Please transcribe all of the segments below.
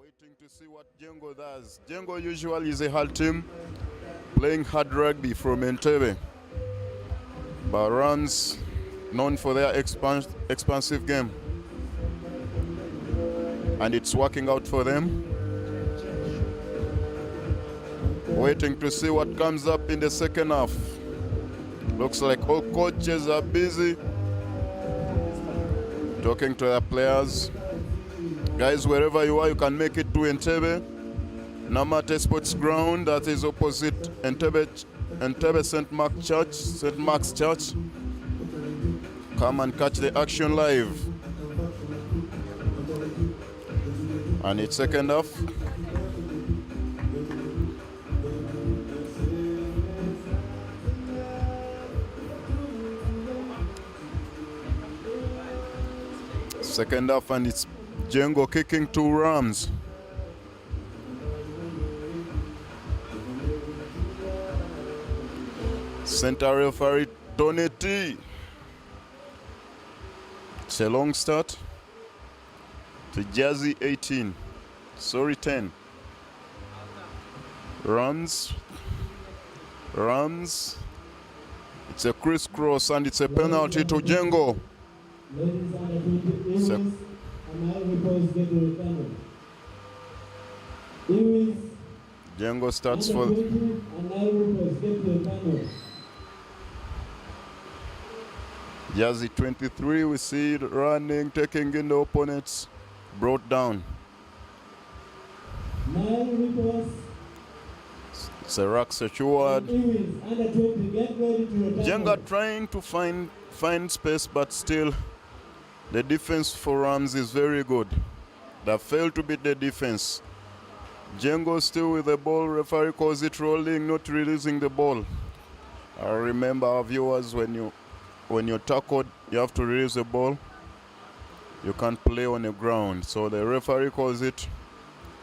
Waiting to see what Django does. Django usually is a hard team playing hard rugby from Entebbe, but runs known for their expansive game, and it's working out for them. Waiting to see what comes up in the second half. Looks like all coaches are busy talking to their players. Guys, wherever you are, you can make it to Entebbe. Namate Sports Ground, that is opposite Entebbe St. Mark's Church. Come and catch the action live. And it's second half. Second half, and it's Django kicking two Rams. Center referee Tony T. It's a long start to Jersey 18. Sorry, 10. Runs. It's a crisscross and it's a penalty to Django. Django starts for Jersey 23. We see it running, taking in the opponents, brought down. It's a ruck secured. Django trying to find space, but still the defense for Rams is very good. They failed to beat the defense. Django still with the ball. Referee calls it rolling, not releasing the ball. I remember our viewers, when you're tackled, you have to release the ball. You can't play on the ground. So the referee calls it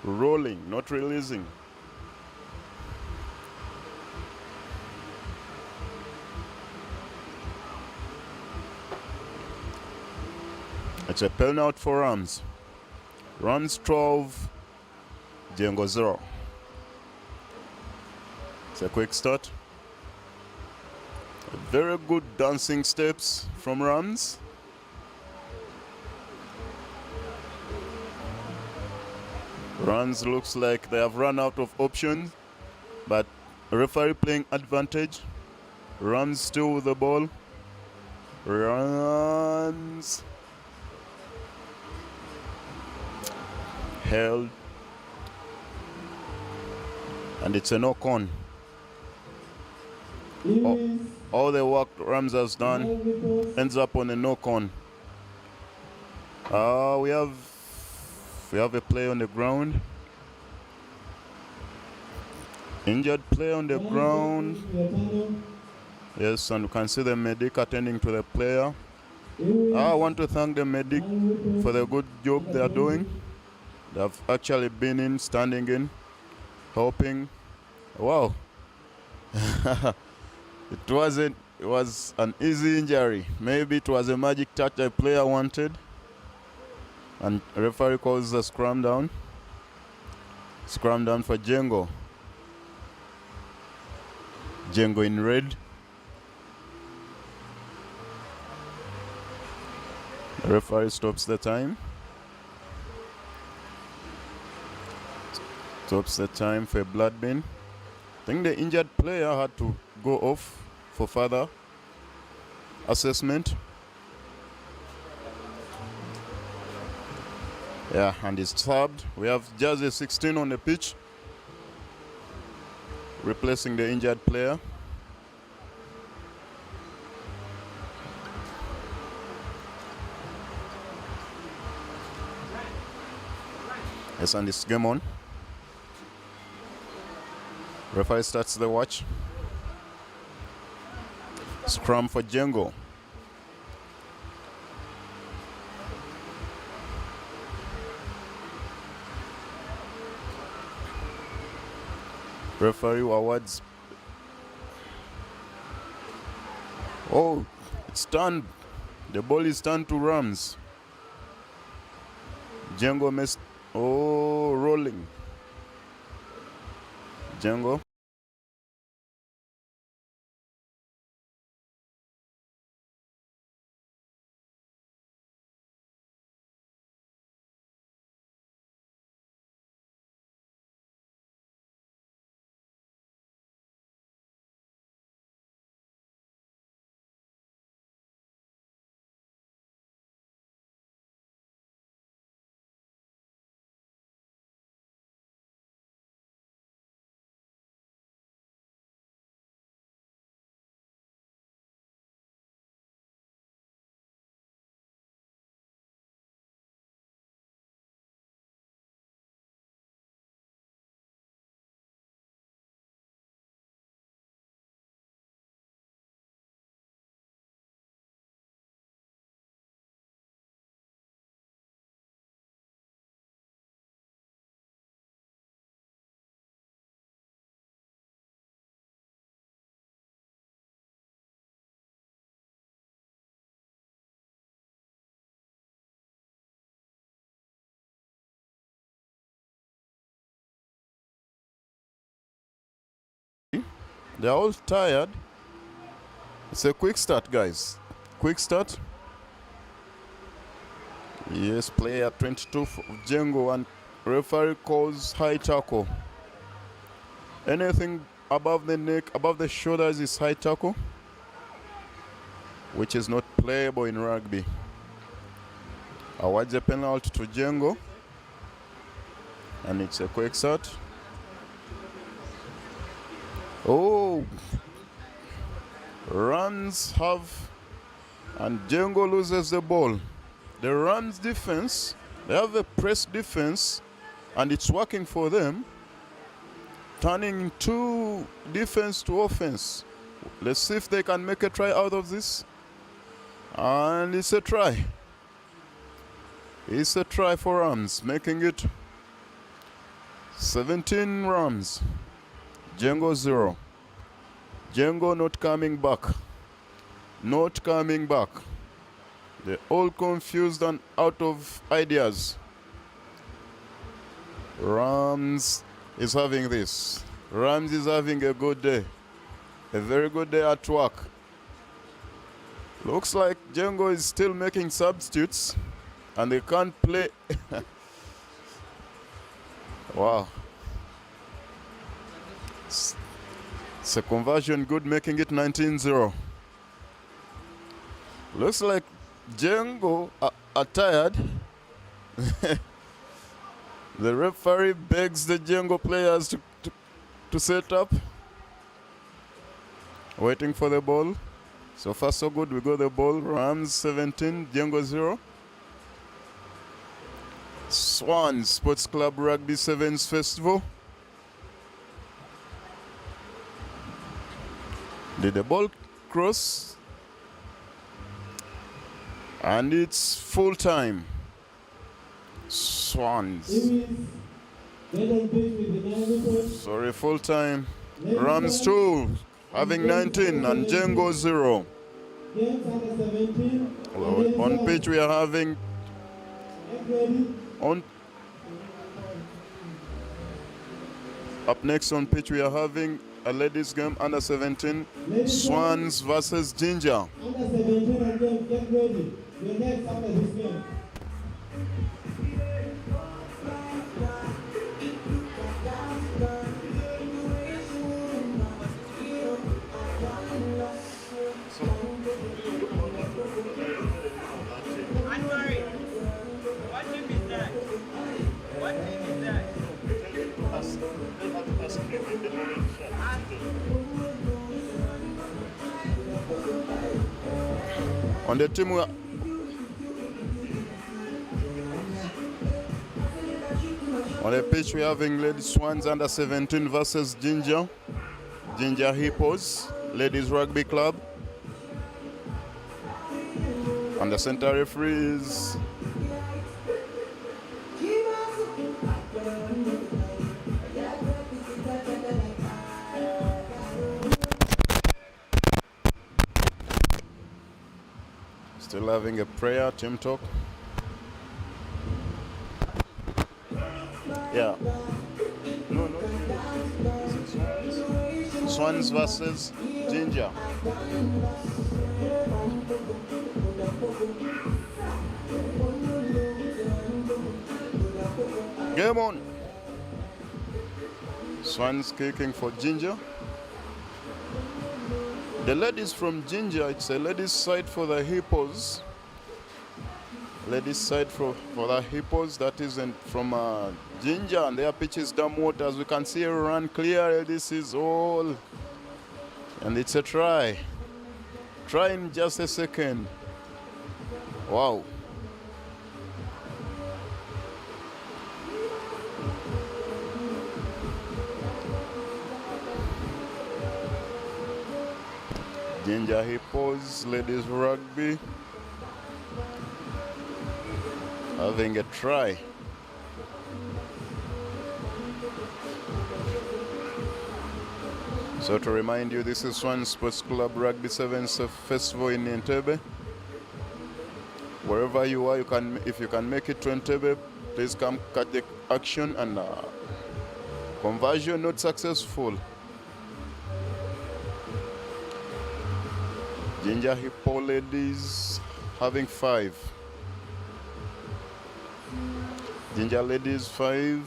rolling, not releasing. It's a penalty for Rams. Rams 12, Django 0. It's a quick start. Very good dancing steps from Rams. Rams looks like they have run out of options, but referee playing advantage. Rams still with the ball. Runs. Held. And it's a knock-on. All the work Rams has done ends up on a knock-on. We have a player on the ground. Injured player on the ground. Yes, and you can see the medic attending to the player. I want to thank the medic for the good job they are doing. They have actually been standing in, helping. Wow. It was an easy injury. Maybe it was a magic touch the player wanted. And referee calls a scrum down. Scrum down for Django. Django in red. The referee stops the time. Stops the time for a blood bin. I think the injured player had to go off for further assessment. Yeah, and he's subbed. We have Jersey 16 on the pitch, replacing the injured player. Yes, and it's game on. Referee starts the watch. Scrum for Django. Referee awards. Oh, it's turned. The ball is turned to Rams. Django Oh, rolling. Django. They're all tired. It's a quick start, guys. Quick start. Yes, player 22 for Django, and referee calls high tackle. Anything above the neck, above the shoulders is high tackle, which is not playable in rugby. Awards a penalty to Django, and it's a quick start. Oh, Rams have, and Django loses the ball. The Rams defense, they have a press defense, and it's working for them, turning to defense to offense. Let's see if they can make a try out of this. And it's a try. It's a try for Rams, making it 17 Rams. Django 0. Django not coming back. Not coming back. They're all confused and out of ideas. Rams is having this. Rams is having a good day. A very good day at work. Looks like Django is still making substitutes and they can't play. Wow. It's a conversion good, making it 19-0. Looks like Django are tired. The referee begs the Django players to set up. Waiting for the ball. So far so good, we got the ball. Rams 17, Django 0. Swans Sports Club Rugby Sevens Festival. Did the ball cross? And it's full time. Swans. Sorry, full time. Rams 2, having 19, and Django 0. On pitch we are having up next on pitch we are having a ladies game, under 17, Swans versus Ginger. Under 17 again, get ready. Your next after this game. I'm sorry. What team is that? What team is that? On the team on the pitch we're having Ladies Swans under 17 versus Ginger Hippos, Ladies Rugby Club. And the center referee is still having a prayer, team talk. Yeah. No, no. This is Swans. Swans versus Ginger. Game on. Swans kicking for Ginger. The ladies from Ginger, it's a ladies side for the Hippos. Ladies side for the Hippos, that isn't from Ginger, and their pitch is down water. As we can see, run clear. This is all. And it's a try. Try in just a second. Wow. Ginger Hippos, ladies rugby, having a try. So to remind you, this is Swans Sports Club Rugby Sevens Festival in Entebbe. Wherever you are, if you can make it to Entebbe, please come catch the action. And conversion not successful. Ginger Hippo ladies having 5. Ginger ladies 5,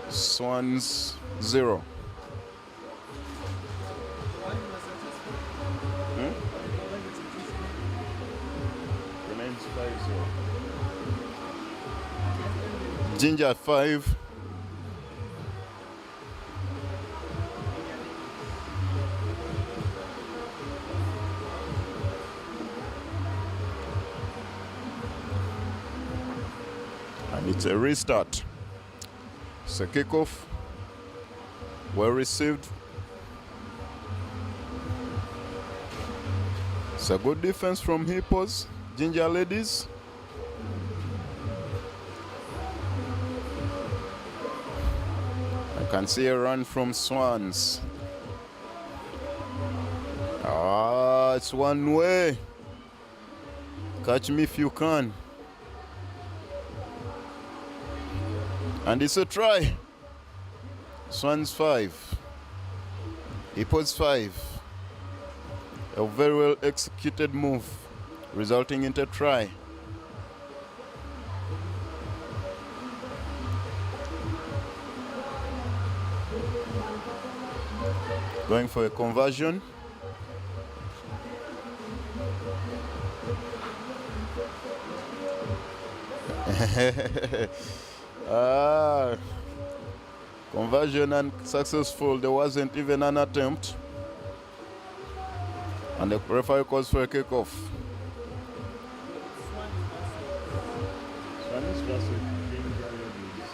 Swans 0. Remains 5-0. Ginger 5. And it's a restart. It's a kickoff. Well received. It's a good defense from Hippos, Ginger ladies. I can see a run from Swans. It's one way. Catch me if you can. And it's a try. Swans 5. Hippos 5. A very well executed move, resulting in a try. Going for a conversion. Conversion unsuccessful. There wasn't even an attempt. And the referee calls for a kickoff. Swans versus Ginger ladies.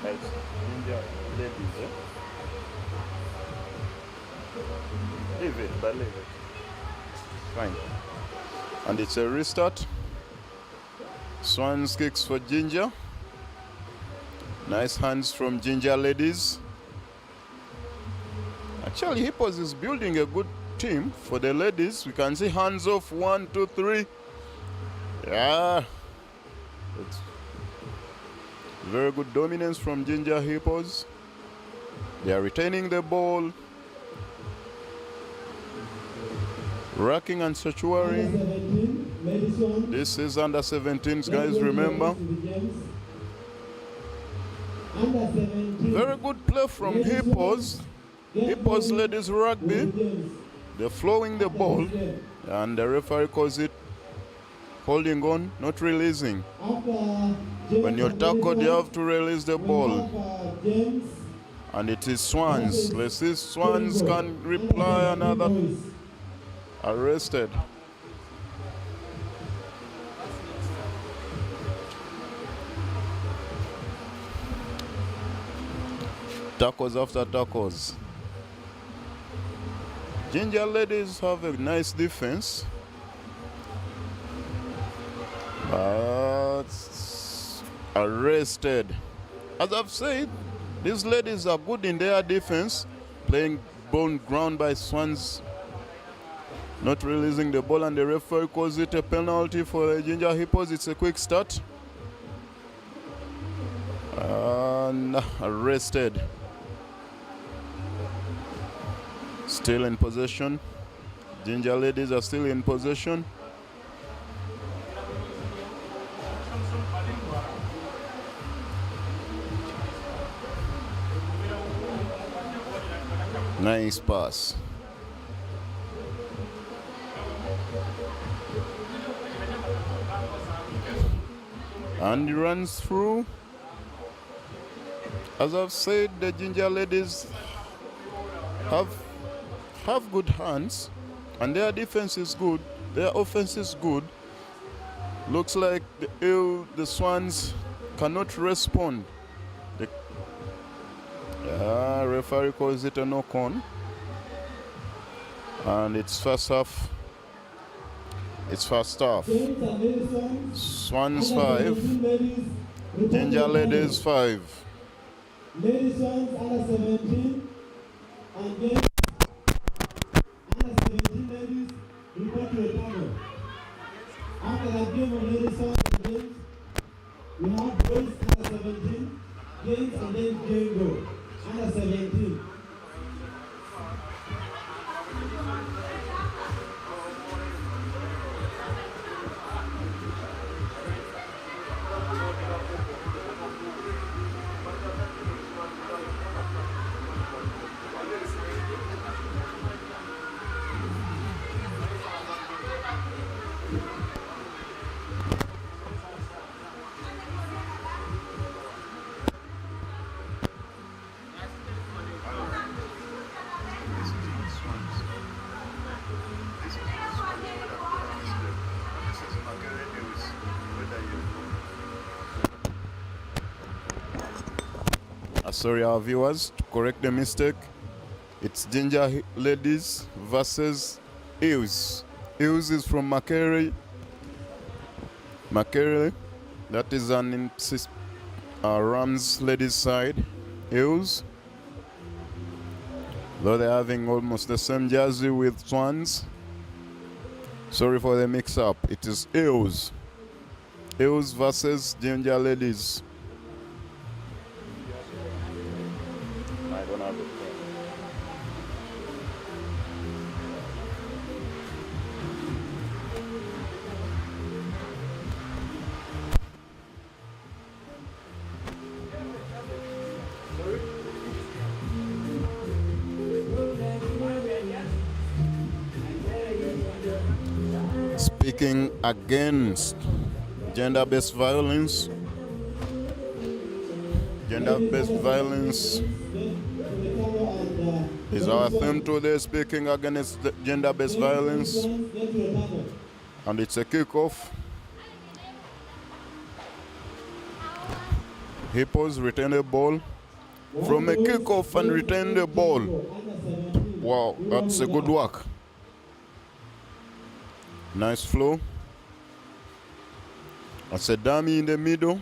That's Ginger ladies, eh? Leave it, but leave it. Fine. And it's a restart. Swans kicks for Ginger. Nice hands from Ginger ladies. Actually, Hippos is building a good team for the ladies. We can see hands off 1, 2, 3. Yeah. It's very good dominance from Ginger Hippos. They are retaining the ball. Racking and securing. This is under 17s, guys, remember. Very good play from Hippos. Hippos ladies rugby. They're flowing the ball. And the referee calls it holding on, not releasing. When you're tackled, you have to release the ball. And it is Swans. Let's see if Swans can reply. Another arrested. Tackles after tackles. Ginger ladies have a nice defense, but arrested. As I've said, these ladies are good in their defense, playing bone ground by Swans not releasing the ball, and the referee calls it a penalty for the Ginger Hippos. It's a quick start. And arrested. Still in possession. Ginger Ladies are still in possession. Nice pass. And he runs through. As I've said, the Ginger Ladies have good hands, and their defense is good. Their offense is good. Looks like the Swans cannot respond. The referee calls it a knock-on, and it's first half. It's first half. Swans 5, Ginger Ladies 5. Ladies Swans under 17 and then under 17 ladies report to the panel. After the game of Ladies Swans and games, we have boys under 17, games and then Django under 17. Sorry, our viewers, to correct the mistake. It's Ginger Ladies versus Eels. Eels is from Makerere. That is an Rams ladies side. Eels. Though they're having almost the same jersey with Swans. Sorry for the mix-up. It is Eels. Eels versus Ginger Ladies. I don't have it. Speaking against gender-based violence. Gender-based violence is our theme today, speaking against gender-based violence. And it's a kickoff. Hippos retain the ball. From a kickoff and retain the ball. Wow, that's a good work. Nice flow. That's a dummy in the middle.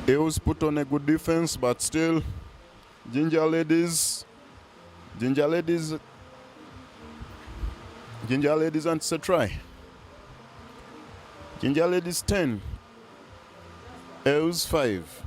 Eels put on a good defense, but still, Ginger Ladies, and it's a try. Ginger Ladies 10, Eels 5.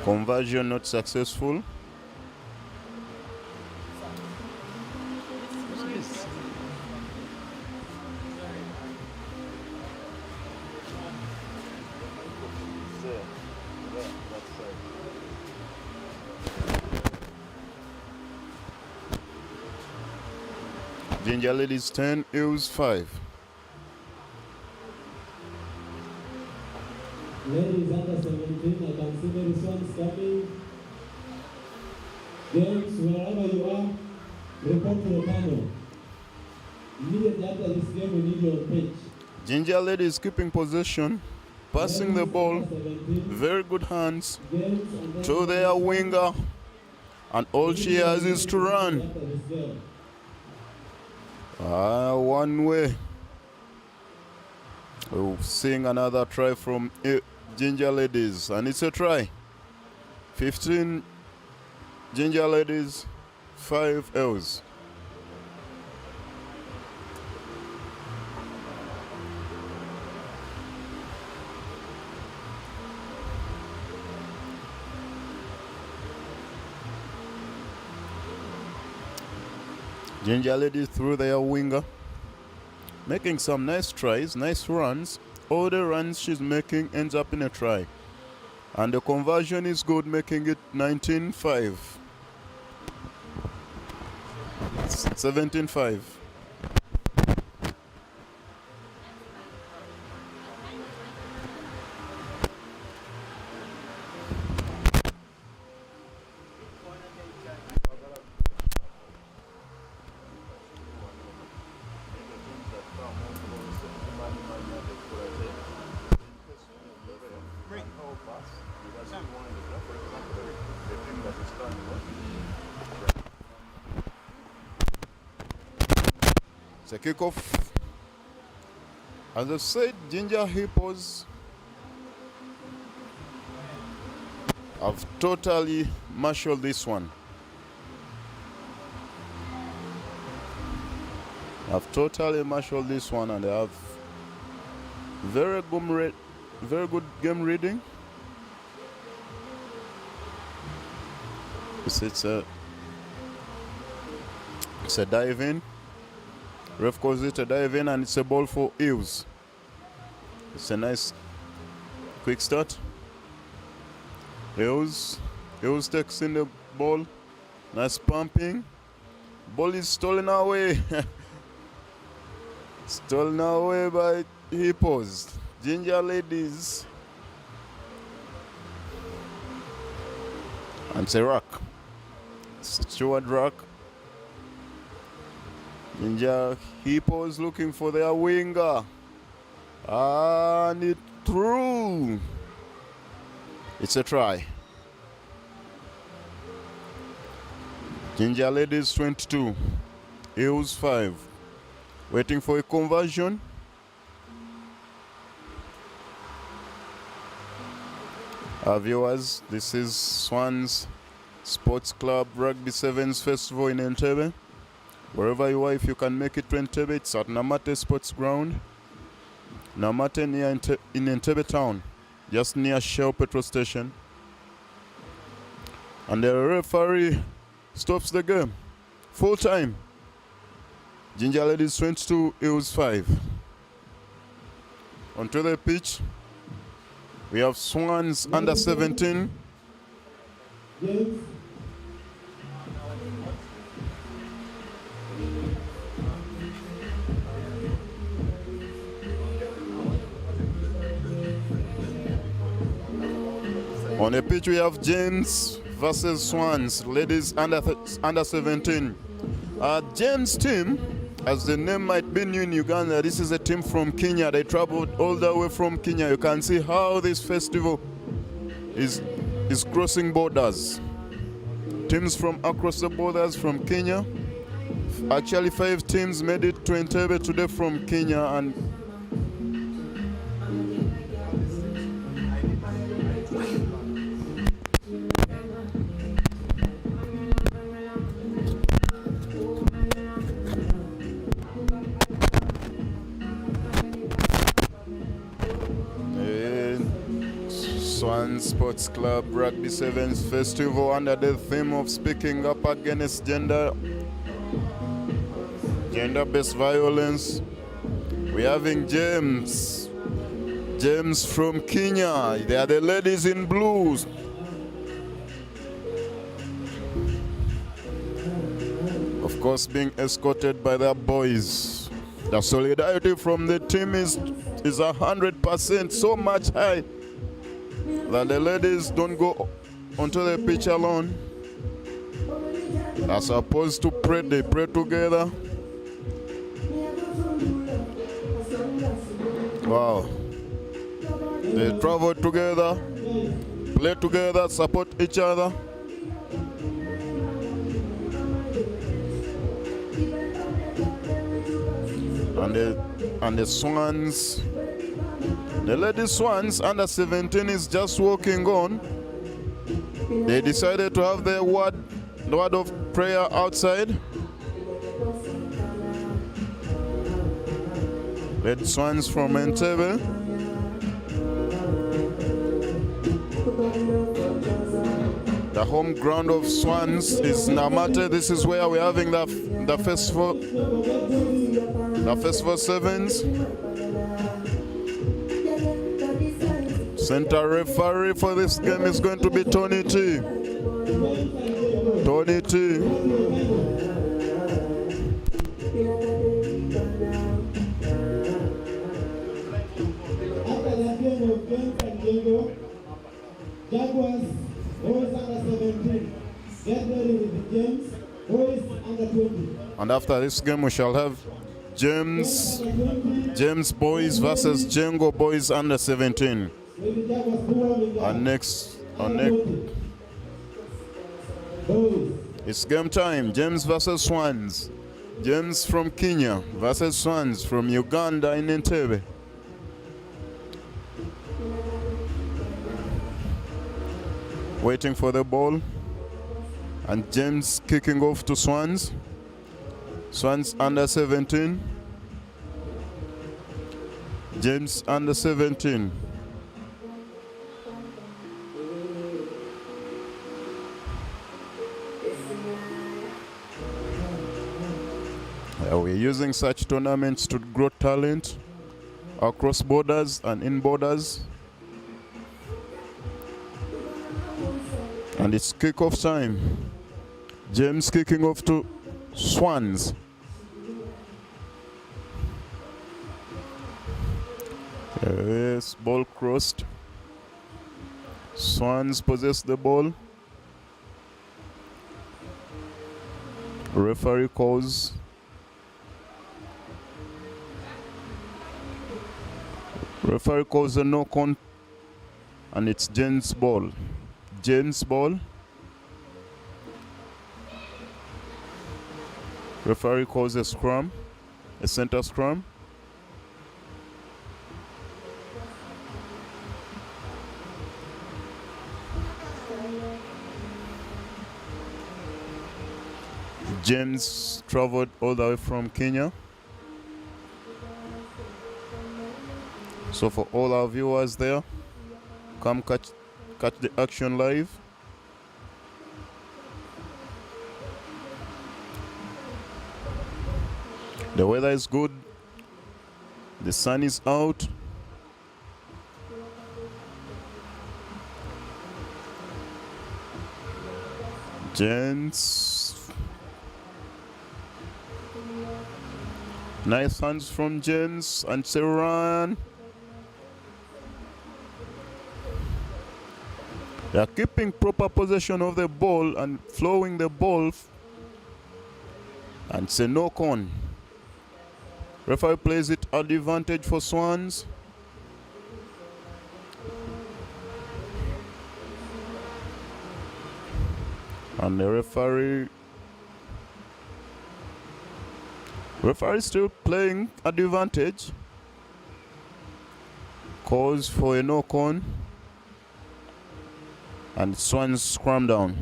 Conversion not successful. Ginger Ladies 10, Eels 5. Ladies under 17, I can see the Swans coming. Girls, wherever you are, report to the panel. Immediately after this game, we need your pitch. Ginger ladies keeping possession, passing the ball, very good hands to their winger, and all she has is to run. One way. We're seeing another try from Ginger ladies, and it's a try. 15 Ginger ladies, 5 L's. Ginger ladies through their winger, making some nice tries, nice runs. All the runs she's making ends up in a try. And the conversion is good, making it 19-5. 17-5. It's a kickoff. As I said, Ginger Hippos have totally marshaled this one. And they have very good game reading. It's a dive in. Ref calls it a dive in, and it's a ball for Eels. It's a nice quick start. Eels takes in the ball. Nice pumping. Ball is stolen away. Stolen away by Hippos. Ginger ladies. And it's a rock. It's a Stewart rock. Ginger Hippos looking for their winger. And it through. It's a try. Ginger ladies 22. Eels 5. Waiting for a conversion. Our viewers, this is Swans Sports Club Rugby Sevens Festival in Entebbe. Wherever you are, if you can make it to Entebbe, it's at Namate Sports Ground. Namate near in Entebbe town, just near Shell petrol station. And the referee stops the game. Full time. Ginger ladies 22, Eels 5. Onto the pitch, we have Swans under 17. James. On the pitch, we have James versus Swans, ladies under 17. James' team, as the name might be new in Uganda, this is a team from Kenya. They traveled all the way from Kenya. You can see how this festival is crossing borders. Teams from across the borders from Kenya. Actually, 5 teams made it to Entebbe today from Kenya, and Swans Sports Club Rugby Sevens Festival under the theme of speaking up against gender-based violence. We're having James from Kenya. They are the ladies in blues. Of course, being escorted by their boys. The solidarity from the team is 100%, so much high that the ladies don't go onto the pitch alone. They're supposed to pray, they pray together. Wow. They travel together, play together, support each other. And the Swans, the ladies Swans under 17 is just walking on. They decided to have their word of prayer outside. Ladies Swans from Entebbe. The home ground of Swans is Namate. This is where we're having the festival. The festival sevens. Center referee for this game is going to be Tony T. Tony T. After the game of James and Diego, Jaguars, boys under 17. Get ready with the James, boys under 20. And after this game, we shall have James boys versus Django boys under 17. And next, it's game time. James versus Swans. James from Kenya versus Swans from Uganda in Entebbe. Waiting for the ball. And James kicking off to Swans. Swans under 17. James under 17. We're using such tournaments to grow talent across borders and in borders. And it's kickoff time. James kicking off to Swans. Yes, ball crossed. Swans possess the ball. Referee calls. Referee calls a knock-on, and it's James' ball. James' ball. Referee calls a scrum, a center scrum. James traveled all the way from Kenya. So for all our viewers there, come catch the action live. The weather is good. The sun is out. James. Nice hands from James and Serran. They are keeping proper possession of the ball and flowing the ball. And it's a knock-on. Referee plays it at advantage for Swans. And the referee still playing at advantage. Calls for a knock-on. And Swans scrum down.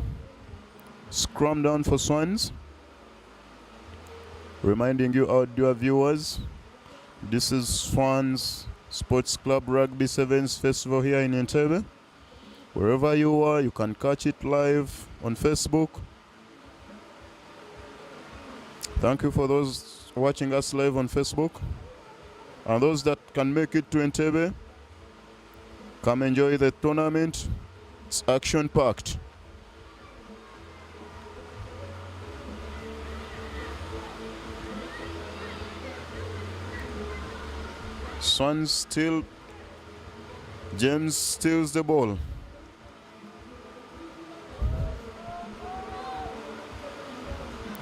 Scrum down for Swans. Reminding you, our dear viewers, this is Swans Sports Club Rugby Sevens Festival here in Entebbe. Wherever you are, you can catch it live on Facebook. Thank you for those watching us live on Facebook. And those that can make it to Entebbe, come enjoy the tournament. It's action-packed. Swans still. James steals the ball.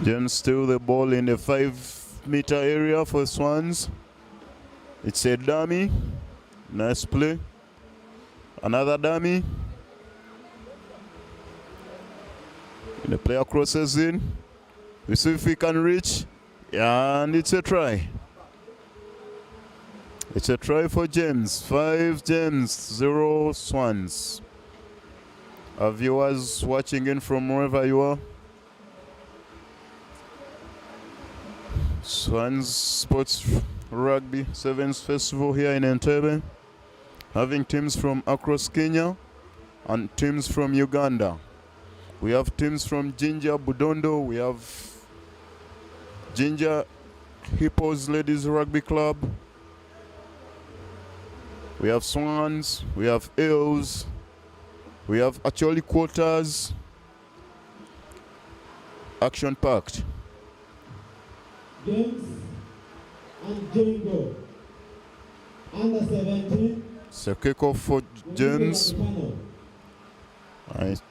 James steals the ball in the 5-meter area for Swans. It's a dummy. Nice play. Another dummy. The player crosses in. We see if we can reach. And it's a try. It's a try for James. 5 James, 0 Swans. Our viewers watching in from wherever you are. Swans Sports Rugby Sevens Festival here in Entebbe, having teams from across Kenya and teams from Uganda. We have teams from Jinja Budondo, we have Jinja Hippos Ladies Rugby Club, we have Swans, we have Eels, we have Acholi Quarters, action packed. James and Jingo, under 17. It's a kickoff for James. Nice.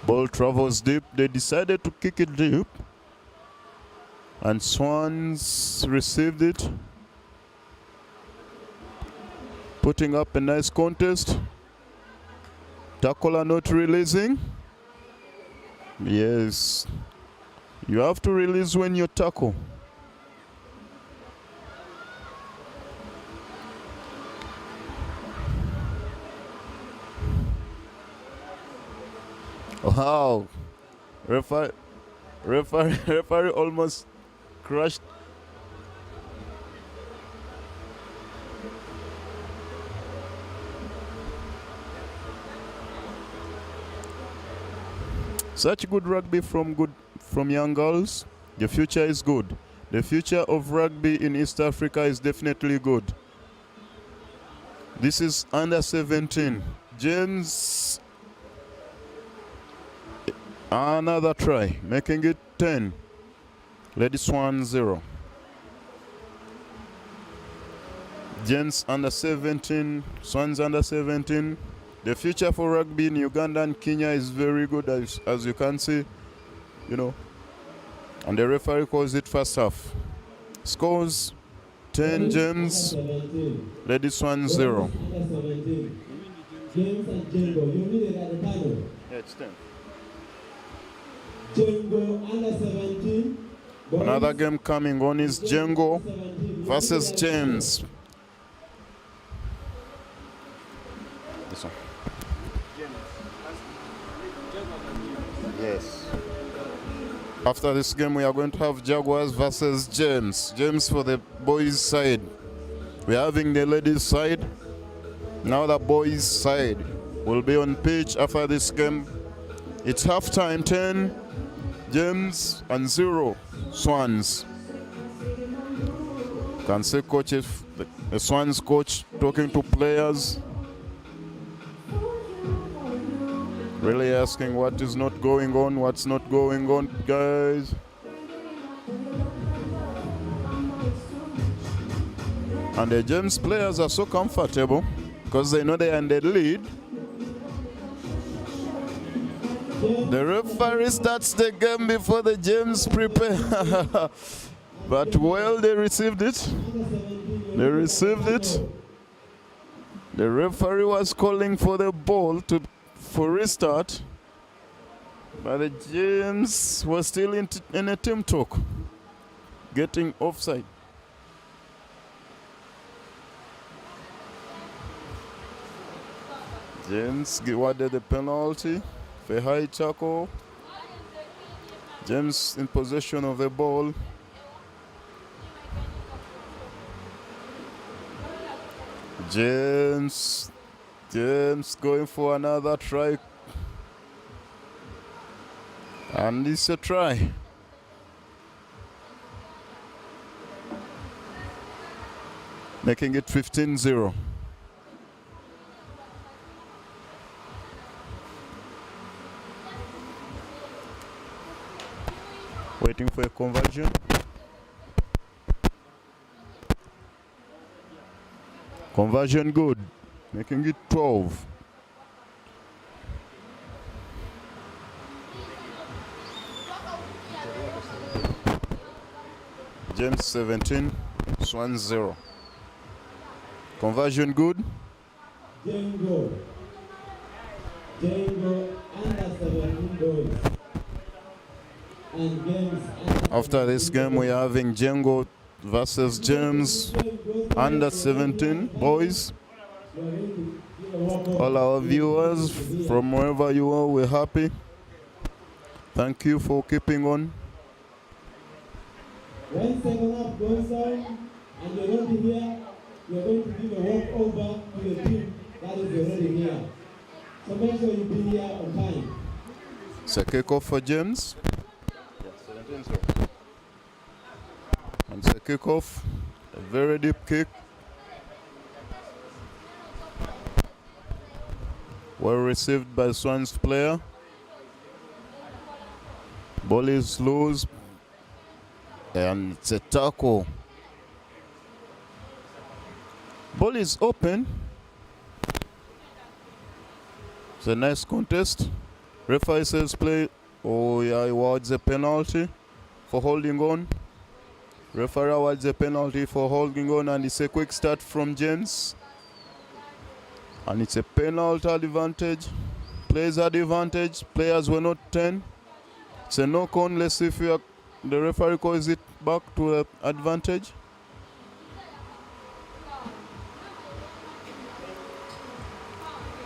Ball travels deep. They decided to kick it deep. And Swans received it. Putting up a nice contest. Tackler not releasing. Yes. You have to release when you tackle. Wow. Referee almost crushed. Such good rugby from young girls. The future is good. The future of rugby in East Africa is definitely good. This is under 17. James, another try, making it 10. Lady Swan 0. James under 17, Swans under 17. The future for rugby in Uganda and Kenya is very good, as you can see, you know. And the referee calls it first half. Scores 10 James, Lady Swan 0. James and Jingo, you need it at the panel. Yeah, it's 10. Jingo under 17. Another game coming on is Django versus James. This one. Yes. After this game, we are going to have Jaguars versus James. James for the boys' side. We're having the ladies' side. Now the boys' side will be on pitch after this game. It's halftime, 10 James and 0 Swans. Can see coaches, the Swans coach talking to players. Really asking what is not going on, what's not going on, guys. And the James players are so comfortable because they know they are in the lead. The referee starts the game before the James prepare. But well, they received it. They received it. The referee was calling for the ball for restart, but the James was still in a team talk, getting offside. James awarded the penalty for a high tackle. James in possession of the ball. James going for another try. And it's a try. Making it 15-0. Waiting for a conversion. Conversion good. Making it 12. James 17, Swans 0. Conversion good. Django under 17 boys. And games After this game, we are having Django versus James under 17 boys. All our viewers from wherever you are, we're happy. Thank you for keeping on. When second half goes down and you're already here, you're going to give a walkover to the team that is already here. So make sure you be here on time. It's a kickoff for James. And it's a kickoff. A very deep kick. Well received by Swans player. Ball is loose. And it's a tackle. Ball is open. It's a nice contest. Referee says play. Oh yeah, he awards a penalty for holding on. Referee awards a penalty for holding on, and it's a quick start from James. And it's a penalty advantage. Players advantage. Players were not 10. It's a knock-on. Let's see if the referee calls it back to the advantage.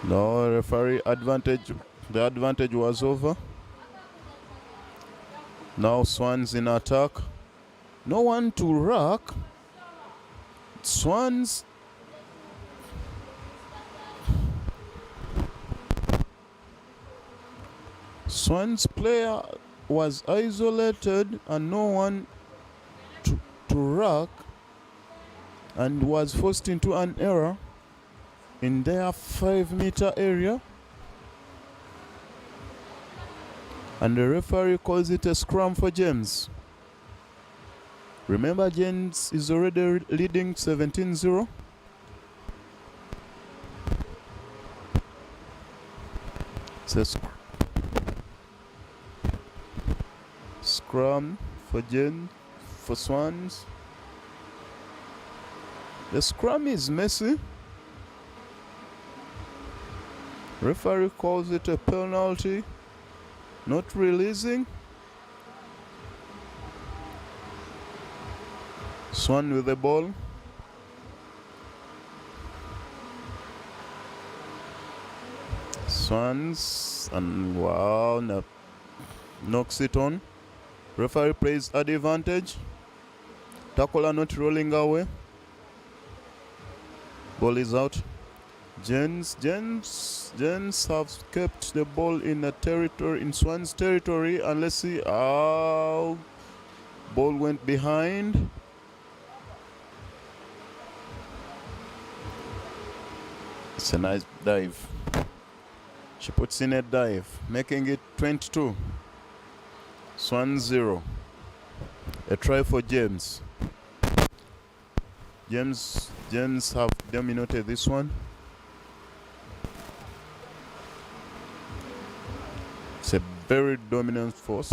No, referee advantage. The advantage was over. Now Swans in attack. No one to rock. Swans. Swans player was isolated and no one to rock, and was forced into an error in their 5-meter area. And the referee calls it a scrum for James. Remember, James is already leading 17-0. It's a scrum for for Swans. The scrum is messy. Referee calls it a penalty. Not releasing. Swan with the ball. Swans, and wow, knocks it on. Referee plays advantage. Tackler not rolling away. Ball is out. James have kept the ball in a territory, in Swans territory, and let's see how ball went behind. It's a nice dive. She puts in a dive, making it 22. Swans 0. A try for James. James have dominated this one. It's a very dominant force.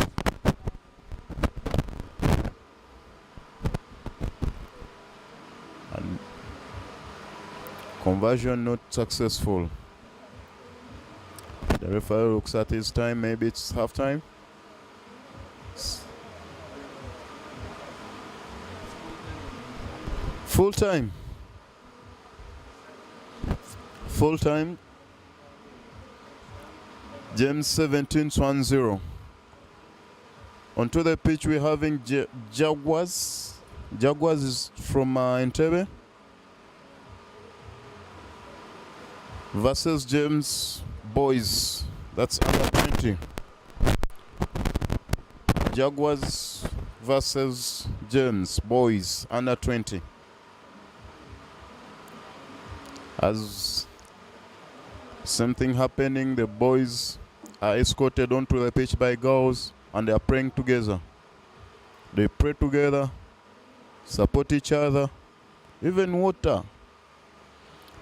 And conversion not successful. The referee looks at his time, maybe it's half time. Full time. Full time. James 17, Swan 0. Onto the pitch we're having Jaguars. Jaguars is from Entebbe. Versus James boys. That's under 20. Jaguars versus James boys under 20. As something happening, the boys are escorted onto the pitch by girls and they are praying together. They pray together, support each other, even water.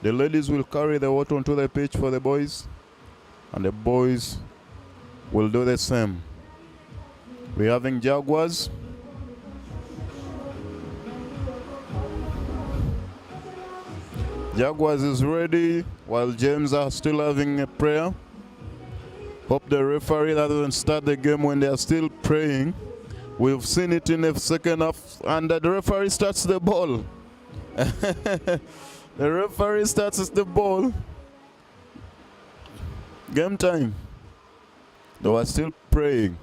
The ladies will carry the water onto the pitch for the boys, and the boys will do the same. We're having Jaguars. Jaguars is ready while James are still having a prayer. Hope the referee doesn't start the game when they are still praying. We've seen it in the second half, and the referee starts the ball. The referee starts the ball. Game time. They were still praying.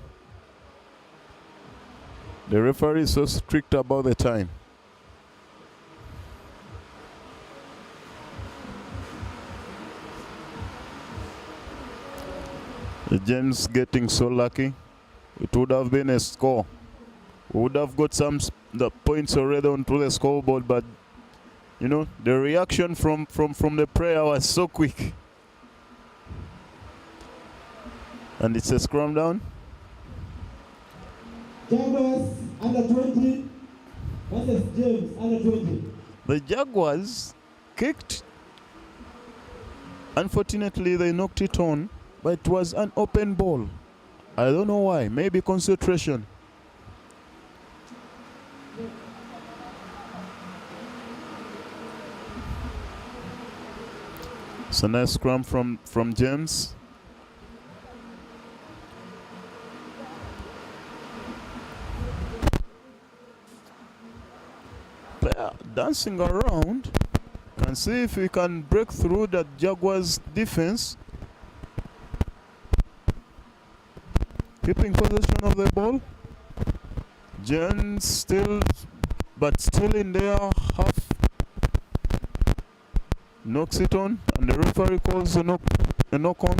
The referee is so strict about the time. James getting so lucky. It would have been a score. We would have got the points already onto the scoreboard, but you know, the reaction from the player was so quick. And it's a scrum down. Jaguars under 20 versus James under 20. The Jaguars kicked. Unfortunately, they knocked it on, but it was an open ball. I don't know why. Maybe concentration. It's a nice scrum from James. Player dancing around. Can see if we can break through that Jaguars defense. Keeping possession of the ball. James still in their half. Knocks it on, and the referee calls a knock on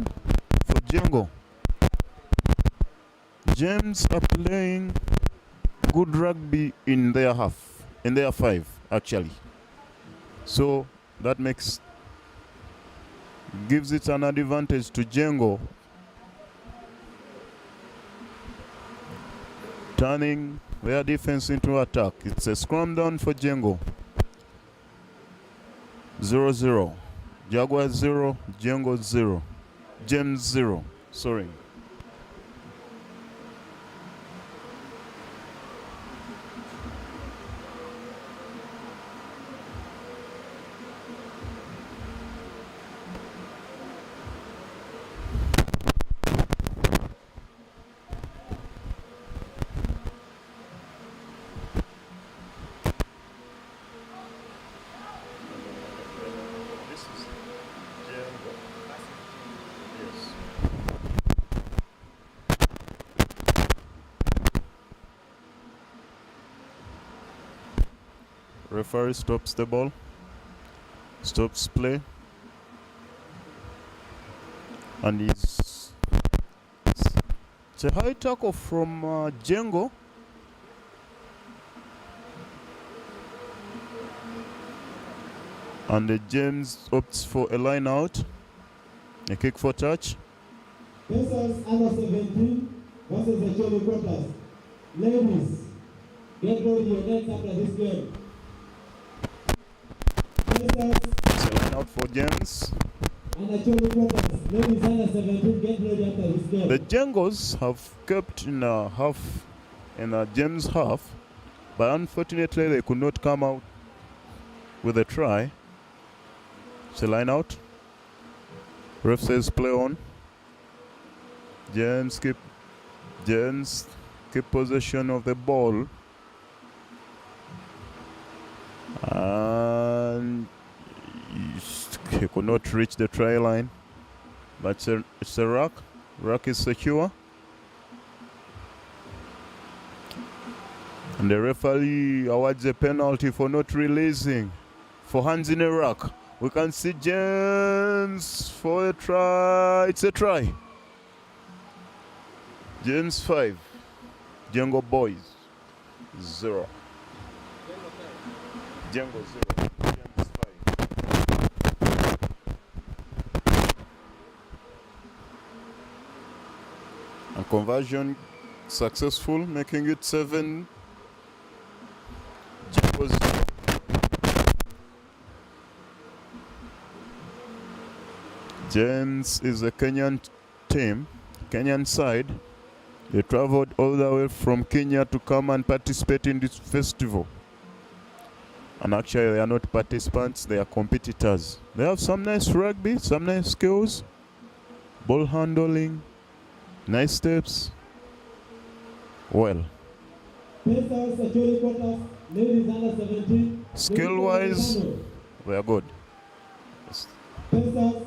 for Django. James are playing good rugby in their half, in their 5 actually. So that gives it an advantage to Django, turning their defense into attack. It's a scrum down for Django. 0-0. Jaguars 0, Django 0. James 0. Sorry. Referee stops the ball, stops play, and it's a high tackle from Django. And the James opts for a line out, a kick for touch. Pacers under 17 versus the Cholo Quarters. Ladies, get ready your nets after this game. It's a line out for James. And the Cholo Quarters. Ladies under 17, get ready after this game. The Djangos have kept in a James half, but unfortunately they could not come out with a try. It's a line out. Ref says play on. James keep possession of the ball. And he could not reach the try line. But it's a ruck. Ruck is secure. And the referee awards a penalty for not releasing. For hands in a ruck. We can see James for a try. It's a try. James 5. Django boys 0. Django 0. James 5. And conversion successful, making it 7. Django 0. James is a Kenyan team, Kenyan side. They traveled all the way from Kenya to come and participate in this festival. And actually, they are not participants, they are competitors. They have some nice rugby, some nice skills, ball handling, nice steps. Well, Pacers, Acholi Quarters, ladies under 17. skill wise, they are good. Pacers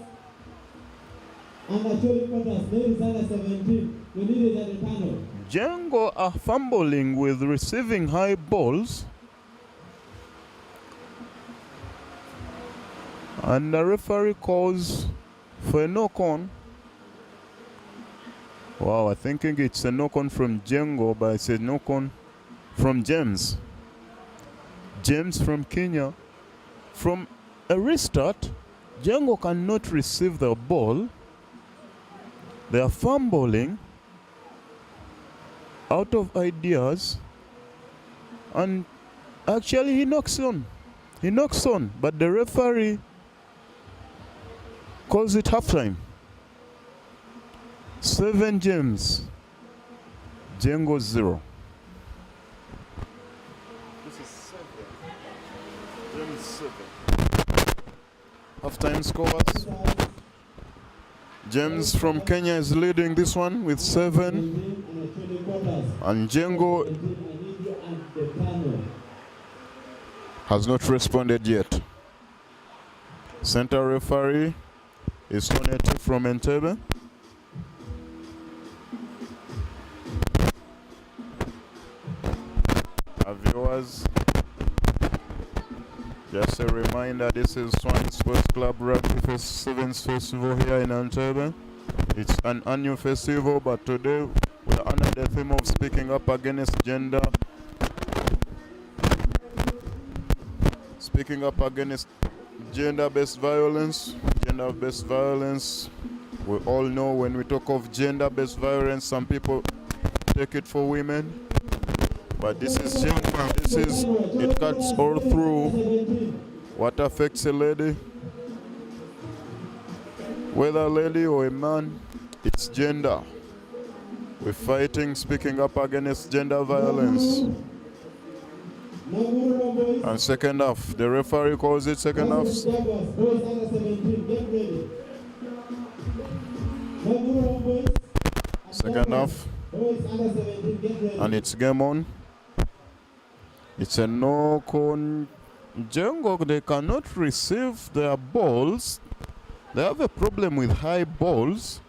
and Acholi Quarters, ladies under 17. We need it at the panel. Django are fumbling with receiving high balls. And the referee calls for a knock-on. Wow, I'm thinking it's a knock-on from Django, but it's a knock-on from James. James from Kenya. From a restart, Django cannot receive the ball. They are fumbling, out of ideas, and actually he knocks on. He knocks on, but the referee calls it halftime. 7 James, Django 0. This is 7. James 7. Halftime scores. James from Kenya is leading this one with 7. And Django has not responded yet. Center referee is Soneti from Entebbe. Our viewers, just a reminder, this is Swans Sports Club Rugby Sevens Festival here in Entebbe. It's an annual festival, but today we are under the theme of speaking up against gender-based violence. Gender-based violence. We all know when we talk of gender-based violence, some people take it for women. But this is gender. It cuts all through. What affects a lady, whether a lady or a man, it's gender. We're fighting, speaking up against gender violence. And second half, the referee calls it second half. Second half, and it's game on. It's a knock on Django. They cannot receive their balls. They have a problem with high balls.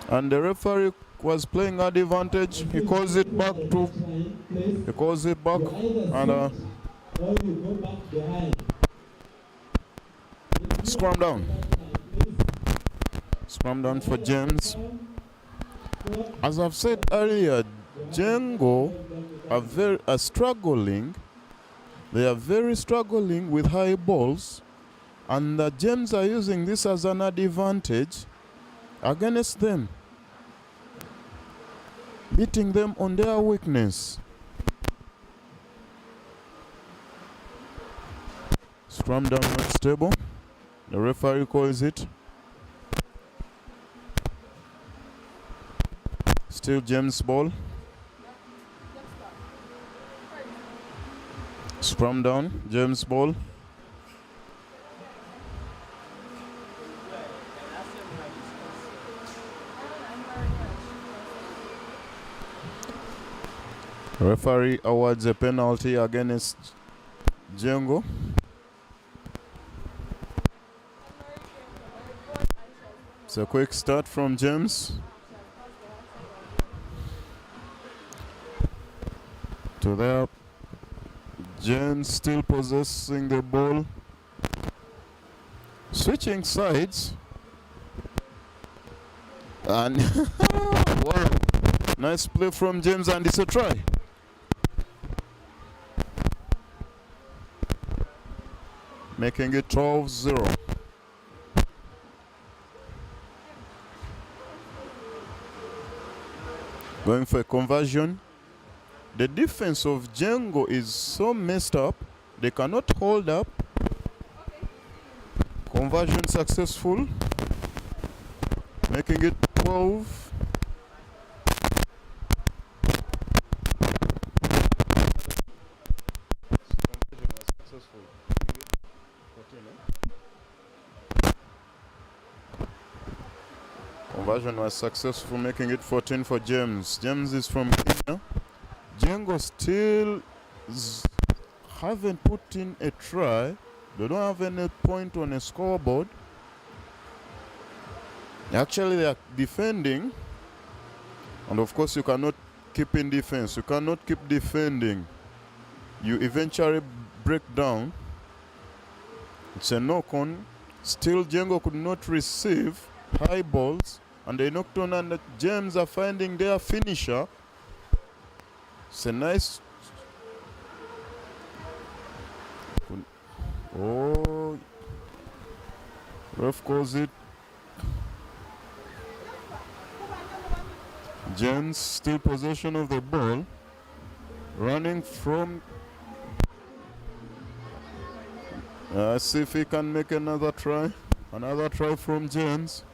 And the referee was playing at advantage. He calls it back and scrum down. Scrum down for James. As I've said earlier, Django are struggling. They are very struggling with high balls, and the James are using this as an advantage against them, beating them on their weakness. Scrum down not stable. The referee calls it. Still James ball. Scrum down, James ball. Referee awards a penalty against Django. It's a quick start from James. To there. James still possessing the ball. Switching sides. And wow. Nice play from James, and it's a try. Making it 12-0. Going for a conversion. The defense of Django is so messed up, they cannot hold up. Conversion successful, making it 12. Conversion was successful, making it 14 for James. James is from Kenya. Jengo still haven't put in a try. They don't have any point on a scoreboard. Actually, they are defending. And of course, you cannot keep in defense. You cannot keep defending. You eventually break down. It's a knock-on. Still, Jengo could not receive high balls. And they knocked on, and the James are finding their finisher. It's a nice... Oh, ref calls it. James still possession of the ball, running from. Let's see if he can make another try. Another try from James.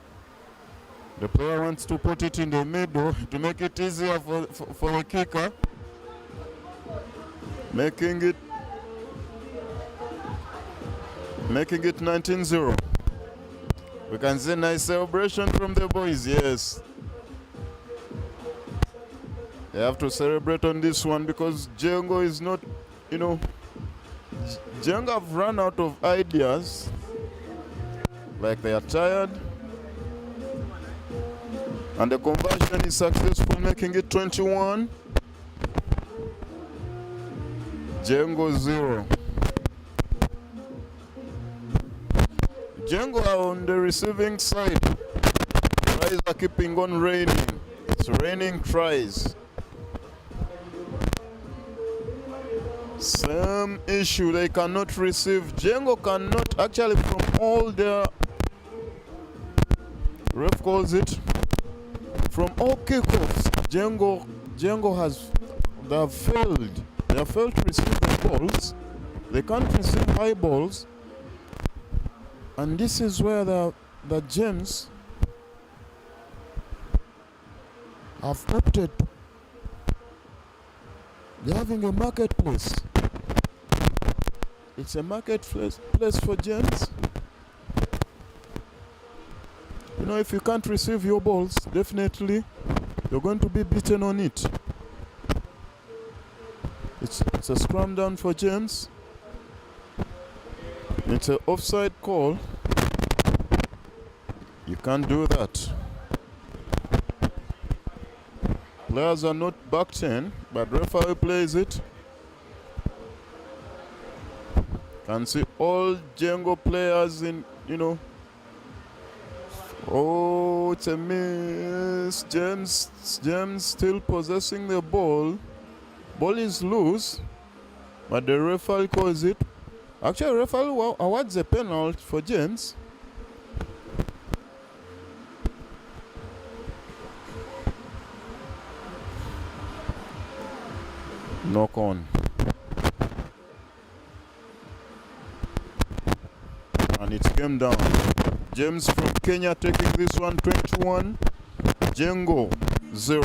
The player wants to put it in the middle to make it easier for the kicker, making it 19-0. We can see nice celebration from the boys, yes. They have to celebrate on this one because Jengo is not, Jengo have run out of ideas. Like they are tired. And the conversion is successful, making it 21. Jengo 0. Jengo are on the receiving side. Tries are keeping on raining. It's raining tries. Same issue, they cannot receive. Jengo cannot, actually from all their, ref calls it, from all kickoffs, Jengo has, they have failed. They have failed to receive the balls. They can't receive high balls. And this is where the James have opted. They're having a marketplace. It's a marketplace for James. If you can't receive your balls, definitely you're going to be beaten on it. It's a scrum down for James. It's an offside call. You can't do that. Players are not backed in, but referee plays it. Can see all Jengo players in, Oh, it's a miss. James still possessing the ball. Ball is loose, but the referee calls it. Actually, referee awards a penalty for James. Knock on. And it came down. James from Kenya taking this one, 21. Jengo 0.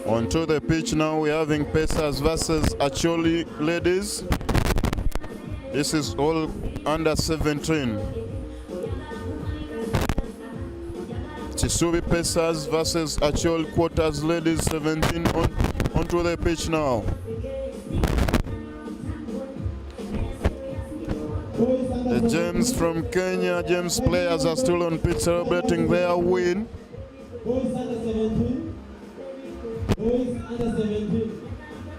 Onto the pitch now, we're having Pacers versus Acholi ladies. This is all under 17. Chisubi Pacers versus Acholi Quarters ladies 17 onto the pitch now. The James from Kenya, James players are still on pitch celebrating their win. Boys under 17. Boys under 17.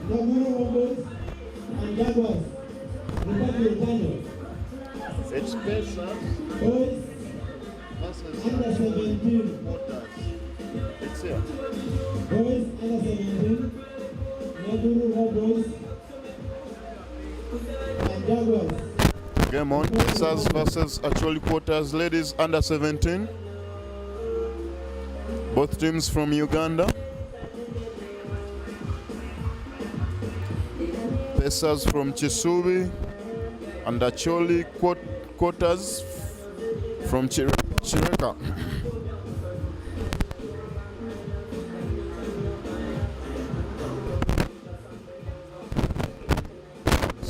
Naguru Wombos and Jaguars. It's Pacers Boys versus under 17. Quarters. It's here. Boys under 17. Naguru Wombos and Jaguars. Game on. Pacers versus Acholi Quarters ladies under 17. Both teams from Uganda. Pacers from Chisubi and Acholi Quarters from Chireka.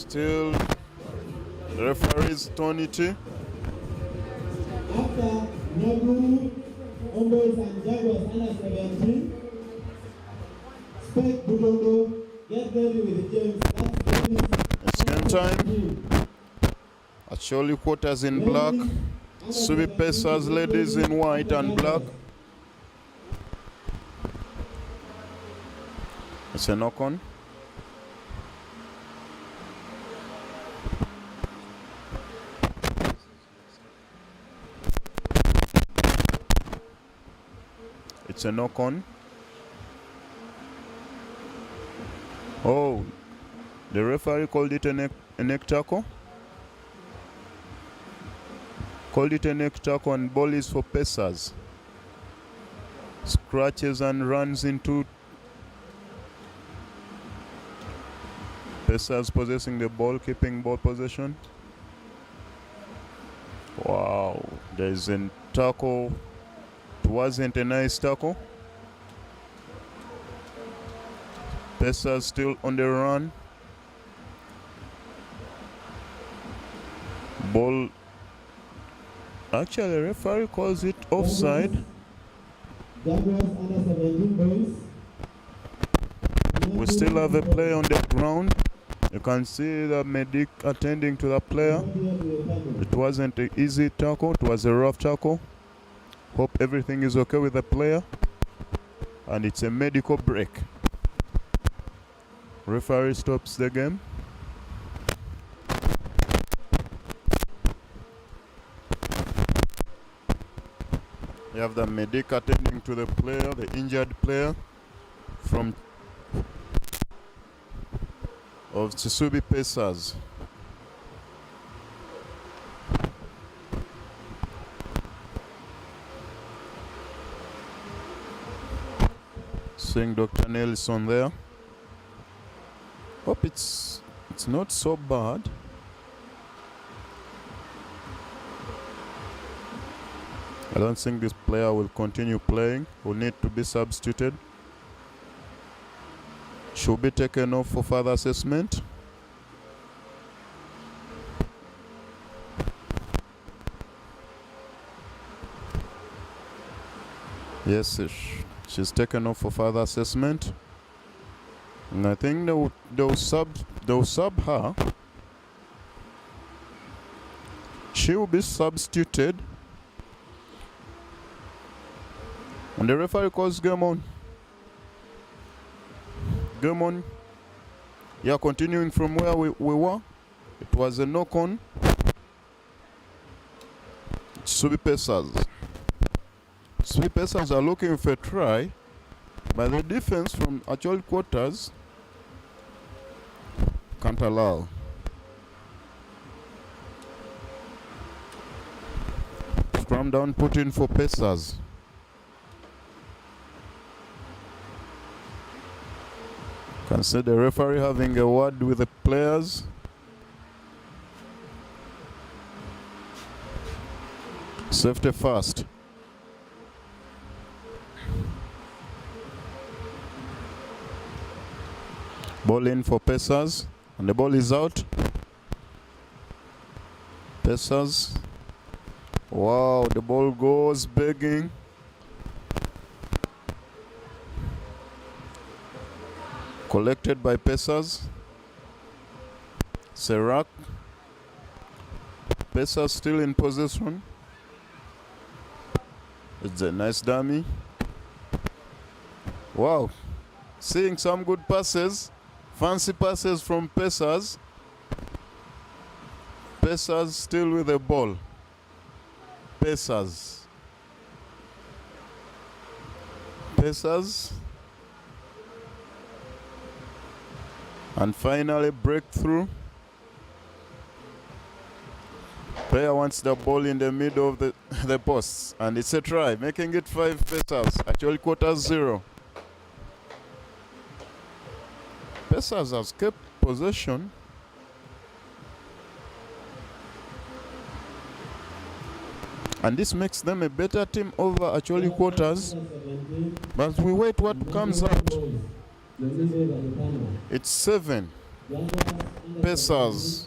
Still, the referee's tonity. After Nagu, Homeboys and Jaguars under 17, Spec Budondo, get ready with James. That's James. It's game time. Actually, quarters in black. Subi Pacers, ladies in white and black. It's a knock on. It's a knock on. Oh, the referee called it a neck tackle. Called it a neck tackle, and ball is for Pacers. Scratches and runs into Pacers possessing the ball, keeping ball possession. Wow, there's a tackle. It wasn't a nice tackle. Pacers still on the run. Ball. Actually, the referee calls it offside. Jaguars under 17 boys. We still have a player on the ground. You can see the medic attending to the player. It wasn't an easy tackle, it was a rough tackle. Hope everything is okay with the player. And it's a medical break. Referee stops the game. You have the medic attending to the player, the injured player from of Subi Pacers. Seeing Dr. Nelson there. Hope it's not so bad. I don't think this player will continue playing. Will need to be substituted. Should be taken off for further assessment. Yes, she's taken off for further assessment. And I think they'll sub her. She will be substituted. And the referee calls game on. Game on. Yeah, continuing from where we were. It was a knock on. Subi Pacers. Subi Pacers are looking for a try, but the defense from actual quarters can't allow. Scrum down, put in for Pacers. Can see the referee having a word with the players. Safety first. Ball in for Pacers, and the ball is out. Pacers. Wow, the ball goes begging. Collected by Pacers. Serac. Pacers still in possession. It's a nice dummy. Wow. Seeing some good passes. Fancy passes from Pacers. Pacers still with the ball. Pacers. Pacers. And finally, breakthrough. Player wants the ball in the middle of the posts. And it's a try, making it 5 Pacers. Actually, quarters 0. Pacers has kept possession. And this makes them a better team over actually quarters. But we wait what comes out. It's 7 Pacers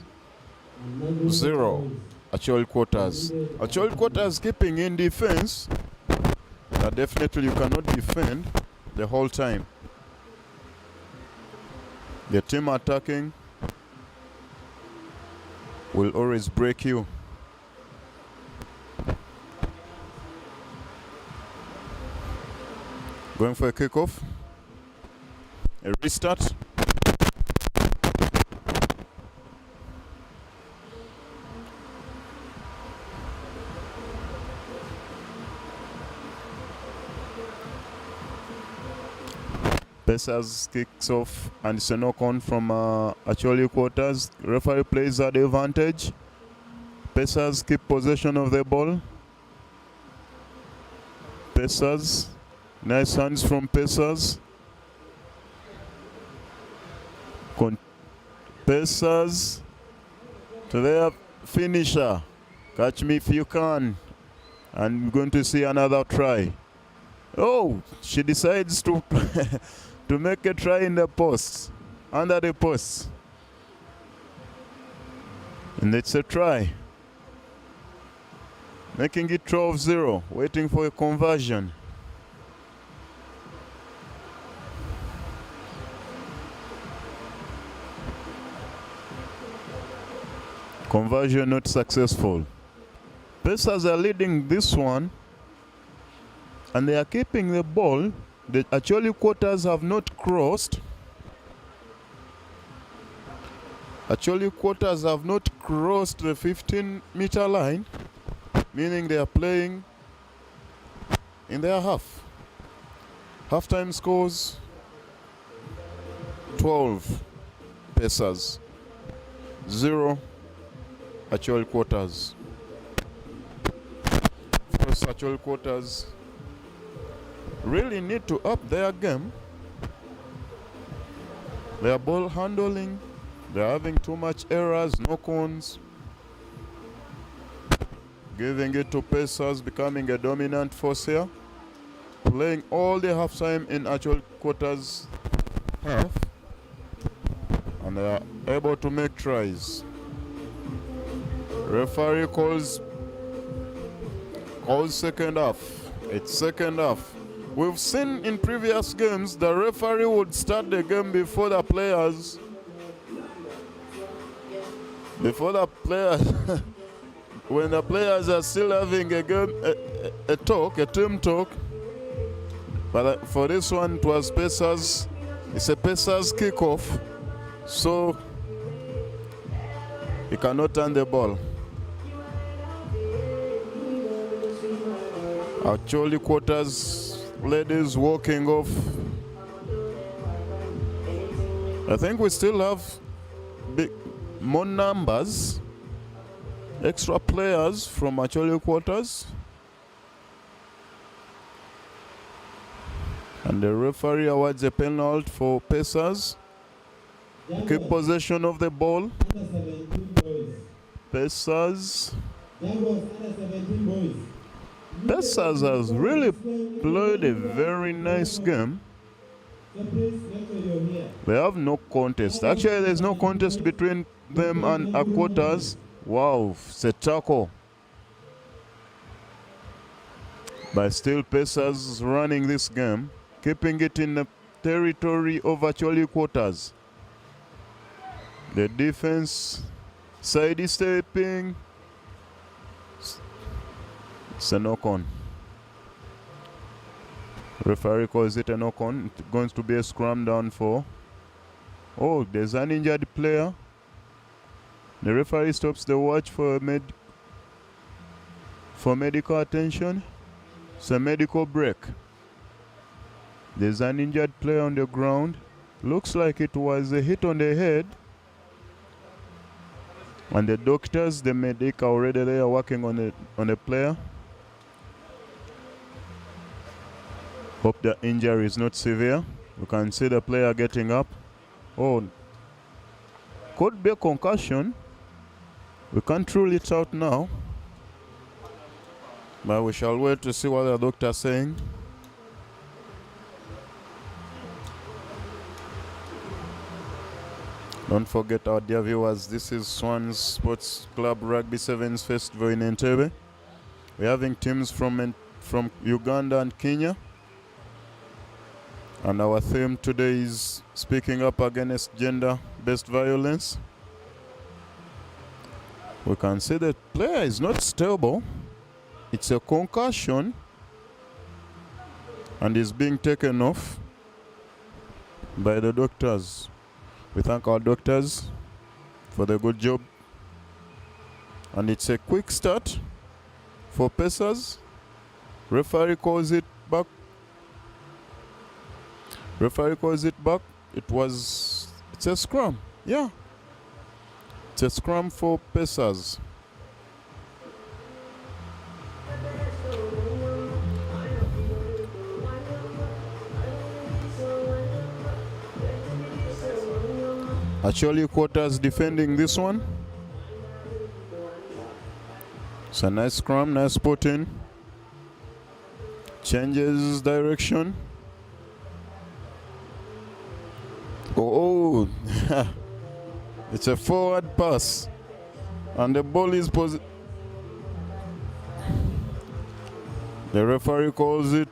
0. Actual quarters. Actual quarters keeping in defense. Definitely you cannot defend the whole time. The team attacking will always break you. Going for a kickoff. A restart. Pacers kicks off and it's a knock-on from actually quarters. Referee plays at the advantage. Pacers keep possession of the ball. Pacers, nice hands from Pacers. Pacers to their finisher. Catch me if you can. And we're going to see another try. Oh, she decides to to make a try in the post, under the post. And it's a try. Making it 12-0, waiting for a conversion. Conversion not successful. Pacers are leading this one. And they are keeping the ball. The actually quarters have not crossed. Actually quarters have not crossed the 15-meter line, meaning they are playing in their half. Halftime scores 12 Pacers, 0 actual quarters. First actual quarters really need to up their game. Their ball handling, they're having too much errors, knock-ons. Giving it to Pacers, becoming a dominant force here. Playing all the halftime in actual quarters half. And they are able to make tries. Referee calls second half. It's second half. We've seen in previous games the referee would start the game before the players. When the players are still having a game, a team talk. But for this one, it was Pacers. It's a Pacers kickoff, so he cannot turn the ball. Actually, quarters. Ladies walking off. I think we still have more numbers, extra players from actually quarters. And the referee awards a penalty for Pacers. Keep possession of the ball. Pacers. Pacers has really played a very nice game. They have no contest. Actually, there's no contest between them and quarters. Wow, it's a tackle. But still, Pacers running this game, keeping it in the territory of actually quarters. The defense sidestepping. It's a knock-on. Referee calls it a knock-on. It's going to be a scrum down for. Oh, there's an injured player. The referee stops the watch for medical attention. It's a medical break. There's an injured player on the ground. Looks like it was a hit on the head. And the doctors, the medic are already there working on the player. Hope the injury is not severe. You can see the player getting up. Oh, could be a concussion. We can't rule it out now. But we shall wait to see what the doctor is saying. Don't forget, our dear viewers, this is Swans Sports Club Rugby Sevens Festival in Entebbe. We're having teams from Uganda and Kenya. And our theme today is speaking up against gender-based violence. We can see the player is not stable. It's a concussion and is being taken off by the doctors. We thank our doctors for the good job. And it's a quick start for Pacers. Referee calls it back. It's a scrum. Yeah. It's a scrum for Pacers. Actually, Quarters defending this one. It's a nice scrum, nice spot in. Changes direction. Oh, it's a forward pass. And the ball is the referee calls it.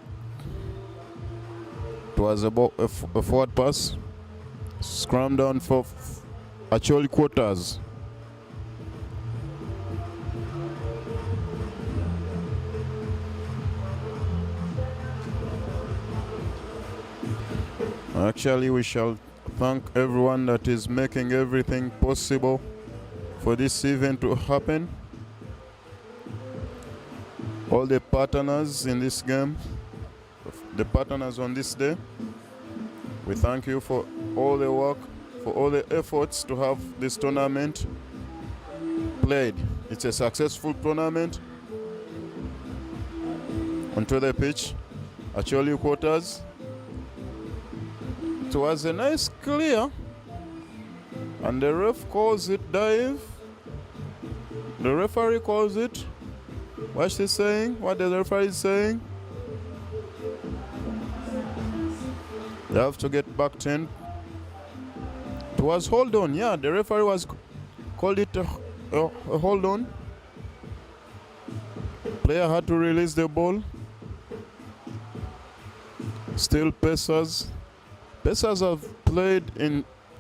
It was a forward pass. Scrum down for Acholi Quarters. Actually, we shall thank everyone that is making everything possible for this event to happen. All the partners in this game, the partners on this day, we thank you for all the work, for all the efforts to have this tournament played. It's a successful tournament. Onto the pitch, Acholi Quarters. It was a nice clear, and the ref calls it dive. The referee calls it. What's he saying? What the referee is saying? They have to get back 10. It was hold on. Yeah, the referee was called it a hold on. Player had to release the ball. Still Pacers. Pacers have played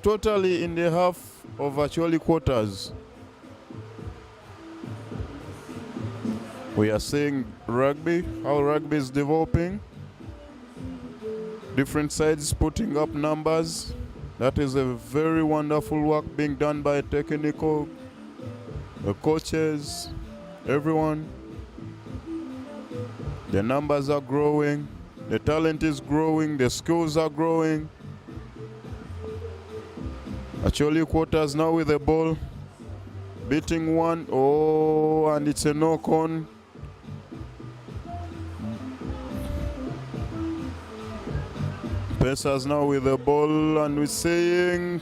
totally in the half of Acholi Quarters. We are seeing rugby, how rugby is developing. Different sides putting up numbers. That is a very wonderful work being done by technical, the coaches, everyone. The numbers are growing. The talent is growing, the skills are growing. Acholi Quarters now with the ball, beating one. Oh, and it's a knock-on. Pacers now with the ball, and we're saying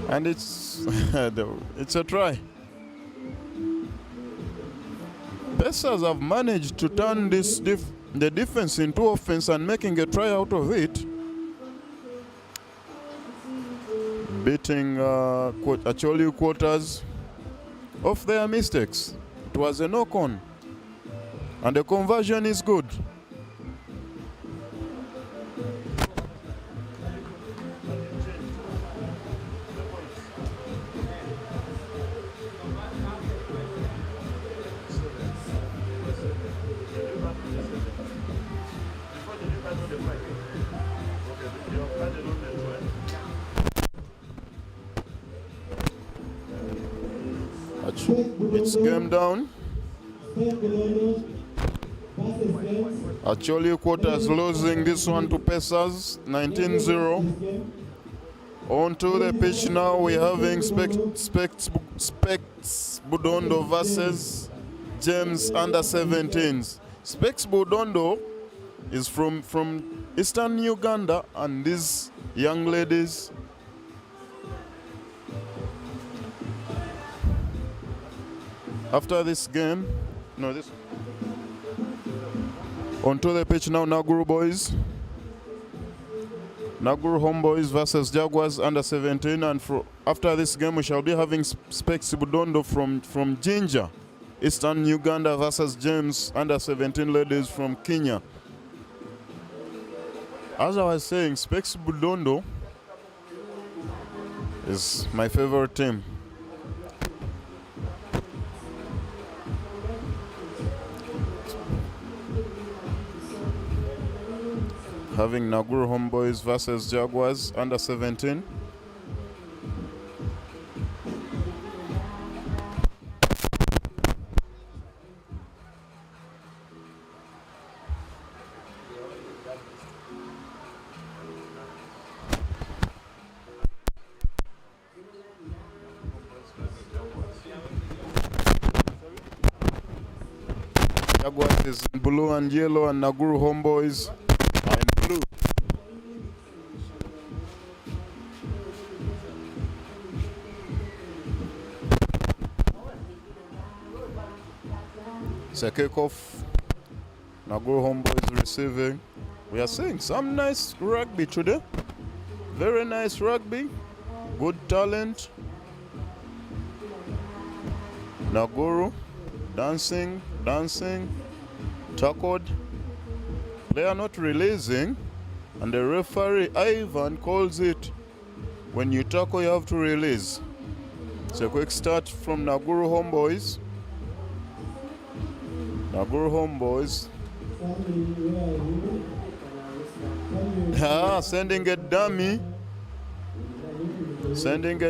and it's it's a try. Pacers have managed to turn the defense into offense and making a try out of it. Beating Acholi Quarters off their mistakes. It was a knock-on. And the conversion is good. It's game down. Acholi Quarters losing this one to Pacers, 19-0. On to the pitch now, we're having Specs Budondo versus James under-17s. Specs Budondo is from Eastern Uganda, and these young ladies after this game, no, this Onto the pitch now, Naguru boys. Naguru Homeboys versus Jaguars under 17, and after this game we shall be having Specs Budondo from Jinja, Eastern Uganda versus James under 17 ladies from Kenya. As I was saying, Specs Budondo is my favorite team. Having Naguru Homeboys versus Jaguars under 17. Jaguars is in blue and yellow, and Naguru Homeboys are in blue. It's a kickoff. Naguru Homeboys receiving. We are seeing some nice rugby today. Very nice rugby. Good talent. Naguru dancing, tackled. They are not releasing, and the referee Ivan calls it when you tackle you have to release. It's a quick start from Naguru Homeboys. Naguru Homeboys sending a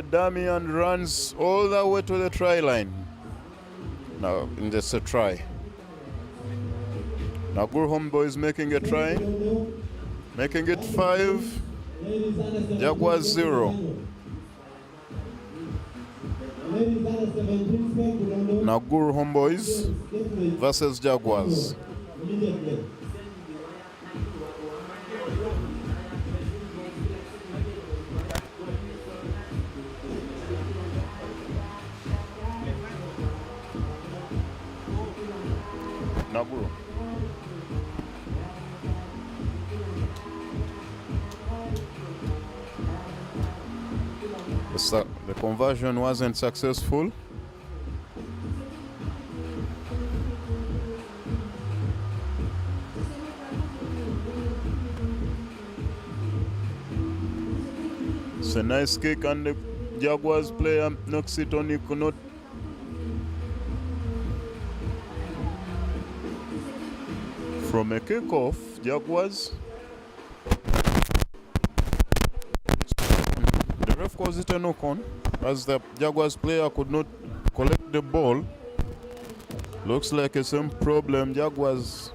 dummy and runs all the way to the try line. Now, just a try. Naguru Homeboys making a try. Making it 5. Jaguars 0. Naguru Homeboys versus Jaguars. Naguru. The conversion wasn't successful. It's a nice kick, and the Jaguars player knocks it on. He could not. From a kickoff, Jaguars. The ref calls it a knock-on, as the Jaguars player could not collect the ball. Looks like a same problem. Jaguars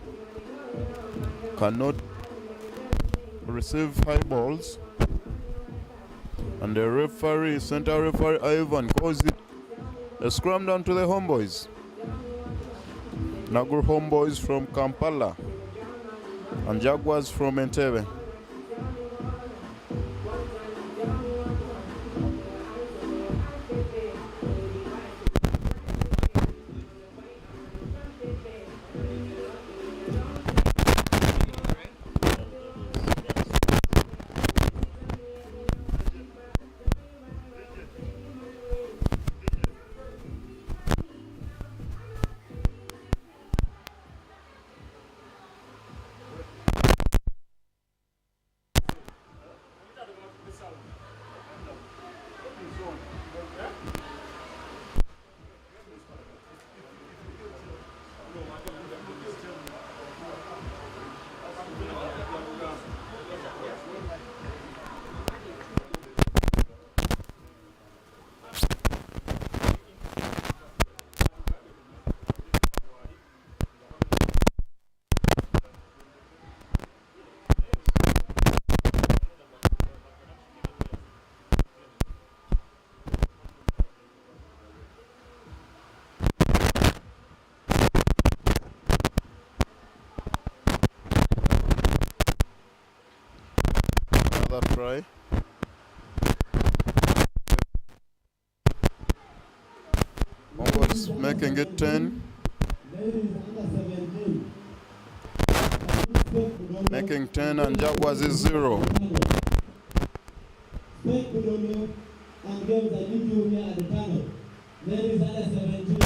cannot receive high balls, and the referee, center referee Ivan, calls it a scrum down to the Homeboys. Naguru Homeboys from Kampala and Jaguars from Entebbe. Another try. Homeboys making it 10. Ladies under 17. making 10 and Jaguars is 0. Spec Budono and games I need you here at the tunnel. Ladies under 17.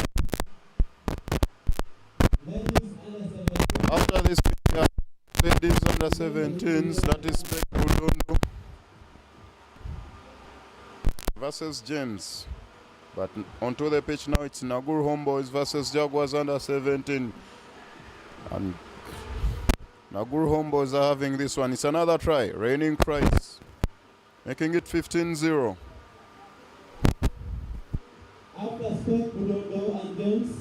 Ladies under 17. After this picture, ladies under 17s, that is Spec Budono versus James. But onto the pitch now, it's Nagur Homeboys versus Jaguars under 17. And Nagur Homeboys are having this one. It's another try. Reigning prize. Making it 15-0. After Spec Budono and games,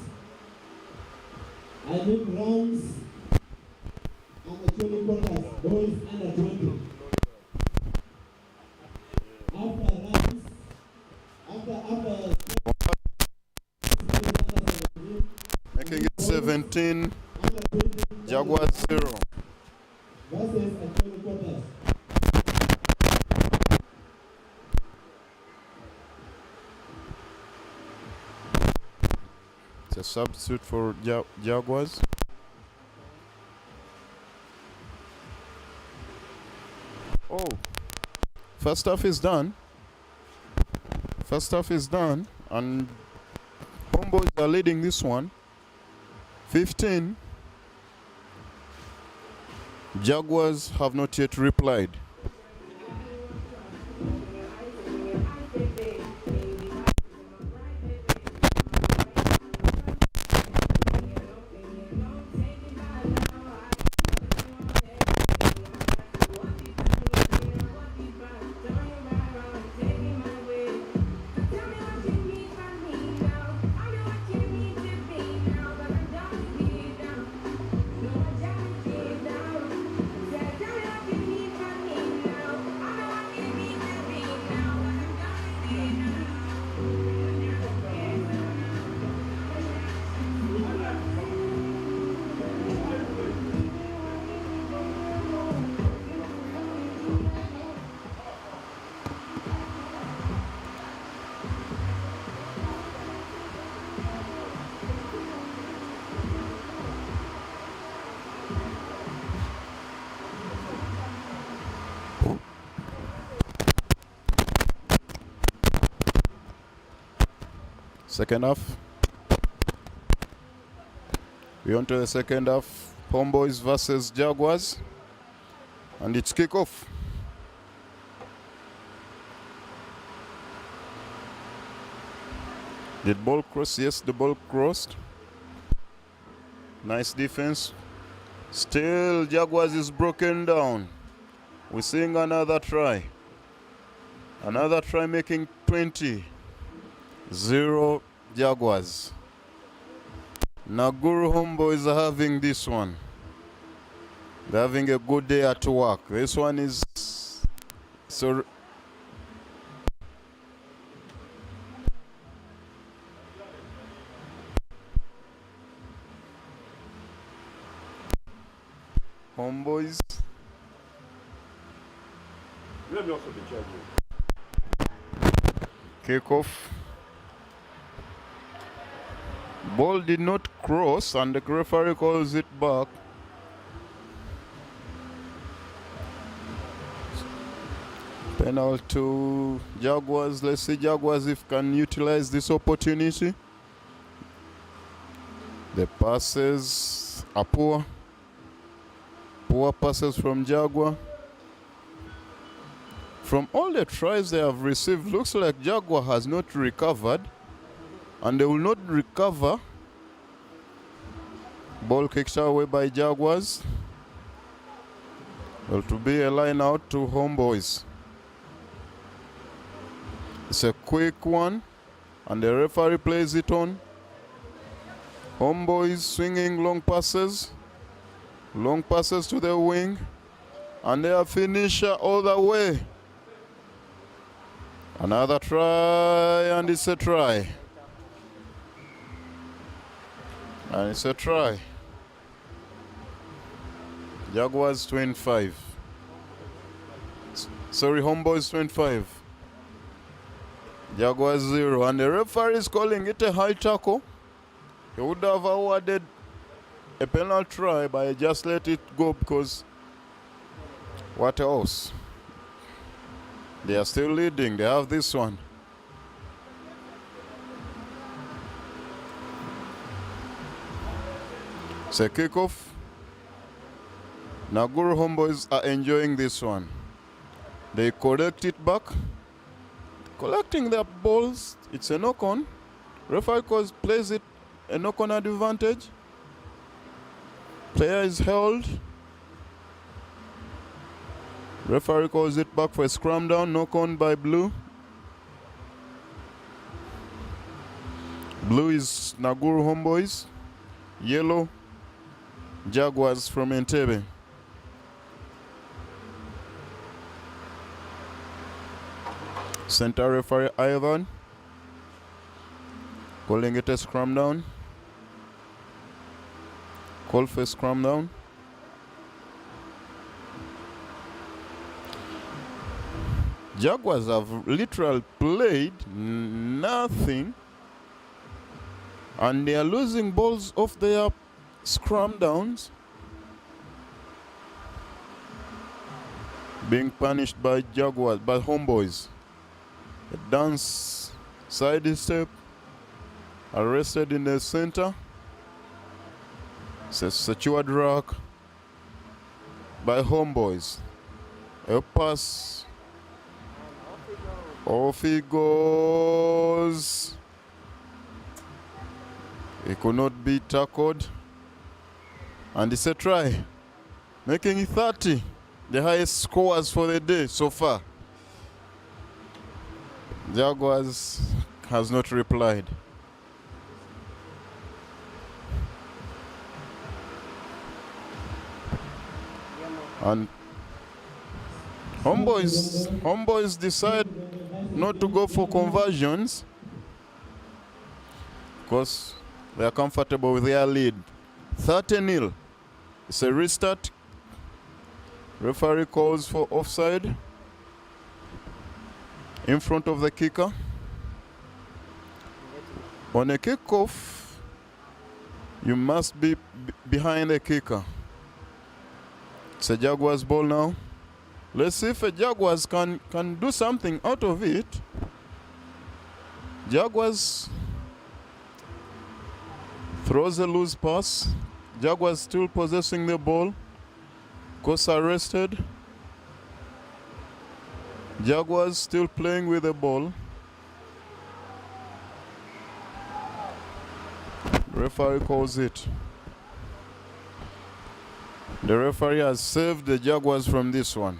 I need rounds and the 20 quarters, boys under 20. After rounds, after Making it 17. Jaguars 0. versus and 20 quarters. It's a substitute for Jaguars. Oh, first half is done. First half is done, and Homeboys are leading this one. 15. Jaguars have not yet replied. Second half. We on to the second half. Homeboys versus Jaguars. And it's kickoff. Did ball cross? Yes, the ball crossed. Nice defense. Still, Jaguars is broken down. We're seeing another try. Another try making 20. 0 Jaguars. Naguru Homeboys are having this one. They're having a good day at work. This one is so. Homeboys. Let me also be charging. Kickoff. Ball did not cross and the referee calls it back. Penalty to Jaguars. Let's see Jaguars if can utilize this opportunity. The passes are poor. Poor passes from Jaguar. From all the tries they have received, looks like Jaguar has not recovered. And they will not recover. Ball kicked away by Jaguars. Well, to be a line out to Homeboys. It's a quick one. And the referee plays it on. Homeboys swinging long passes. Long passes to the wing. And they are finisher all the way. Another try, and it's a try. And it's a try. Jaguars 25. Sorry, Homeboys 25. Jaguars 0. And the referee is calling it a high tackle. He would have awarded a penalty try, but I just let it go because what else? They are still leading. They have this one. It's a kickoff. Naguru Homeboys are enjoying this one. They collect it back. Collecting their balls. It's a knock-on. Referee plays it a knock-on advantage. Player is held. Referee calls it back for a scrum down. Knock-on by Blue. Blue is Naguru Homeboys. Yellow, Jaguars from Entebbe. Center referee Ivan calling it a scrum down. Call for a scrum down. Jaguars have literally played nothing and they are losing balls off their scrum downs. Being punished by Jaguars, by Homeboys. A dance side step. Arrested in the center. It's a secured rock by Homeboys. A pass. Off he goes. He could not be tackled. And it's a try. Making it 30. The highest scores for the day so far. Jaguars has not replied. And Homeboys decide not to go for conversions because they are comfortable with their lead. 30-0. It's a restart. Referee calls for offside in front of the kicker. On a kickoff, you must be behind the kicker. It's a Jaguars ball now. Let's see if a Jaguars can do something out of it. Jaguars throws a loose pass. Jaguars still possessing the ball. Coast arrested. Jaguars still playing with the ball. Referee calls it. The referee has saved the Jaguars from this one.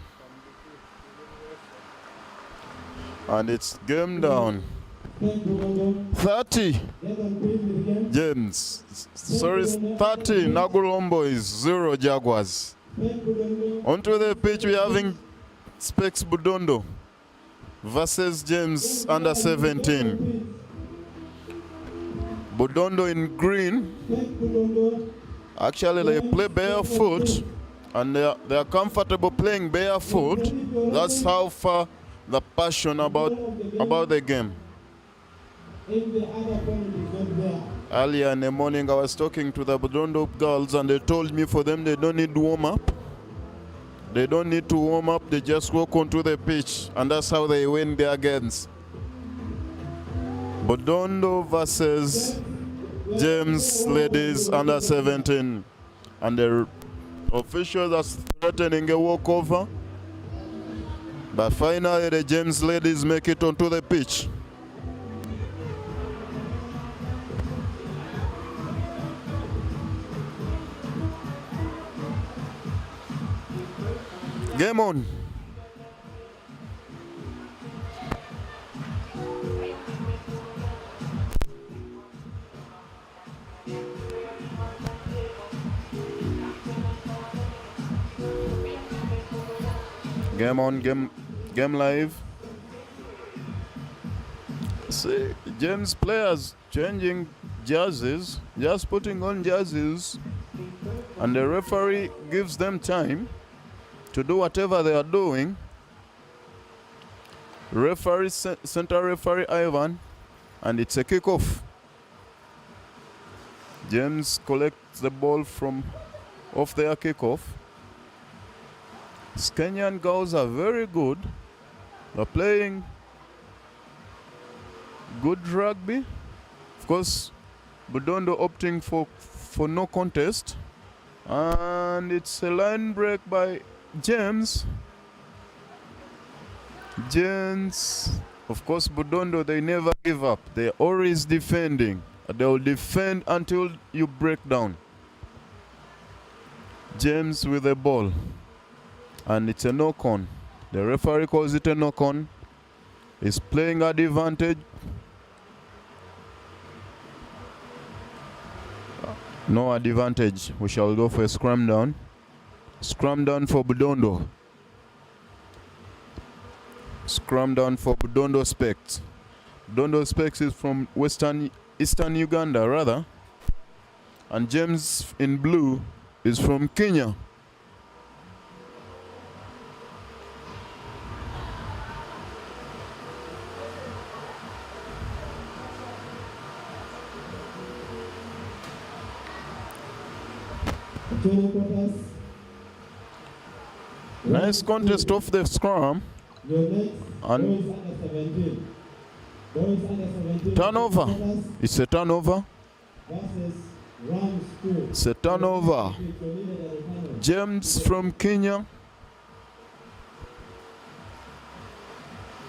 And it's game down. 30. James. Sorry, 30. Naguru Homeboys, 0 Jaguars. Onto the pitch, we're having Specs Budondo versus James under 17. Budondo in green. Actually, they play barefoot and they are comfortable playing barefoot. That's how far the passion about the game. Earlier in the morning, I was talking to the Budondo girls and they told me for them they don't need to warm up. They don't need to warm up, they just walk onto the pitch and that's how they win their games. Budondo versus James ladies under 17. And the officials are threatening a walkover. But finally the James ladies make it onto the pitch. Game on. Game on, game live. See, James players changing jerseys, just putting on jerseys, and the referee gives them time to do whatever they are doing. Referee, center referee Ivan, and it's a kickoff. James collects the ball from off their kickoff. Kenyan girls are very good. They're playing good rugby. Of course, Budondo opting for no contest. And it's a line break by James. James, of course, Budondo, they never give up. They're always defending. They'll defend until you break down. James with the ball. And it's a knock-on. The referee calls it a knock-on. He's playing at advantage. No advantage. We shall go for a scrum down. Scrum down for Budondo. Scrum down for Budondo Specs. Budondo Specs is from Eastern Uganda, rather. And James in blue is from Kenya. Nice contest off the scrum. And turnover. It's a turnover. It's a turnover. James from Kenya.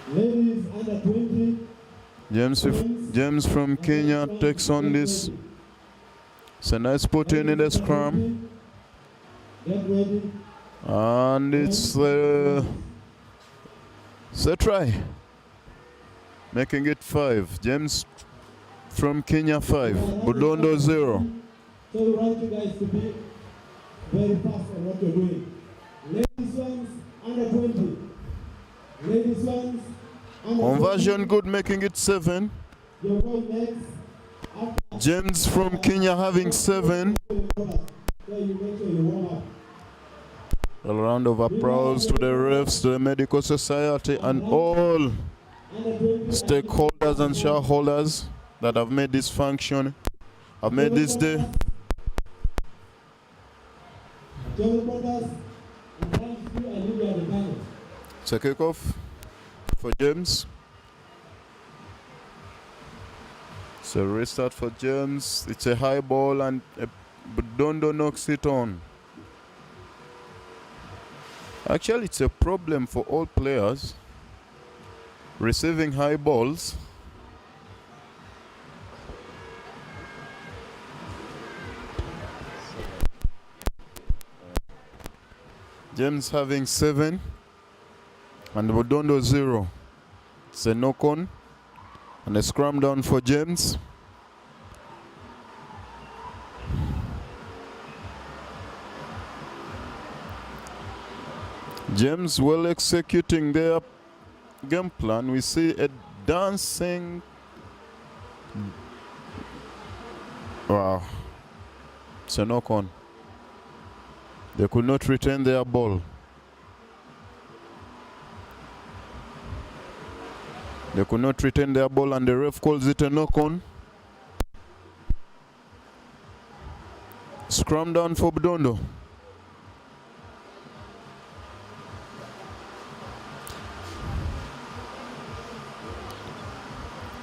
Ladies under 20. James from Kenya takes on this. It's a nice put in the scrum. Get ready. And it's a try. Making it 5. James from Kenya 5. Budondo 0. So we want you guys to be very fast on what you're doing. Ladies Swans under 20. Ladies Swans under 20. Conversion good, making it 7. You're going next. James from Kenya having 7. So you make sure you warm up. A round of applause to the refs, to the medical society, and all stakeholders and shareholders that have made this function, have made this day. It's a kickoff for James. It's a restart for James. It's a high ball and Budondo knocks it on. Actually, it's a problem for all players receiving high balls. James having 7 and Budondo 0. It's a knock-on and a scrum down for James. James well executing their game plan. We see a dancing. Wow. It's a knock-on. They could not retain their ball. They could not retain their ball and the ref calls it a knock-on. Scrum down for Budondo.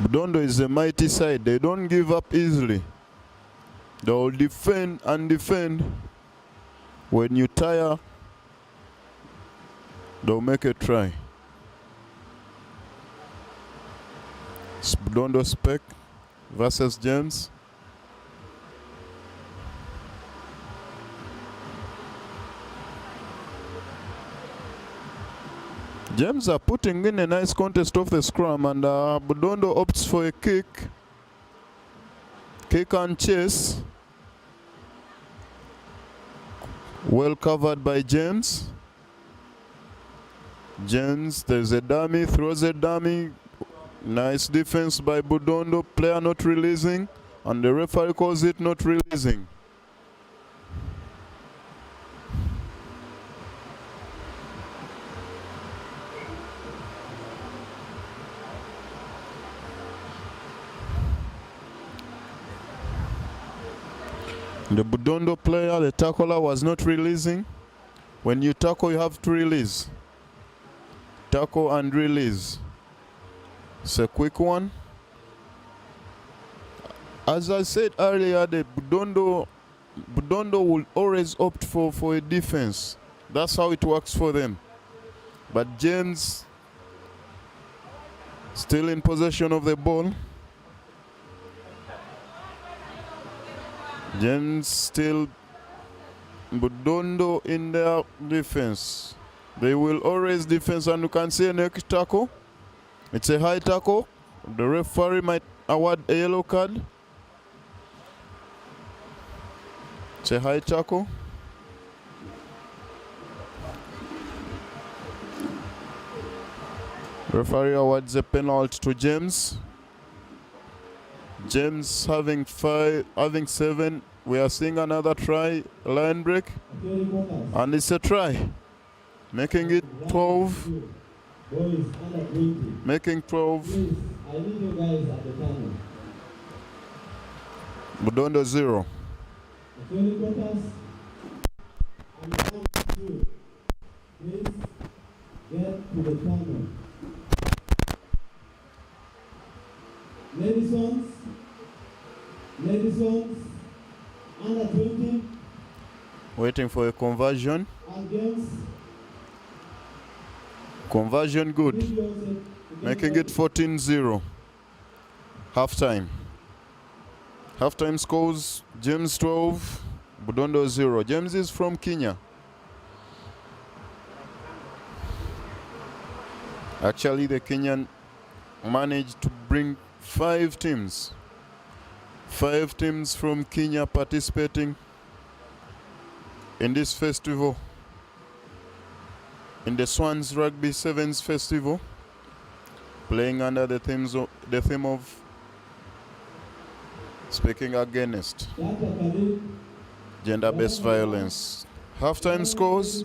Budondo is a mighty side. They don't give up easily. They will defend and defend. When you tire, they'll make a try. It's Budondo Spec versus James. James are putting in a nice contest off the scrum, and Budondo opts for a kick. Kick and chase. Well covered by James. James, there's a dummy, throws a dummy. Nice defense by Budondo. Player not releasing, and the referee calls it not releasing. The Budondo player, the tackler, was not releasing. When you tackle, you have to release. Tackle and release. It's a quick one. As I said earlier, the Budondo will always opt for a defense. That's how it works for them. But James still in possession of the ball. James still, Budondo in their defense. They will always defense, and you can see a neck tackle. It's a high tackle. The referee might award a yellow card. It's a high tackle. Referee awards a penalty to James. James having 7. We are seeing another try, line break, and it's a try, making it 12. Boys under 20. Making 12. Please, I need you guys at the tunnel. Budondo 0. 20 quarters. And 1, 2. Please get to the tunnel. Ladies Swans, under 20. Waiting for a conversion. And games. Conversion good. Making it 14-0. Halftime. Halftime scores: James 12, Budondo 0. James is from Kenya. Actually, the Kenyan managed to bring 5 teams. 5 teams from Kenya participating in this festival, in the Swans Rugby Sevens Festival, playing under the theme of speaking against gender-based violence. Halftime scores: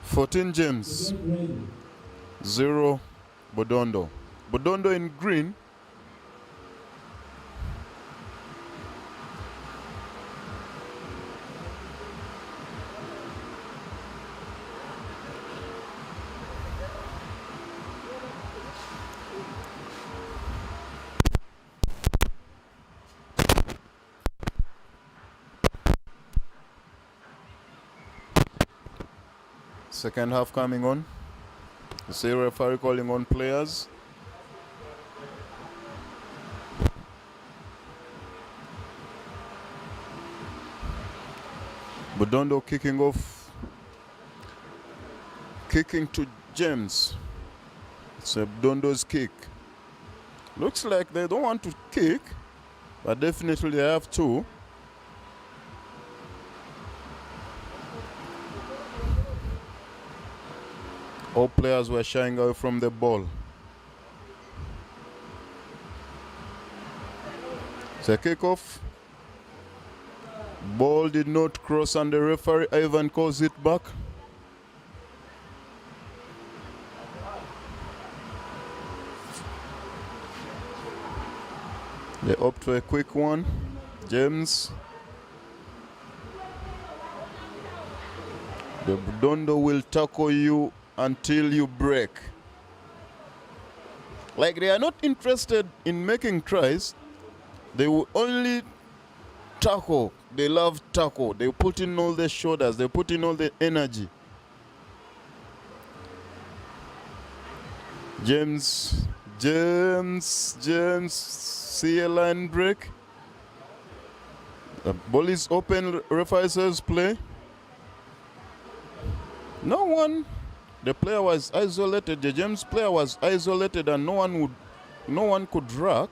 14 James, 0 Budondo. Budondo in green. Second half coming on. You see referee calling on players. Budondo kicking off. Kicking to James. It's a Budondo's kick. Looks like they don't want to kick, but definitely they have to. All players were shying away from the ball. It's a kickoff. Ball did not cross, and the referee Ivan calls it back. They opt for a quick one. James. The Budondo will tackle you until you break. Like, they are not interested in making tries. They will only tackle. They love tackle. They put in all their shoulders. They put in all the energy. James. See a line break. The ball is open. Referee says play. No one. The player was isolated. The James player was isolated, and no one could drag.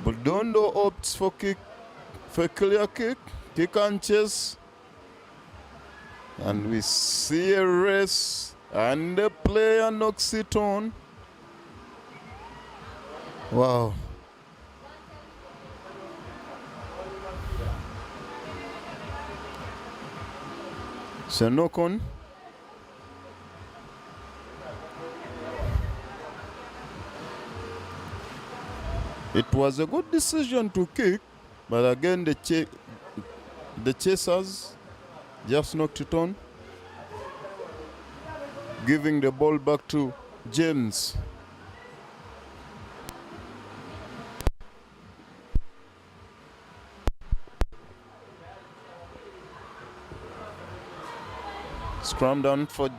Budondo opts for a clear kick and chase. And we see a race, and the player knocks it on. Wow. It's a knock on. It was a good decision to kick, But again, the chasers just knocked it on, giving the ball back to James. Scrum down for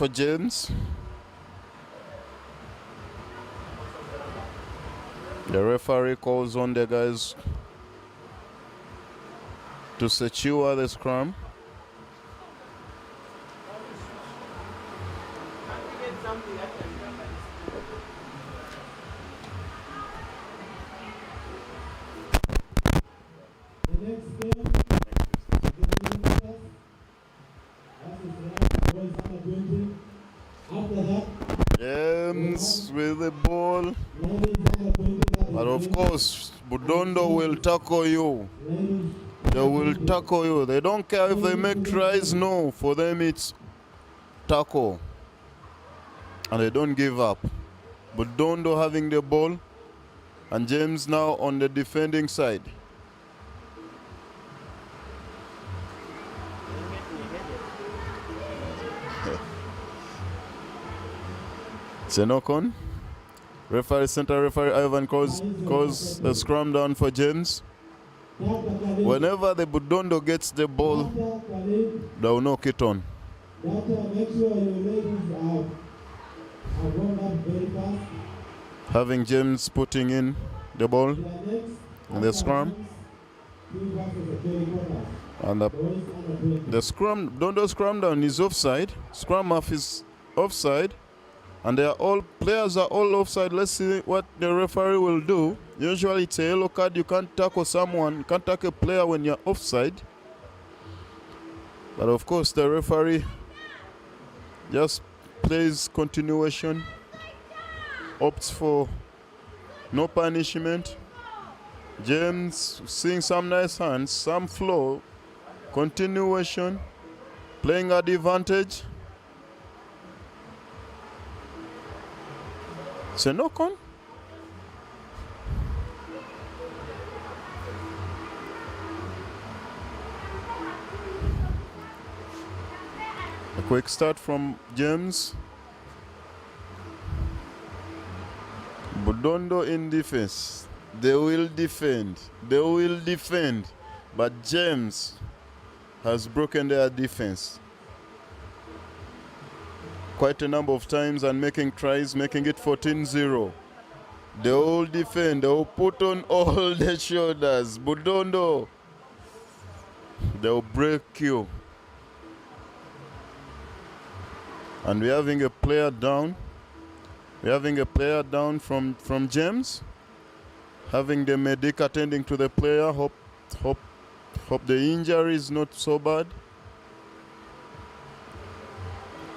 James. The referee calls on the guys to secure the scrum. The next game, boys under 20. After that, James with the ball. ladies under 20. But of course, Budondo will tackle you. They will tackle you. They don't care if they make tries. No, for them it's tackle. And they don't give up. Budondo having the ball. And James now on the defending side. Senokon. Referee, center referee Ivan calls a scrum down for James. Whenever the Budondo gets the ball, they will knock it on. Make sure your ladies are warmed up very fast. Having James putting in the ball in the scrum. And the scrum, Budondo scrum down is offside. Scrum half is offside. And players are all offside. Let's see what the referee will do. Usually it's a yellow card. You can't tackle someone, you can't tackle a player when you're offside. But of course the referee just plays continuation, opts for no punishment. James seeing some nice hands, some flow, continuation, playing at advantage. Senokon. A quick start from James. Budondo in defense. They will defend. They will defend. But James has broken their defense quite a number of times and making tries, making it 14-0. They will defend, they will put on all the shoulders. Budondo, they will break you. And we're having a player down. We're having a player down from James. Having the medic attending to the player. Hope the injury is not so bad.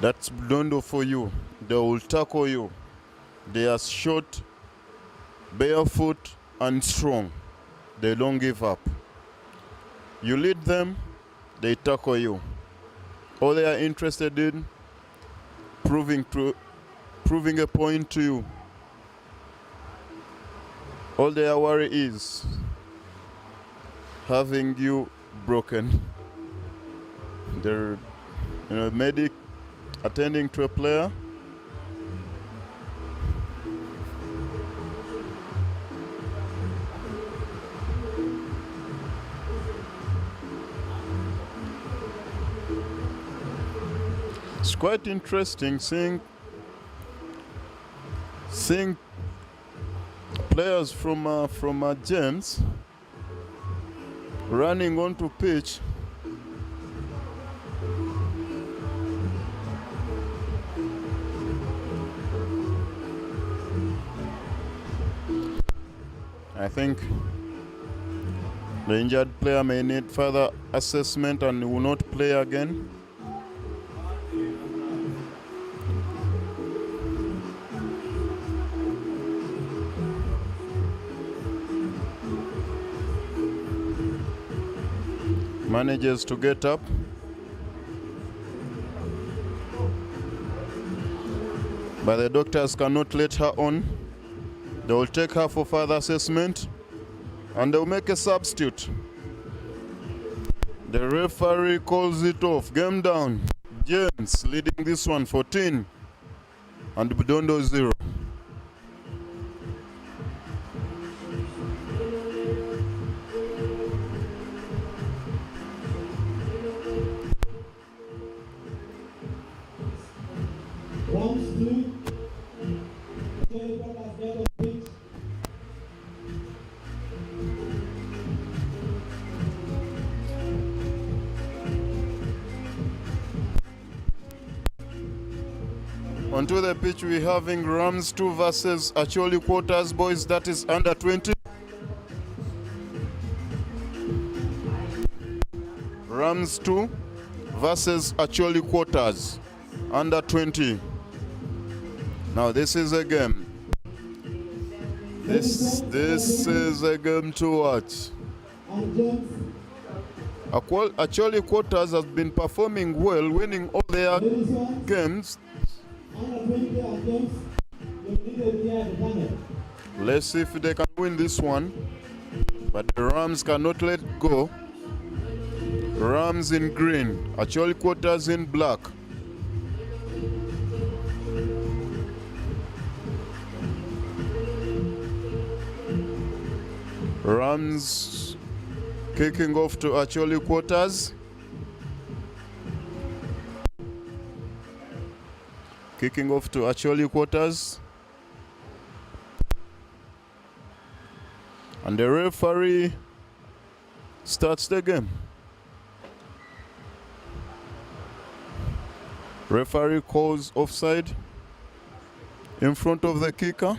That's Budondo for you. They will tackle you. They are short, barefoot, and strong. They don't give up. You lead them, they tackle you. All they are interested in, proving a point to you. All their worry is having you broken. The medic attending to a player. It's quite interesting seeing players from James running onto pitch. I think the injured player may need further assessment and will not play again. Manages to get up. But the doctors cannot let her on. They will take her for further assessment. And they'll make a substitute. The referee calls it off. Game down. James leading this one 14 and Budondo 0. Rounds 2. Sorry, brothers, get on pitch. Onto the pitch, we're having Rams 2 versus Acholi Quarters boys, that is under 20. Rams 2 versus Acholi Quarters, under 20. Now this is a game. This is a game to watch. And James, Acholi Quarters has been performing well, winning all their ladies Swans, games. under 20 and James, you need to be at the tunnel. Let's see if they can win this one. But the Rams cannot let go. Rams in green, Acholi Quarters in black. Rams kicking off to Acholi Quarters. Kicking off to Acholi Quarters. And the referee starts the game. Referee calls offside in front of the kicker.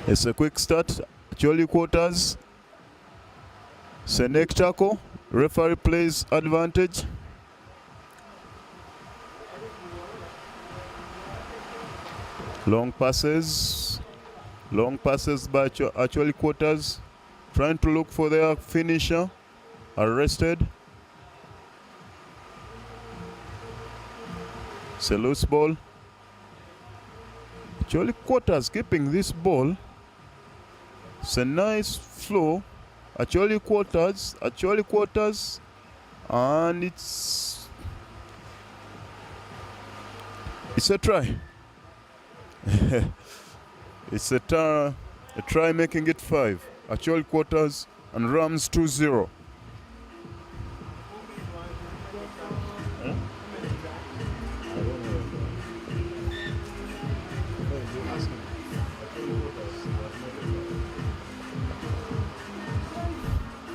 It's a quick start. Acholi Quarters. Senek tackle. Referee plays advantage. Long passes by Acholi Quarters, trying to look for their finisher. Arrested. It's a loose ball. Acholi Quarters keeping this ball. It's a nice flow. Acholi Quarters, and it's a try. It's a try making it 5. Acholi Quarters and Rams 2-0.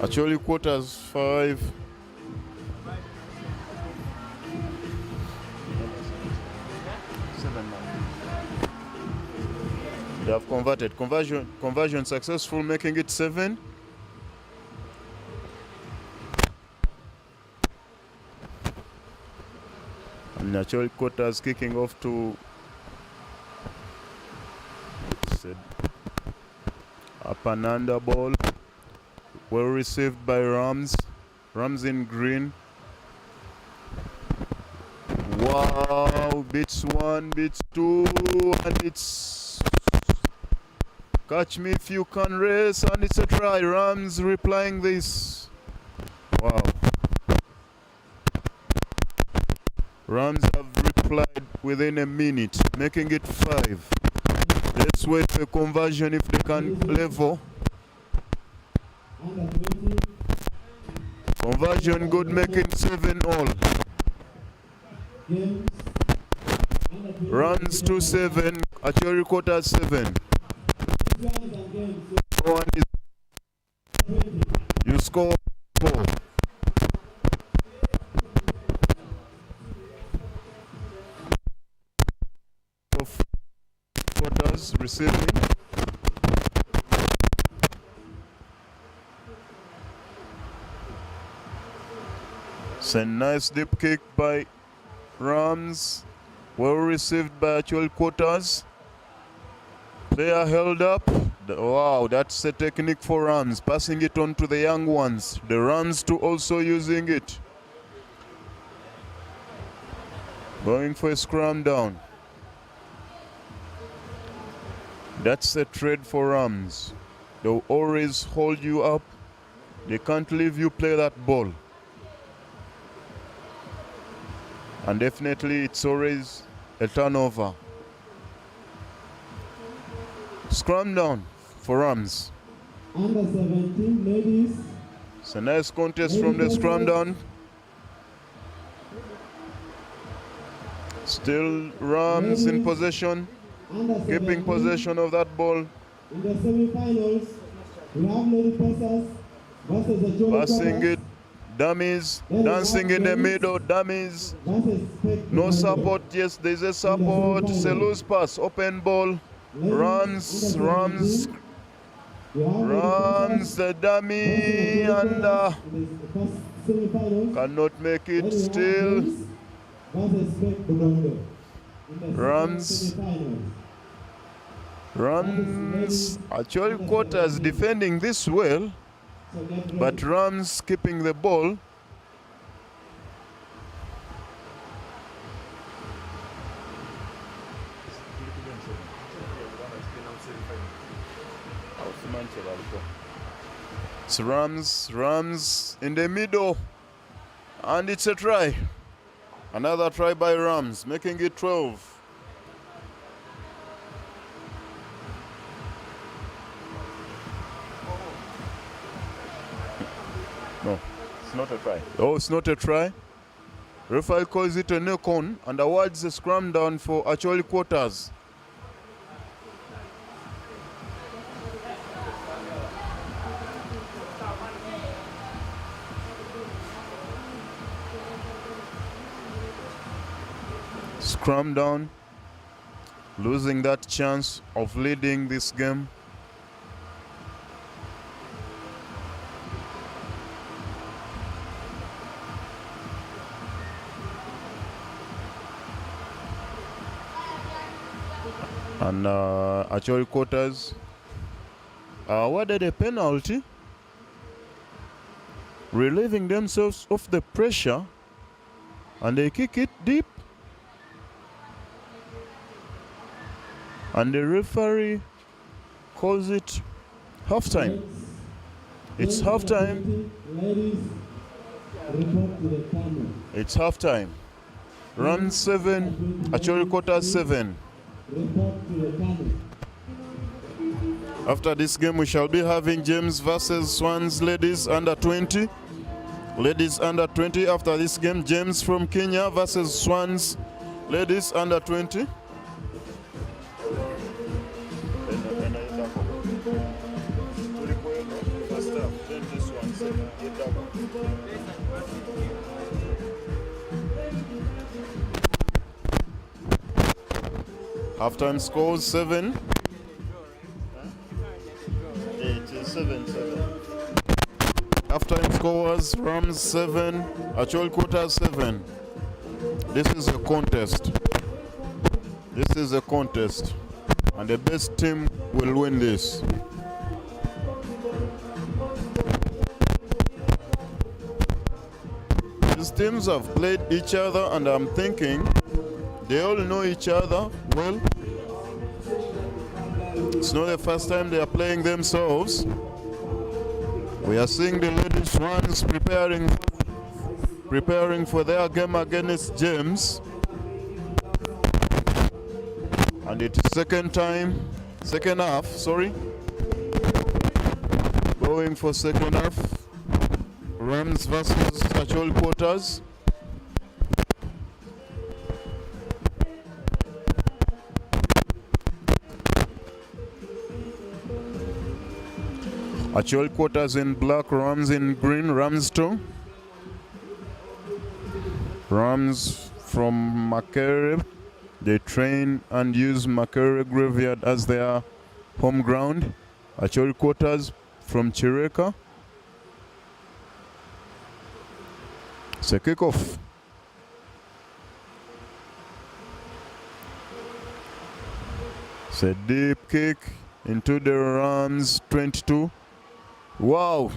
Acholi Quarters 5. They have converted. Conversion successful, making it 7. And Acholi Quarters kicking off to a Pananda ball. Well received by Rams. Rams in green. Wow, beats 1, beats 2, and it's catch me if you can race, and it's a try. Rams replying this. Wow. Rams have replied within a minute, making it 5. Let's wait for conversion if they can level. Under 20, Conversion good, making 7 all. James, under 20. Rams 2-7, Acholi Quarters 7. Swans and James, One is 20. you score 4. Quarters receiving. It's a nice deep kick by Rams. Well received by Acholi Quarters. Player held up. Wow, that's a technique for Rams. Passing it on to the young ones. The Rams too also using it. Going for a scrum down. That's a trade for Rams. They'll always hold you up. They can't leave you play that ball. And definitely it's always a turnover. Scrum down for Rams. Under 17, ladies. It's a nice contest from the scrum down. Still Rams in possession, Under keeping 17. possession of that ball. In the semi-finals, we have lady passers versus the Jolly Passing Quarters it, dummies, dancing in the middle, dummies. versus Spec No Commander. support, yes, there's a support. It's a loose pass, open ball. Rams, Rams, We have lady Rams, the dummy, and cannot make it still. Rams. Rams, actually Quarters defending this well, but Rams keeping the ball. It's Rams in the middle, and it's a try. Another try by Rams, making it 12. No, it's not a try. Oh, it's not a try. Referee calls it a no-con and awards a scrum down for actual Quarters. Scrum down, losing that chance of leading this game. And actual Quarters awarded a penalty, relieving themselves of the pressure, and they kick it deep. And the referee calls it halftime. It's halftime. Ladies, report to the camera. It's halftime. Rams 7, actual Quarters 7. Report to the camera. After this game, we shall be having James versus Swans ladies under 20. Ladies under 20. After this game, James from Kenya versus Swans ladies under 20. Halftime scores 7. It is 7-7. Halftime scores Rams 7, actual Quarters 7. This is a contest. This is a contest. And the best team will win this. These teams have played each other, and I'm thinking they all know each other well. It's not the first time they are playing themselves. We are seeing the ladies Swans preparing for their game against James. And it is second half, sorry. Going for second half. Rams versus actual Quarters. Actual Quarters in black, Rams in green, Rams too. Rams from Makerere. They train and use Makerere Graveyard as their home ground. Actual Quarters from Chireka. It's a kickoff. It's a deep kick into the Rams 22. Wow.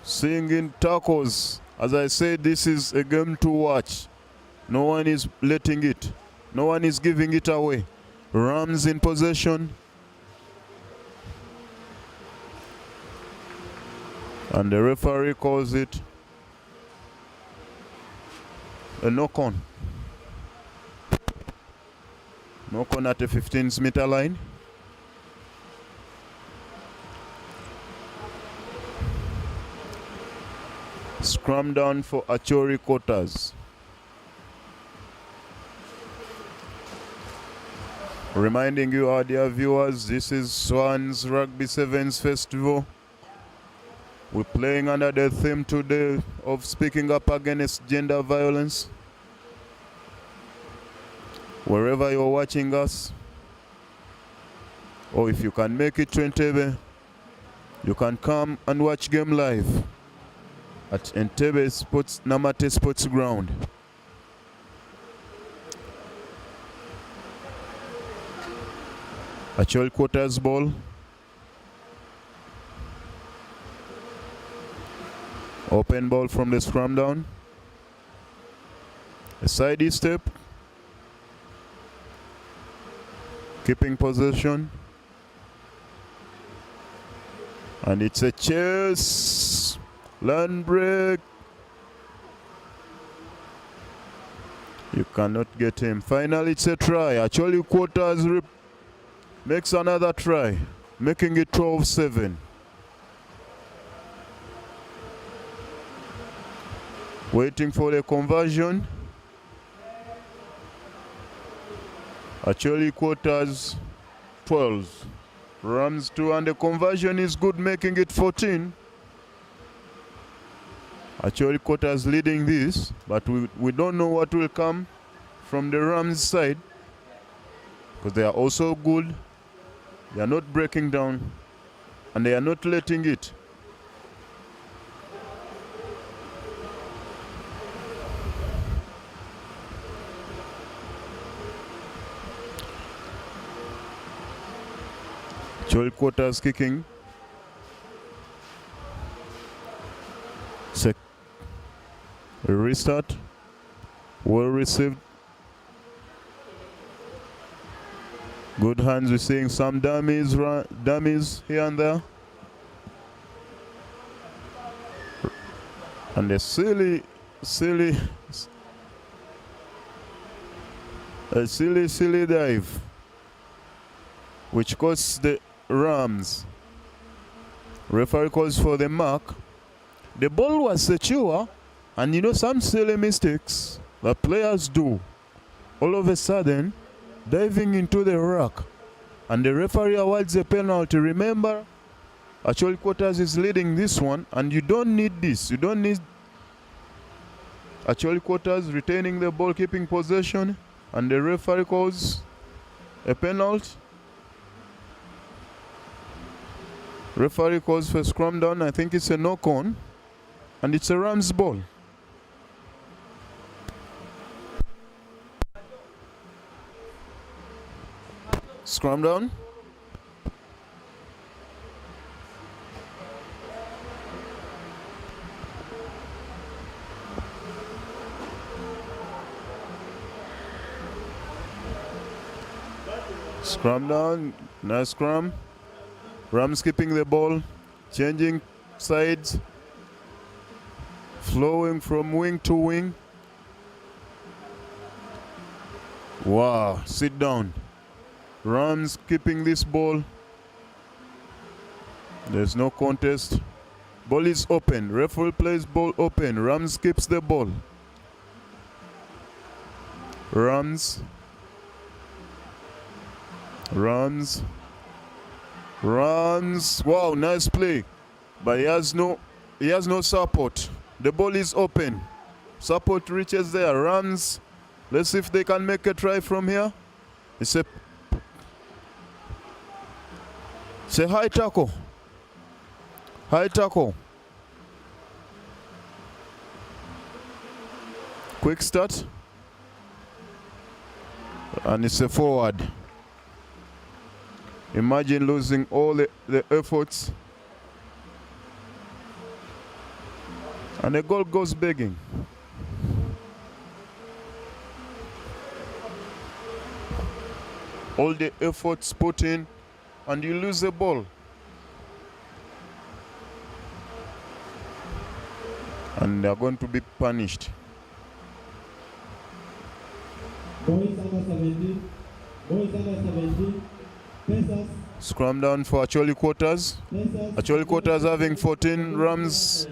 Seeing in tackles. As I said, this is a game to watch. No one is letting it. No one is giving it away. Rams in possession. And the referee calls it a knock-on. Knock-on at the 15-meter line. Scrum down for Achori Quarters. Reminding you, our dear viewers, this is Swans Rugby Sevens Festival. We're playing under the theme today of speaking up against gender violence. Wherever you're watching us, or if you can make it to Entebbe, you can come and watch game live at Entebbe Namate Sports Ground. Acholi Quarters ball. Open ball from the scrum down. A side step. Keeping possession. And it's a chase. Land break. You cannot get him. Finally, it's a try. Acholi Quarters makes another try, making it 12-7. Waiting for the conversion. Acholi Quarters 12. Rams 2, and the conversion is good, making it 14. Acholi Quarters leading this, but we don't know what will come from the Rams side, because they are also good. They are not breaking down, and they are not letting it. Acholi Quarters kicking. Restart. Well received. Good hands. We're seeing some dummies here and there. And a silly dive, which costs the Rams. Referee calls for the mark. The ball was secure, and you know, some silly mistakes that players do, all of a sudden diving into the rock, and the referee awards a penalty. Remember, Acholi Quarters is leading this one, and you don't need this. You don't need Acholi Quarters retaining the ball, keeping possession, and the referee calls a penalty. Referee calls for scrum down. I think it's a knock-on, and it's a Rams ball. Scrum down. Scrum down. Nice scrum. Rams keeping the ball, changing sides, flowing from wing to wing. Wow, sit down. Rams keeping this ball. There's no contest. Ball is open. Referee plays ball open. Rams keeps the ball. Rams. Wow, nice play. But he has no support. The ball is open. Support reaches there. Rams. Let's see if they can make a try from here. It's a high tackle. High tackle. Quick start. And it's a forward. Imagine losing all the efforts. And the goal goes begging. all the efforts put in, and you lose the ball. And they are going to be punished. Boys under 17. Boys under 17. Pacers. Scrum down for Acholi Quarters. Pacers. Acholi Quarters having 14 Rams.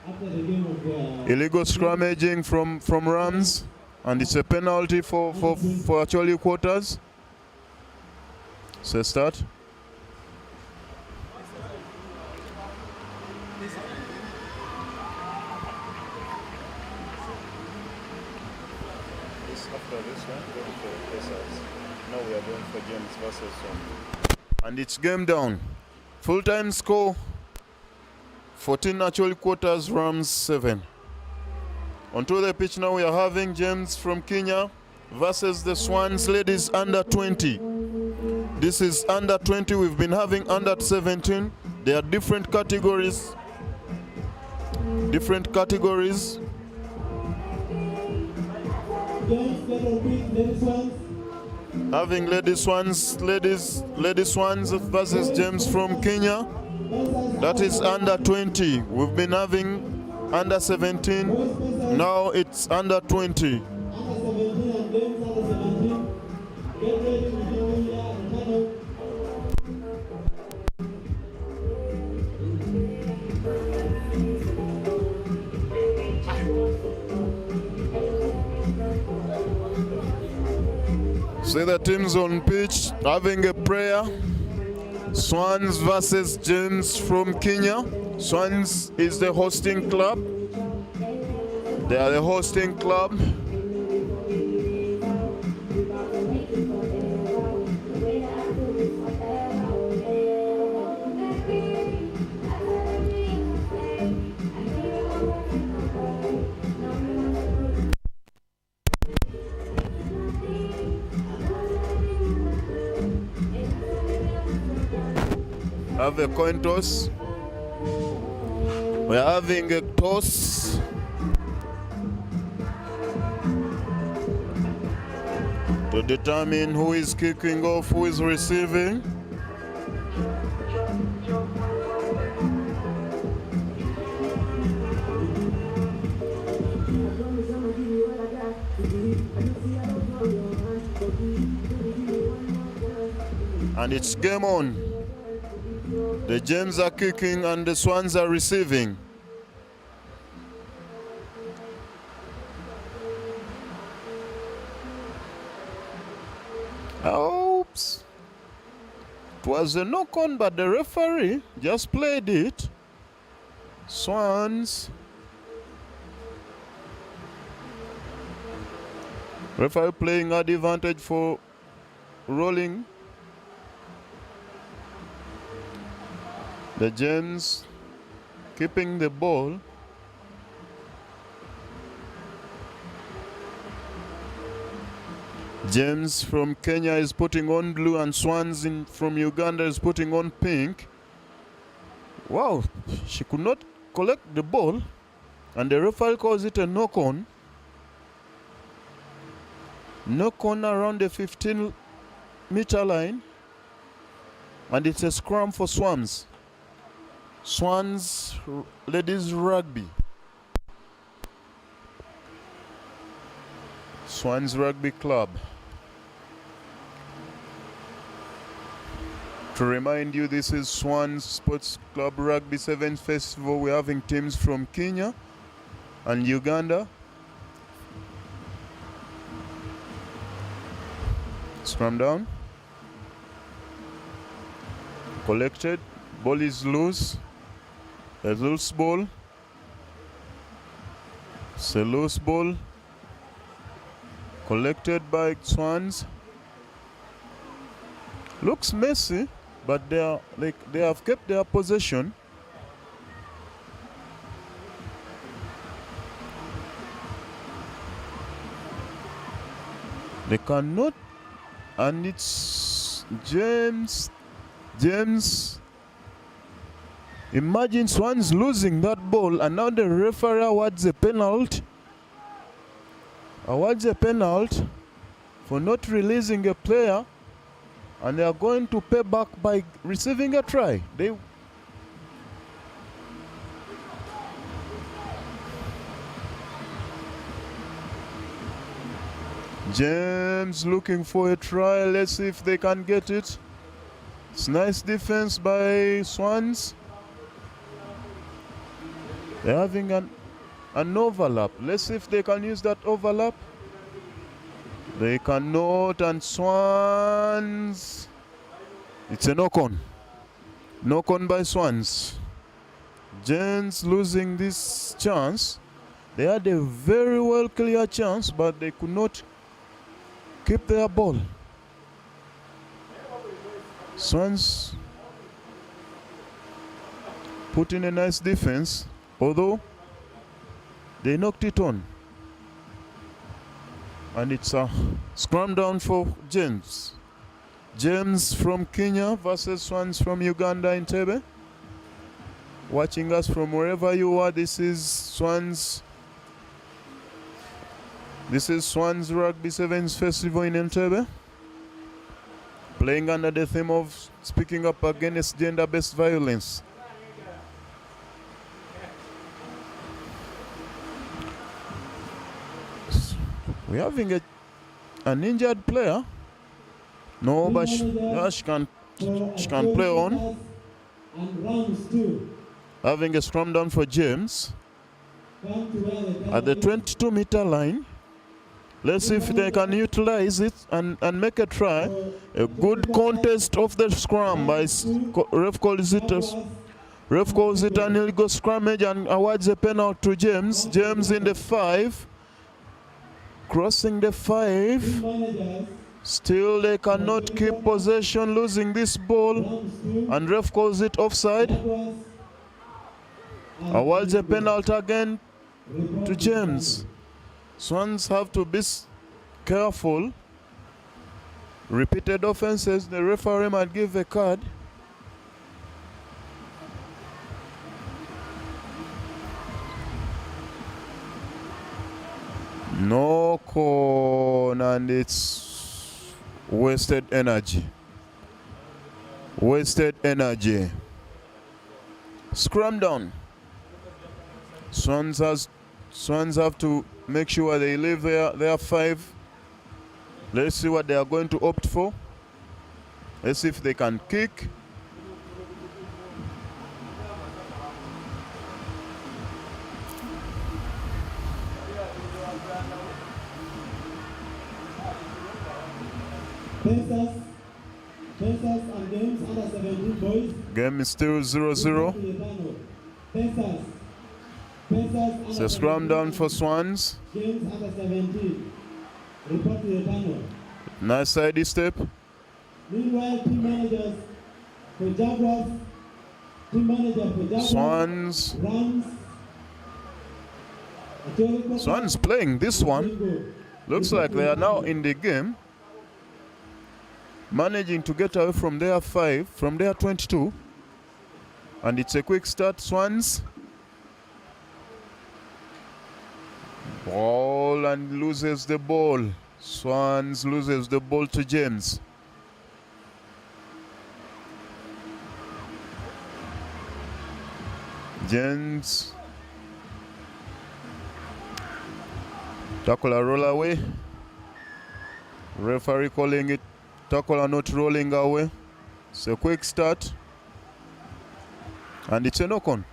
After the game of Illegal scrummaging from Rams. And it's a penalty for Acholi Quarters. So start. After this one, going for Pacers. Now we are going for James versus Swans. And it's game down. Full-time score, 14 Acholi Quarters, Rams 7. Onto the pitch now we are having James from Kenya versus the Swans ladies under 20. This is under 20, we've been having under 17. They are different categories. James Swans. Having ladies Swans versus James from Kenya. That is under 20. We've been having under 17. Now it's under 20. Under 17 and James under 17. Get ready to join your channel. See the teams on pitch having a prayer. Swans versus James from Kenya. Swans is the hosting club. They are the hosting club. Have a coin toss. We are having a toss. To determine who is kicking off, who is receiving. And it's game on. The James are kicking and the Swans are receiving. Oops. It was a knock-on, but the referee just played it. Swans. Referee playing advantage for rolling. The James keeping the ball. James from Kenya is putting on blue and Swans from Uganda is putting on pink. Wow, she could not collect the ball and the referee calls it a knock-on. Knock-on around the 15-meter line, and it's a scrum for Swans. Swans ladies rugby. Swans Rugby Club. To remind you, this is Swans Sports Club Rugby 7th Festival. We're having teams from Kenya and Uganda. Scrum down. Collected. Ball is loose. A loose ball. It's a loose ball. Collected by Swans. Looks messy, but they have kept their possession. They cannot, and it's James. Imagine Swans losing that ball, and now the referee awards a penalty. For not releasing a player And they are going to pay back by receiving a try. James looking for a try. Let's see if they can get it. It's nice defense by Swans. They're having an overlap. Let's see if they can use that overlap. They cannot, and Swans. It's a knock-on. Knock-on by Swans. James losing this chance. They had a very well clear chance, but they could not keep their ball. Swans put in a nice defense, although they knocked it on. And it's a scrum down for James. James from Kenya versus Swans from Uganda in Tebe. Watching us from wherever you are, this is Swans. This is Swans Rugby Sevens Festival in Entebbe. Playing under the theme of speaking up against gender-based violence. We're having an injured player. No, but she can play on. Having a scrum down for James. At the 22-meter line. Let's see if they can utilize it and make a try. A good contest of the scrum by ref calls it an illegal scrummage and awards a penalty to James. James in the 5. Crossing the 5. Still they cannot keep possession, losing this ball. And ref calls it offside. Awards a penalty again to James. Swans have to be careful. Repeated offenses, the referee might give a card. No con, and it's wasted energy. Wasted energy. Scrum down. Swans have to make sure they leave their 5. Let's see what they are going to opt for. Let's see if they can kick. Pencers and games under 17 boys. Game is still 0-0. It's a scrum down for Swans. Games under 17. Report to the panel. Nice side step. Meanwhile, team managers for Jaguars, team manager for Jaguars, Swans. Rams. Swans playing this one. Looks like they are now in the game. Managing to get away from their 5, from their 22. And it's a quick start, Swans. Ball and loses the ball. Swans loses the ball to James. James. Tackle a roll away. Referee calling it tackle are not rolling away. It's a quick start. And it's a knock-on.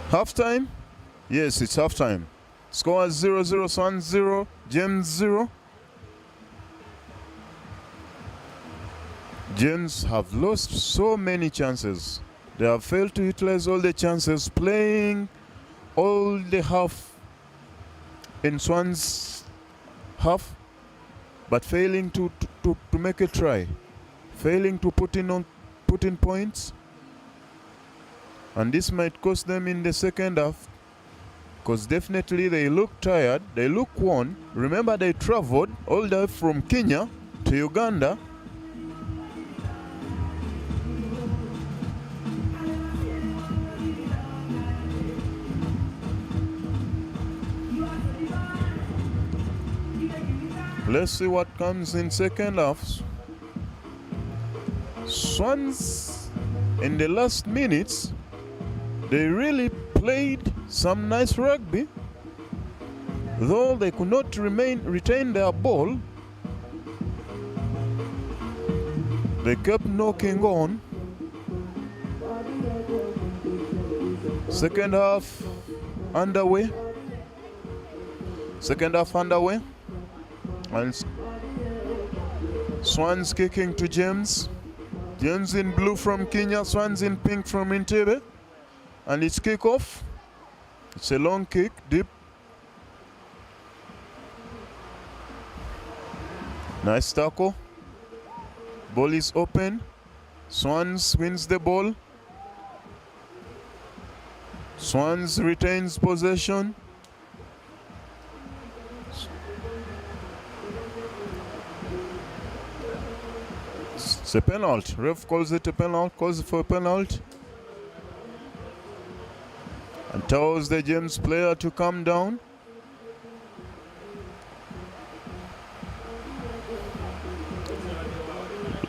Half-time? Yes, it's half-time. Score is 0-0, Swans 0, James 0. James have lost so many chances. They have failed to utilize all the chances, playing all the half in Swans half, but failing to make a try, failing to put in points, and this might cost them in the second half, because definitely they look tired, they look worn. Remember, they traveled all the way from Kenya to Uganda. Let's see what comes in second half. Swans, in the last minutes, they really played some nice rugby. Though they could not retain their ball, they kept knocking on. Second half underway. And Swans kicking to James. James in blue from Kenya, Swans in pink from Entebbe. And it's kickoff. It's a long kick, deep. Nice tackle. Ball is open. Swans wins the ball. Swans retains possession. It's a penalty. Ref calls it a penalty, calls for a penalty. And tells the James player to come down.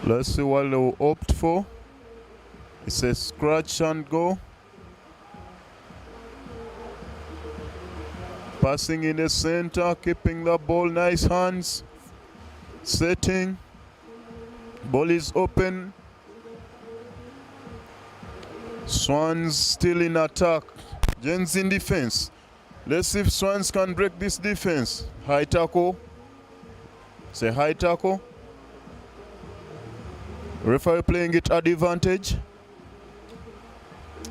Let's see what they will opt for. It's a scratch and go. Passing in the center, keeping the ball, nice hands. Setting. Ball is open. Swans still in attack. James in defense. Let's see if Swans can break this defense. High tackle. It's a high tackle. Referee playing it at advantage.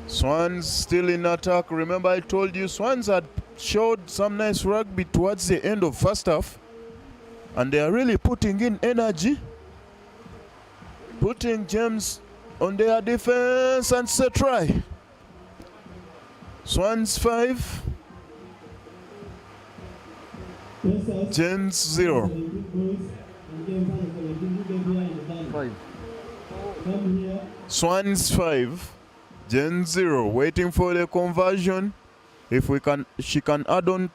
Swans still in attack. Remember I told you Swans had showed some nice rugby towards the end of first half. And they are really putting in energy. Putting James on their defense and it's a try. Swans 5. James 0. 5. Swans 5. James 0. Waiting for the conversion. If she can add on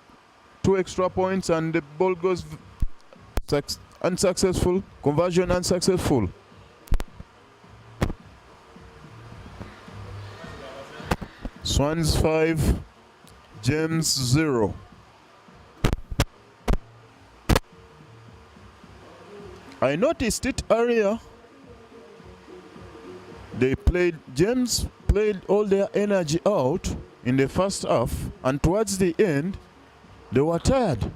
2 extra points and the ball goes unsuccessful. Conversion unsuccessful. Swans 5. James 0. I noticed it earlier. James played all their energy out in the first half, and towards the end, they were tired.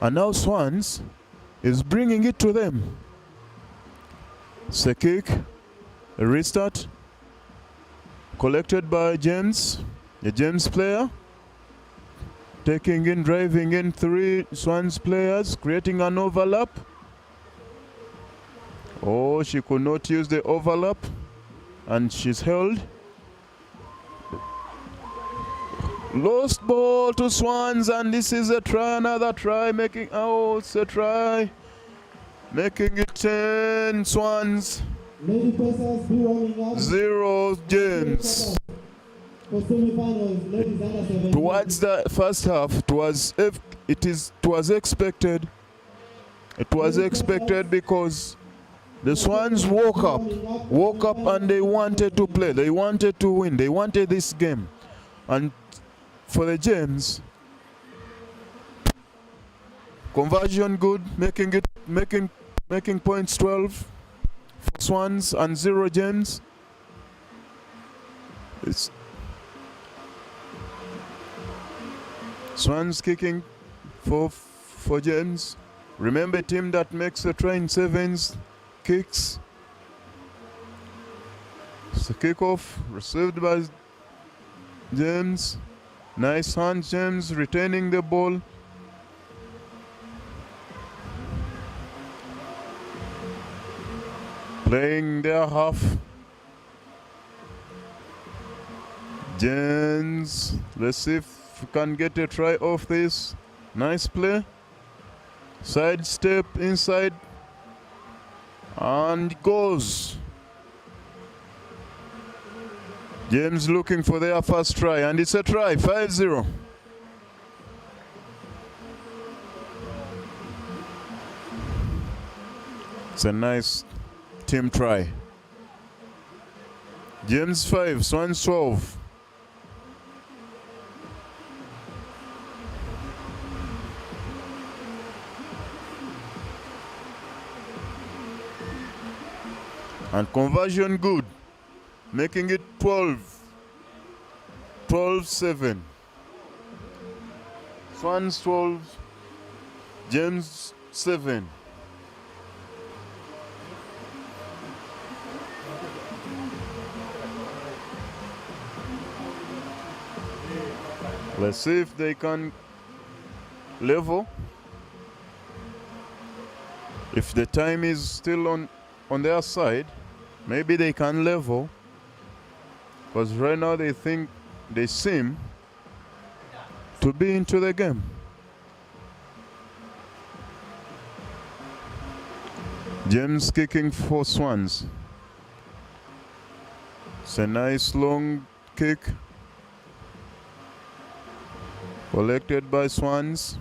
And now Swans is bringing it to them. It's a kick, a restart, collected by James, the James player. Taking in, driving in 3 Swans players, creating an overlap. Oh, she could not use the overlap, and she's held. Lost ball to Swans, and this is a try, another try, it's a try. Making it 10 Swans, 0 James. Towards the first half, it was expected. It was expected because the Swans woke up and they wanted to play. They wanted to win. They wanted this game. And for the James, conversion good, making points 12 for Swans and 0 James. It's Swans kicking for James. Remember, team that makes a try in 7s kicks. It's a kickoff received by James. Nice hand, James retaining the ball. Playing their half. James, let's see if we can get a try off this. Nice play. Side step inside. And goes. James looking for their first try, and it's a try, 5-0. It's a nice team try. James 5, Swans 12. And conversion good, making it 12-7. Swans 12, James 7. Let's see if they can level. If the time is still on their side, maybe they can level. Because right now they seem to be into the game. James kicking for Swans. It's a nice long kick. Collected by Swans.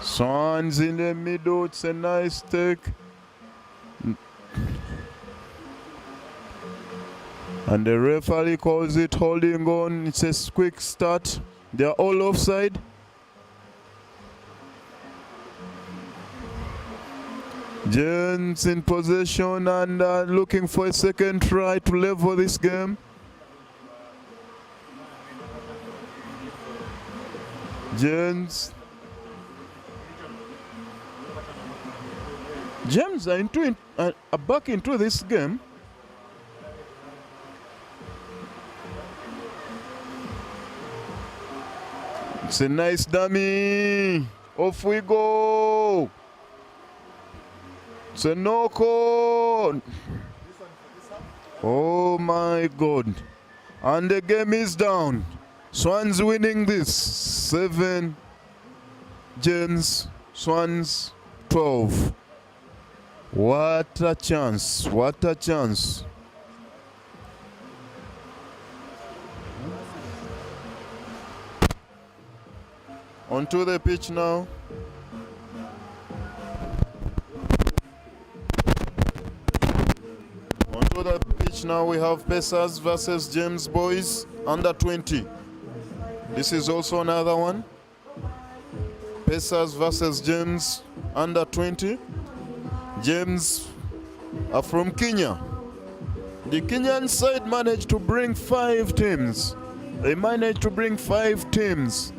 Swans in the middle. It's a nice take. And the referee calls it holding on. It's a quick start. They are all offside. James in possession and looking for a second try to level this game. James are back into this game. It's a nice dummy. Off we go. It's a knock-on. Oh my God. And the game is down. Swans winning this. 7, James, Swans 12. What a chance. What a chance. Onto the pitch now. Onto the pitch now we have Pacers versus James boys under 20. This is also another one. Pacers versus James under 20. James are from Kenya. The Kenyan side managed to bring 5 teams. They managed to bring 5 teams.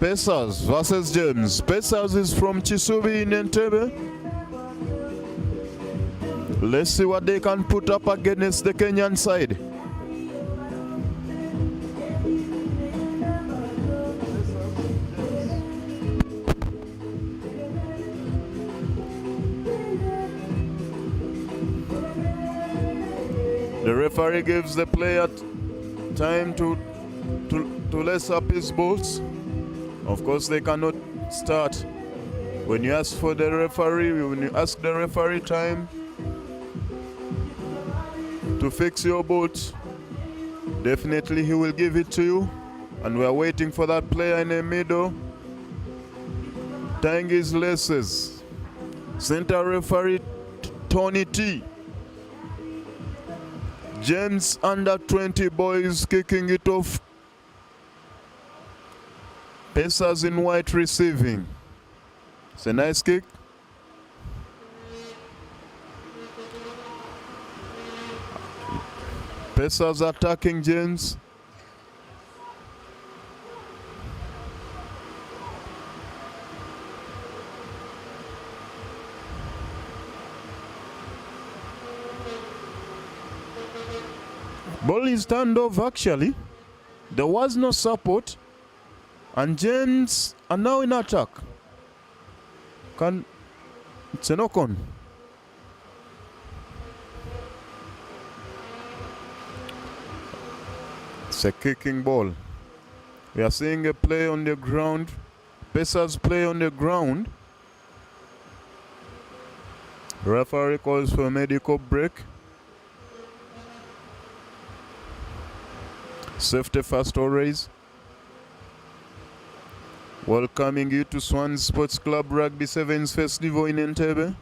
Pacers versus James. Pacers is from Chisubi in Entebbe. Let's see what they can put up against the Kenyan side. The referee gives the player time to lace up his boots. Of course, they cannot start. When you ask for the referee, when you ask the referee time to fix your boot, definitely he will give it to you. And we are waiting for that player in the middle, tying his laces. Center referee Tony T. James under 20 boys kicking it off. Pacers in white receiving. It's a nice kick. Pacers attacking James. Ball is turned off actually. There was no support. And James are now in attack. It's a knock-on. It's a kicking ball. We are seeing a play on the ground. Pacers play on the ground. Referee calls for a medical break. Safety first always. Welcoming you to Swans Sports Club Rugby Sevens Festival in Entebbe.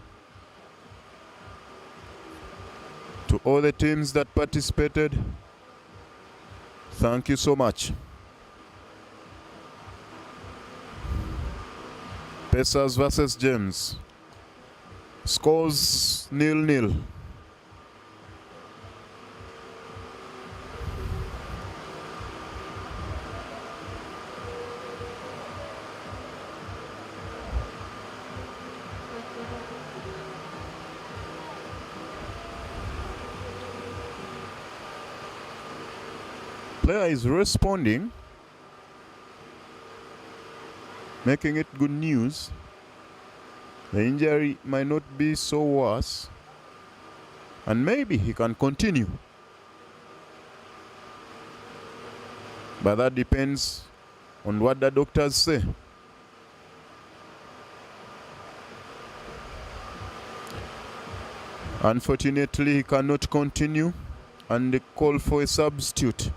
To all the teams that participated, thank you so much. Pacers versus Gems. Scores 0-0. Player is responding, making it good news. The injury might not be so worse, and maybe he can continue. But that depends on what the doctors say. Unfortunately, he cannot continue, and they call for a substitute.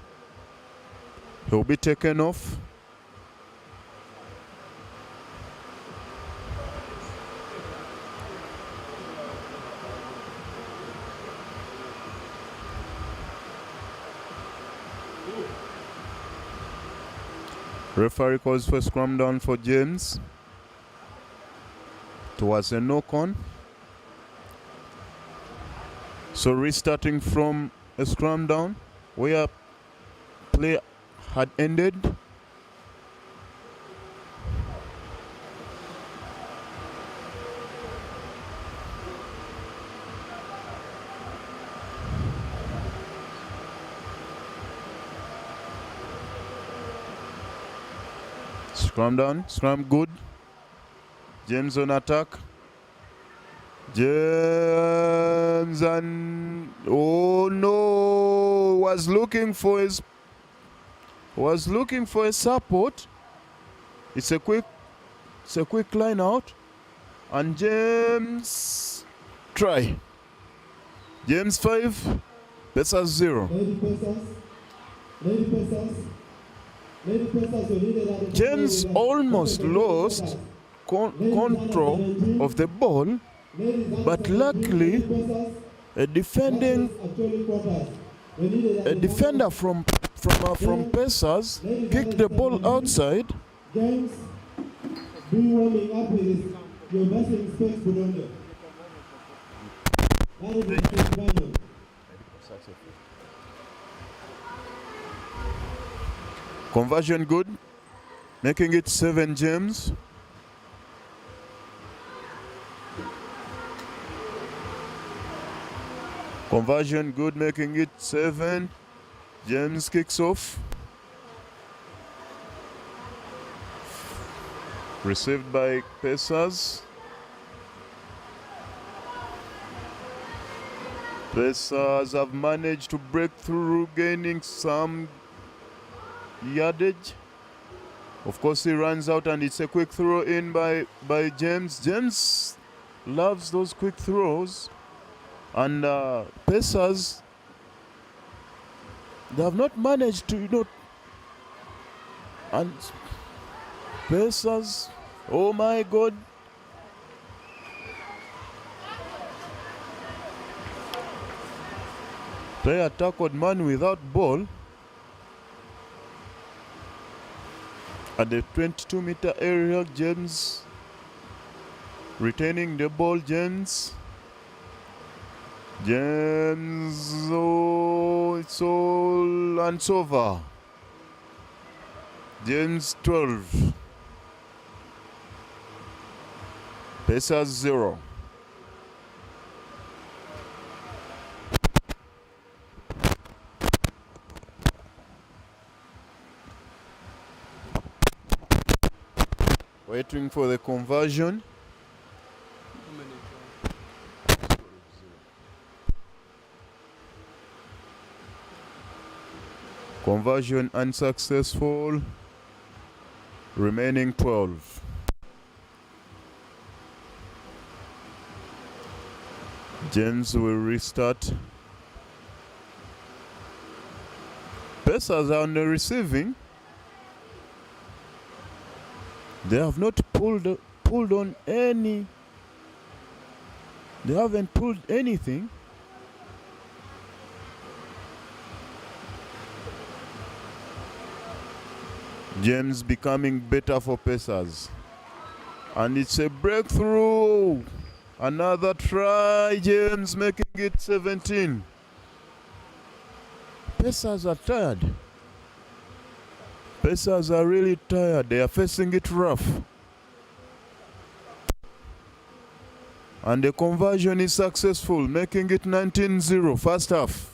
He'll be taken off. Referee calls for scrum down for James. Towards a knock-on. So restarting from a scrum down where play had ended. Scrum down, scrum good. James on attack. James and oh no, was looking for a support. It's a quick line out, and James try. James 5, Pacers 0. James almost lost control of the ball, but luckily a defender from Pacers kicked the ball outside. James, be warming up with your wrestling specs put on there. That is the final. Conversion good, making it 7 James. Conversion good, making it 7. James kicks off. Received by Pacers. Pacers have managed to break through, gaining some yardage. Of course, he runs out and it's a quick throw in by James. James loves those quick throws. And Pacers, they have not managed to, and Pacers, oh my God. Player tackled man without ball at the 22-meter area. James retaining the ball. James, oh, it's all and it's over. James 12, Pacers 0. Waiting for the conversion. Conversion unsuccessful. Remaining 12. James will restart. Pacers are on the receiving. They have not pulled on any. They haven't pulled anything. James becoming better for Pacers. And it's a breakthrough. Another try, James making it 17. Pacers are tired. Pacers are really tired. They are facing it rough. And the conversion is successful, making it 19-0, first half.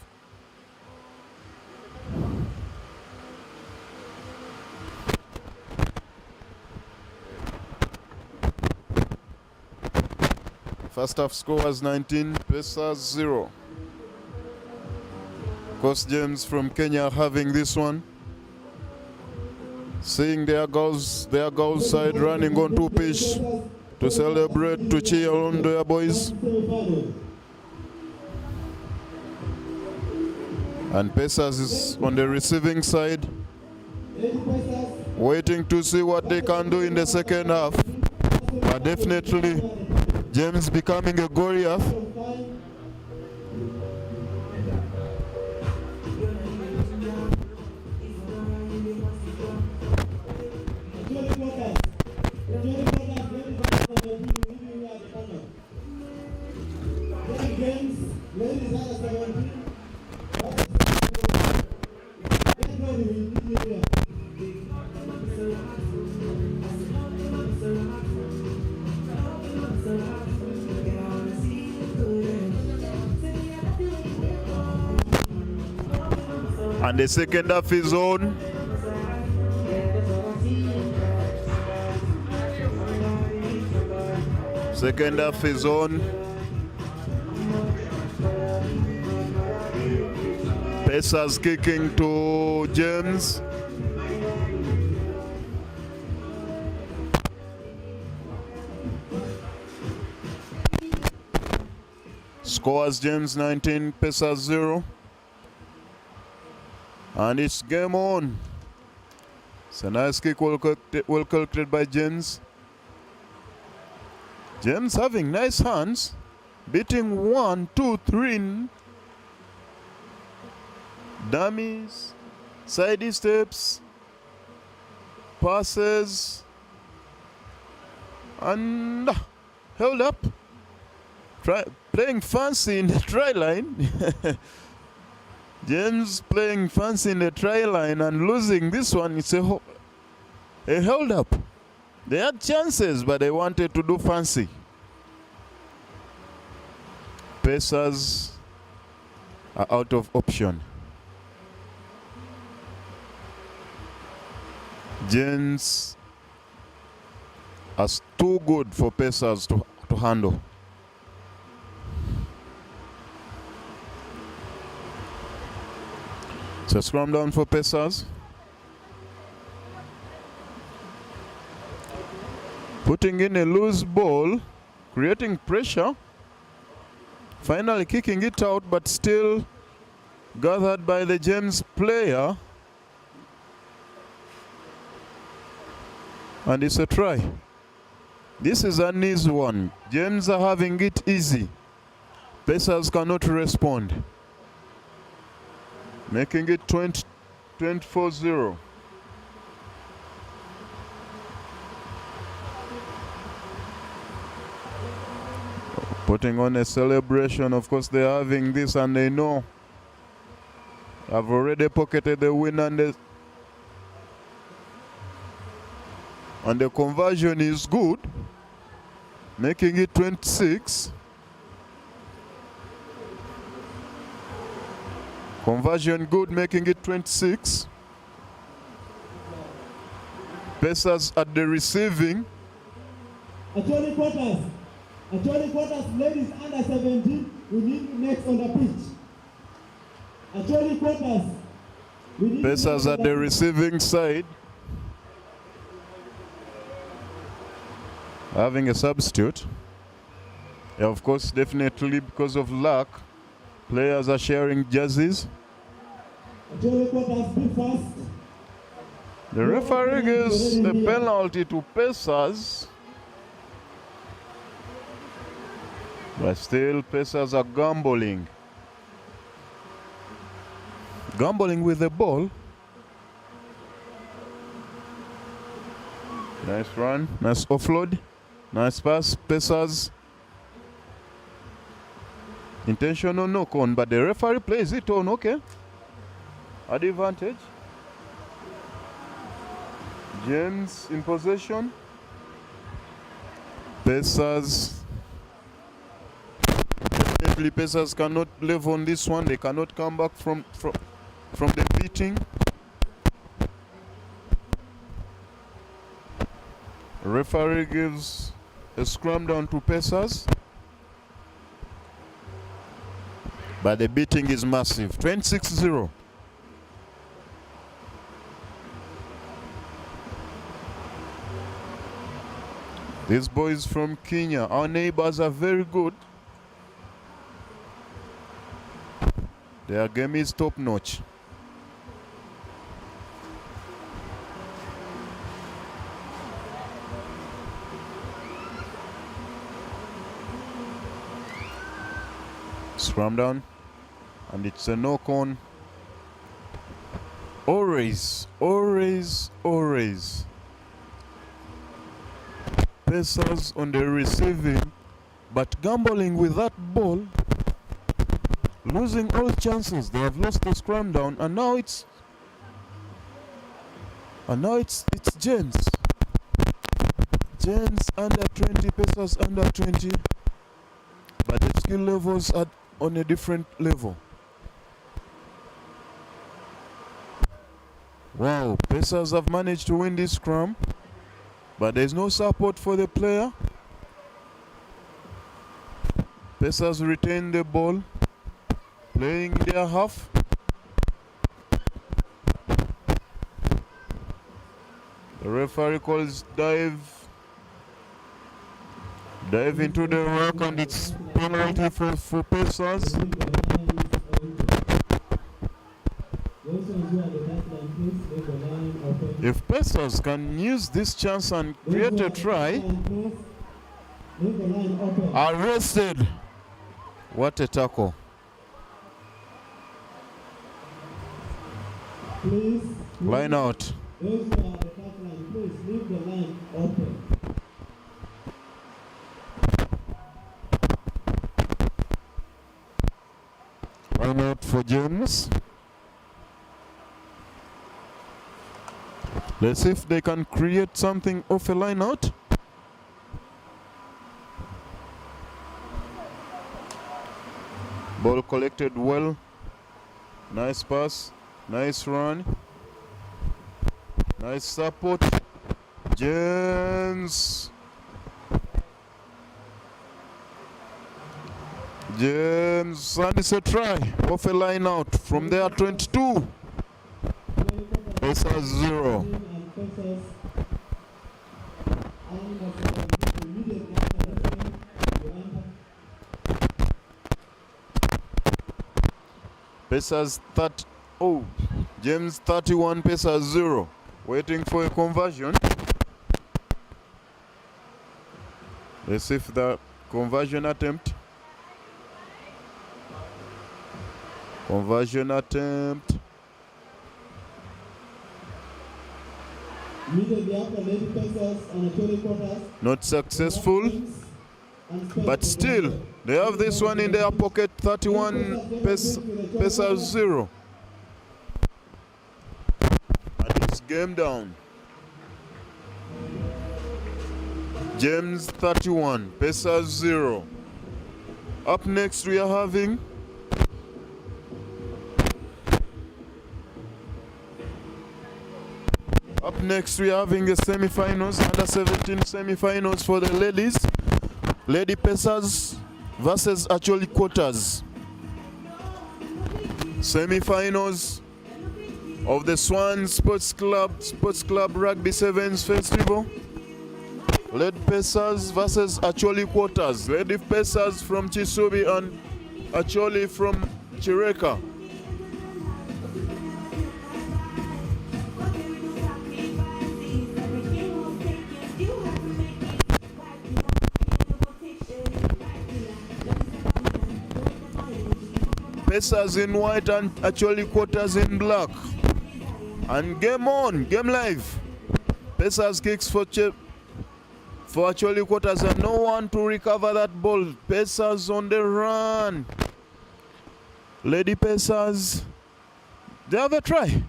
First half score was 19, Pacers 0. Coach James from Kenya having this one. Seeing their girls side running onto pitch to celebrate, to cheer on their boys. And Pacers is on the receiving side, waiting to see what they can do in the second half. But definitely, James becoming a Goliath. And the second half is on. Second half is on. Pacers kicking to James. Scores James 19, Pacers 0. And it's game on. It's a nice kick, well collected by James. James having nice hands, beating 1, 2, 3 dummies, side steps, passes, and held up. Playing fancy in the try line. James playing fancy in the try line and losing this one. It's a hold up. They had chances, but they wanted to do fancy. Pacers are out of option. James is too good for Pacers to handle. So scrum down for Pacers. Putting in a loose ball, creating pressure. Finally kicking it out, but still gathered by the James player. And it's a try. This is an easy one. James are having it easy. Pacers cannot respond. Making it 24-0. Putting on a celebration. Of course, they're having this and they know I've already pocketed the win, and the conversion is good, making it 26. Conversion good, making it 26. Pacers at the receiving. Actually quarters, ladies under 17, we need next on the pitch. Actually quarters, we need Pacers at the receiving side. Having a substitute. Yeah, of course, definitely because of luck, players are sharing jerseys. Acholi quarters be fast. The referee gives a penalty to Pacers. But still, Pacers are gambling. Gambling with the ball. Nice run, nice offload, nice pass, Pacers. Intentional knock on, but the referee plays it on, okay. Advantage. James in possession. Pacers. Definitely Pacers cannot live on this one. They cannot come back from the beating. Referee gives a scrum down to Pacers. But the beating is massive. 26-0. These boys from Kenya, our neighbors, are very good. Their game is top notch. Scrum down, and it's a knock on. Always. Pacers on the receiving, but gambling with that ball, losing all chances. They have lost the scrum down, and now it's James. James under 20, Pacers under 20, but the skill levels are on a different level. Wow, Pacers have managed to win this scrum, but there's no support for the player. Pacers retain the ball, playing their half. The referee calls dive into the rock, and it's penalty for Pacers. If Pacers can use this chance and create a try, arrested. What a tackle. Line out. Those who are the back line, please leave the line open. Line out for James. Let's see if they can create something off a line out. Ball collected well. Nice pass. Nice run. Nice support. James. And it's a try off a line out from there. 22. Pacers 0. Pacers 30. Oh, James 31, Pacers 0. Waiting for a conversion. Let's see if the conversion attempt. Not successful. But still, they have this one in their pocket. 31, Pacers 0. And it's game down. James 31, Pacers 0. Up next we are having the semi-finals, under 17 semi-finals for the ladies. Lady Pacers versus Acholi Quarters. Semi-finals of the Swans Sports Club Rugby Sevens Festival. Lady Pacers versus Acholi Quarters. Lady Pacers from Chisubi and Acholi from Chireka. Pacers in white and actually quarters in black. And game on, game live. Pacers kicks for actually quarters and no one to recover that ball. Pacers on the run. Lady Pacers, they have a try.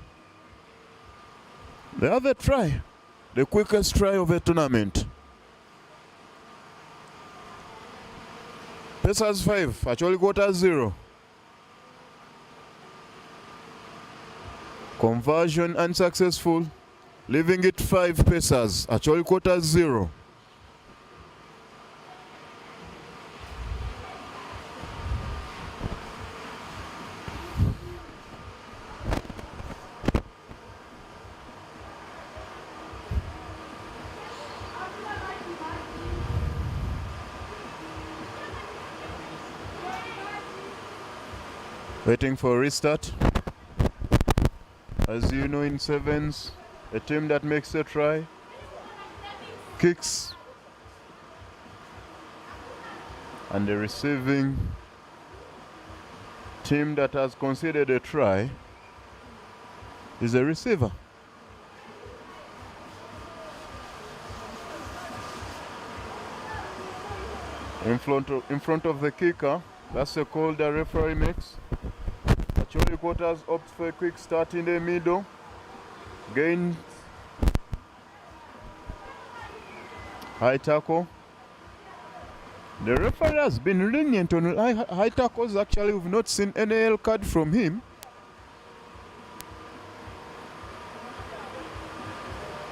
They have a try. The quickest try of the tournament. Pacers 5, actually quarters 0. Conversion unsuccessful, leaving it 5 Pacers, actually quarters 0. Waiting for a restart. As you know, in sevens, a team that makes a try kicks, and the receiving team that has conceded a try is a receiver. In front of the kicker, that's a call the referee makes. Actually, quarters opts for a quick start in the middle. Gains high tackle. The referee has been lenient on high tackles. Actually, we've not seen any yellow card from him.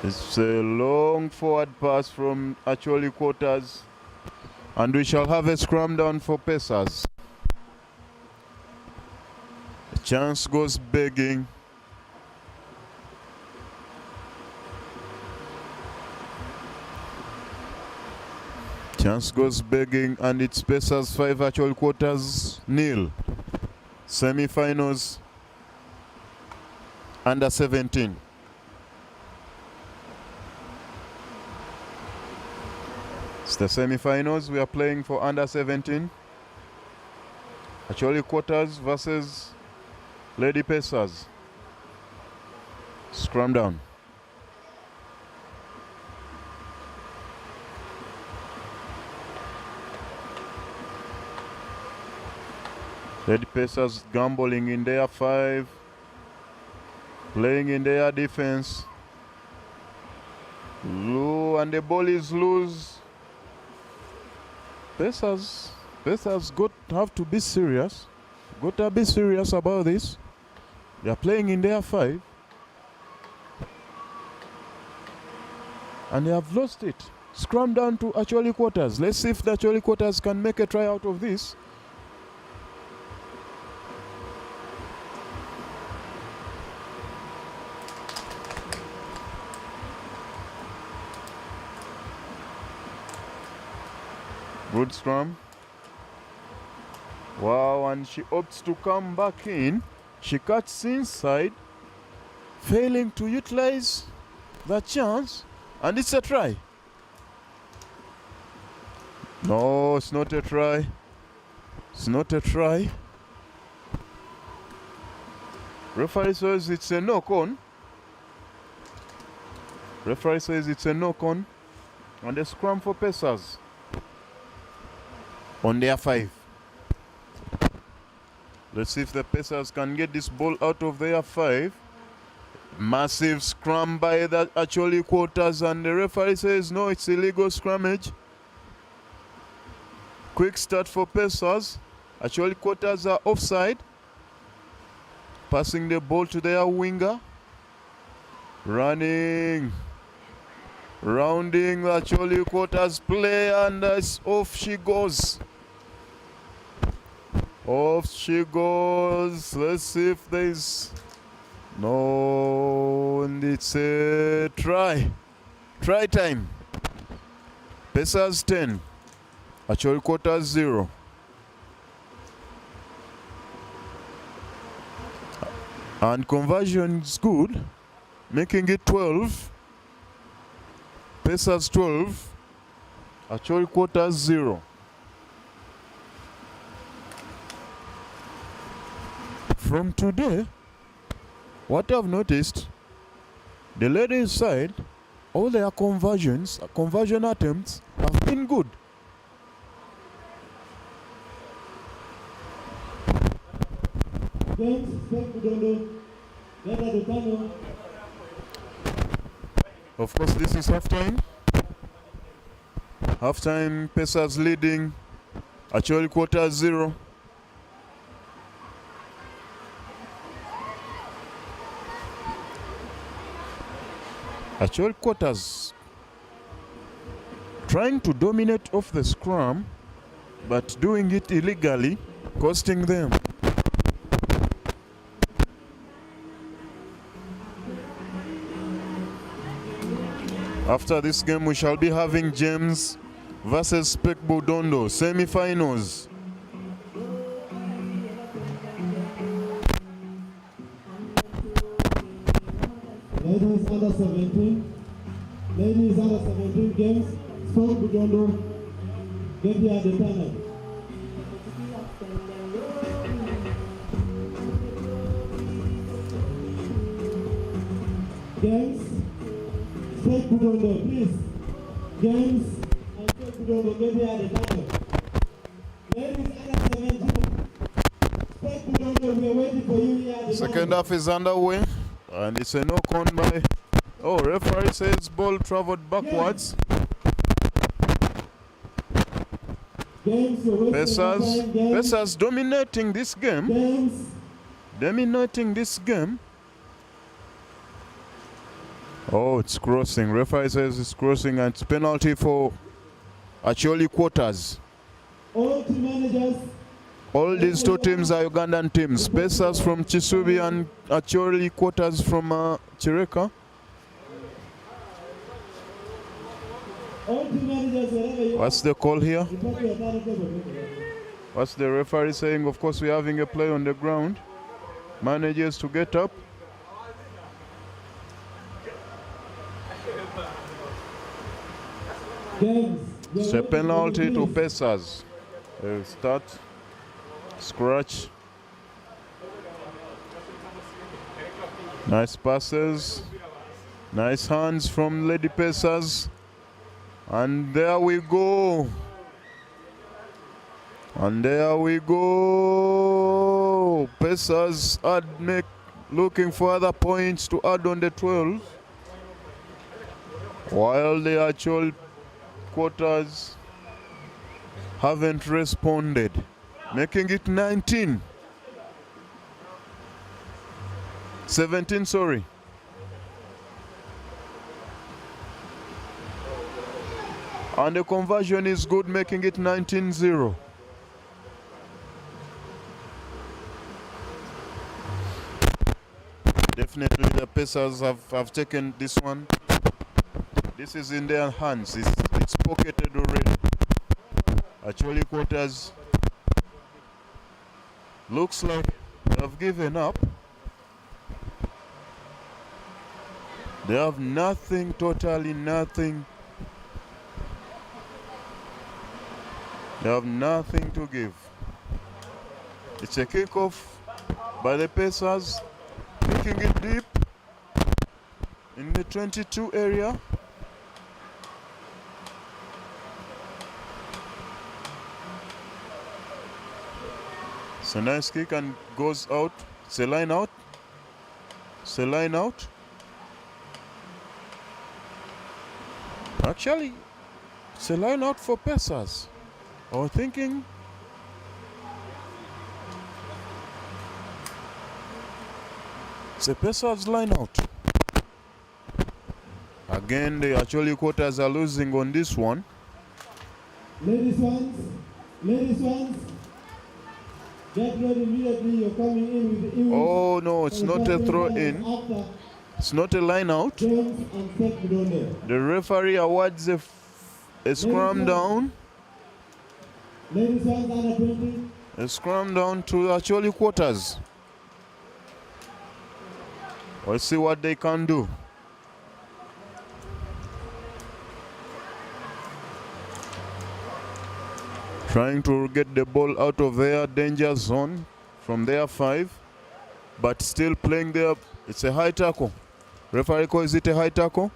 It's a long forward pass from actually quarters. And we shall have a scrum down for Pacers. A chance goes begging. Chance goes begging, and it's Pacers 5, actual quarters 0. Semi-finals under 17. It's the semi-finals. We are playing for under 17. Actually quarters versus Lady Pacers. Scrum down. Lady Pacers gambling in their 5. Playing in their defense. Low, and the ball is loose. Pacers have to be serious. Got to be serious about this. They are playing in their 5. And they have lost it. Scrum down to actually quarters. Let's see if the actually quarters can make a try out of this. Good scrum. Wow, and she opts to come back in. She cuts inside, failing to utilize the chance, and it's a try. No, it's not a try. It's not a try. Referee says it's a knock-on. Referee says it's a knock-on, and a scrum for Pacers. On their 5. Let's see if the Pacers can get this ball out of their 5. Massive scrum by the actually quarters, and the referee says no, it's illegal scrummage. Quick start for Pacers. Actually quarters are offside. Passing the ball to their winger. Running. Rounding the actually quarters play, and off she goes. Off she goes. Let's see if there's no, and it's a try. Try time. Pacers 10. Actual quarters 0. And conversion is good, making it 12. Pacers 12. Actual quarters 0. from today, what I've noticed, the ladies' side, all their conversion attempts have been good. Of course, this is halftime. Halftime, Pacers leading. Actually, quarter 0. Actual quarters trying to dominate off the scrum, but doing it illegally, costing them. After this game, we shall be having James versus Spek Budondo semi-finals. Ladies under 17. Ladies under 17 games. Spek Budondo. Get here at the panel. Games. Spek Budondo, please. Games and Spek Budondo, get here at the panel. Ladies under 17. Spek Budondo, we are waiting for you here at the Second half is underway, and it's a knock on by. Oh, referee says ball traveled backwards. Games, you're waiting for time. Games. Pacers dominating this game. Games. Dominating this game. Oh, it's crossing. Referee says it's crossing, and it's penalty for Acholi Quarters. All team managers. All these two teams are Ugandan teams. Pacers from Chisubi and Acholi Quarters from Chireka. All team managers, wherever you What's the call here? report to your panel table. What's the referee saying? Of course, we're having a play on the ground. Managers to get up. Games. It's a penalty to Pacers. They'll start. Scratch. Nice passes. Nice hands from Lady Pacers. And there we go. And there we go. Pacers looking for other points to add on the 12. While the actual Quarters haven't responded, making it 19. 17, sorry. And the conversion is good, making it 19-0. Definitely the Pacers have taken this one. This is in their hands. It's pocketed already. Actually, Quarters looks like they have given up. They have nothing, totally nothing. They have nothing to give. It's a kickoff by the Pacers, kicking it deep in the 22 area. It's a nice kick and goes out. It's a line out. It's a line out. Actually, it's a line out for Pacers. I was thinking it's a Pacers line out. Again, the actually Quarters are losing on this one. Ladies Swans, get ready immediately. You're coming in with the English. Oh no, it's not a throw in. After It's not a line out. James and Spek Budondo. The referee awards a scrum down. Ladies Swans under 20. A scrum down to actually Quarters. Let's see what they can do. Trying to get the ball out of their danger zone from their 5. but still playing there. It's a high tackle. Referee calls it a high tackle.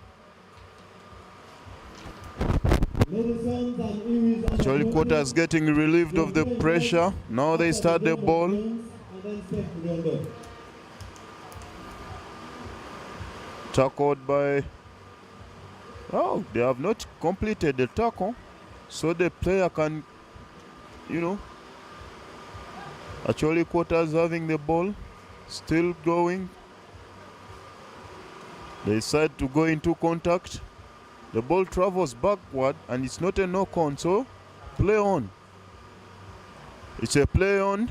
Actually, Quarters getting relieved of the pressure. Now they start the ball. Tackled by... Oh, they have not completed the tackle. So the player can, Actually, Quarters having the ball. Still going. They decide to go into contact. The ball travels backward and it's not a knock-on, so play on. It's a play on.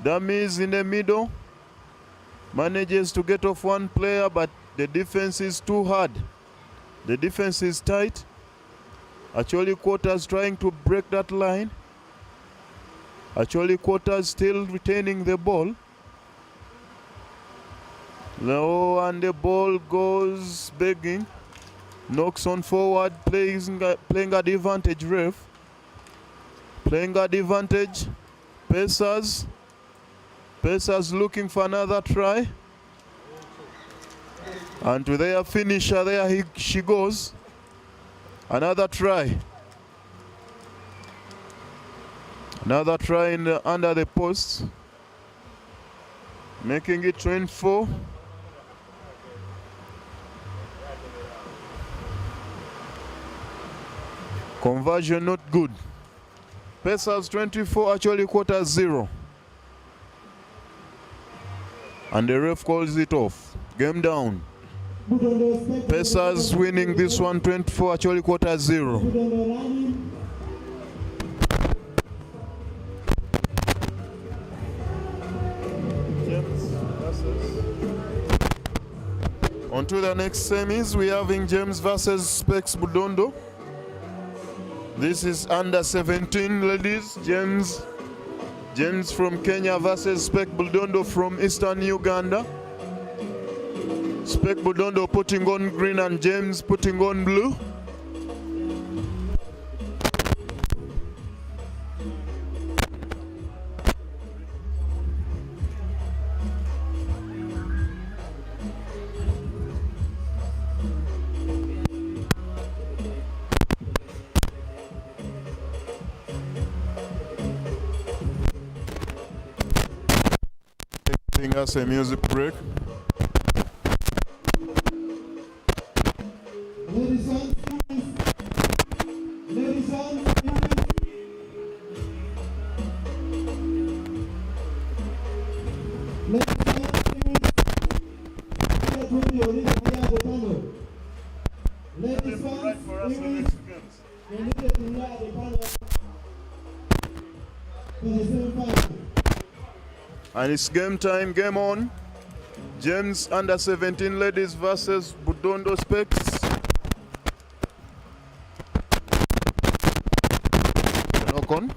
Dummies in the middle. Manages to get off one player, but the defense is too hard. The defense is tight. Actually, Quarters trying to break that line. Actually, Quarters still retaining the ball. Low, and the ball goes begging. Knocks on forward, playing at the advantage, ref. Playing at the advantage. Pacers. Pacers looking for another try. And to their finisher, there she goes. Another try. Another try under the post. Making it 24. Conversion not good. Pacers 24, actually Quarters 0. And the ref calls it off. Game down. Pacers winning this one 24, actually Quarters 0. On to the next semis, we're having James versus Specs Budondo. This is under 17 ladies. James from Kenya versus Spec Budondo from Eastern Uganda. Spec Budondo putting on green and James putting on blue. Taking us a music break. Ladies and And it's game time, game on. James under 17 ladies versus Budondo Specs. Knock on.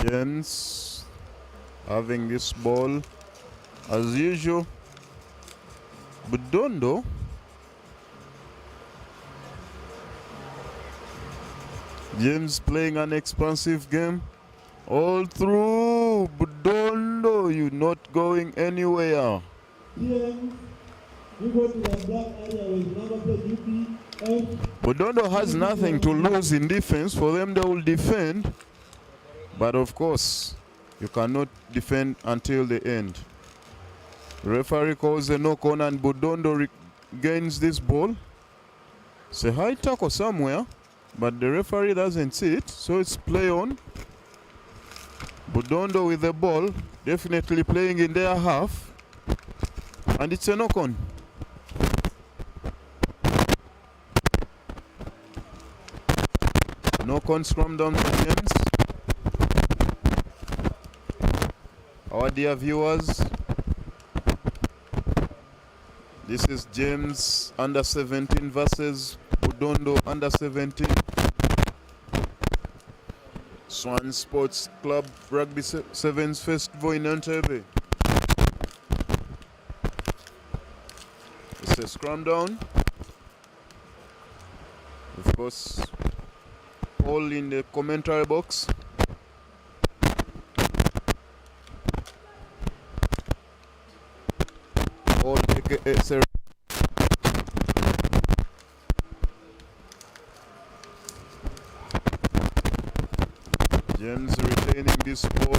James having this ball as usual. Budondo James playing an expansive game all through. Budondo, you're not going anywhere. Budondo has nothing to lose in defense. For them, they will defend. But of course, you cannot defend until the end. Referee calls a knock on and Budondo gains this ball. It's a high tackle somewhere, but the referee doesn't see it, so it's play on. Budondo with the ball, definitely playing in their half. And it's a knock on. Knock on, scrum down to James. Our dear viewers, This is James under 17 versus Budondo under 17. Swans Sports Club Rugby Sevens Festival in Entebbe. It's a scrum down. Of course, all in the commentary box. All aka Sir. James retaining this ball.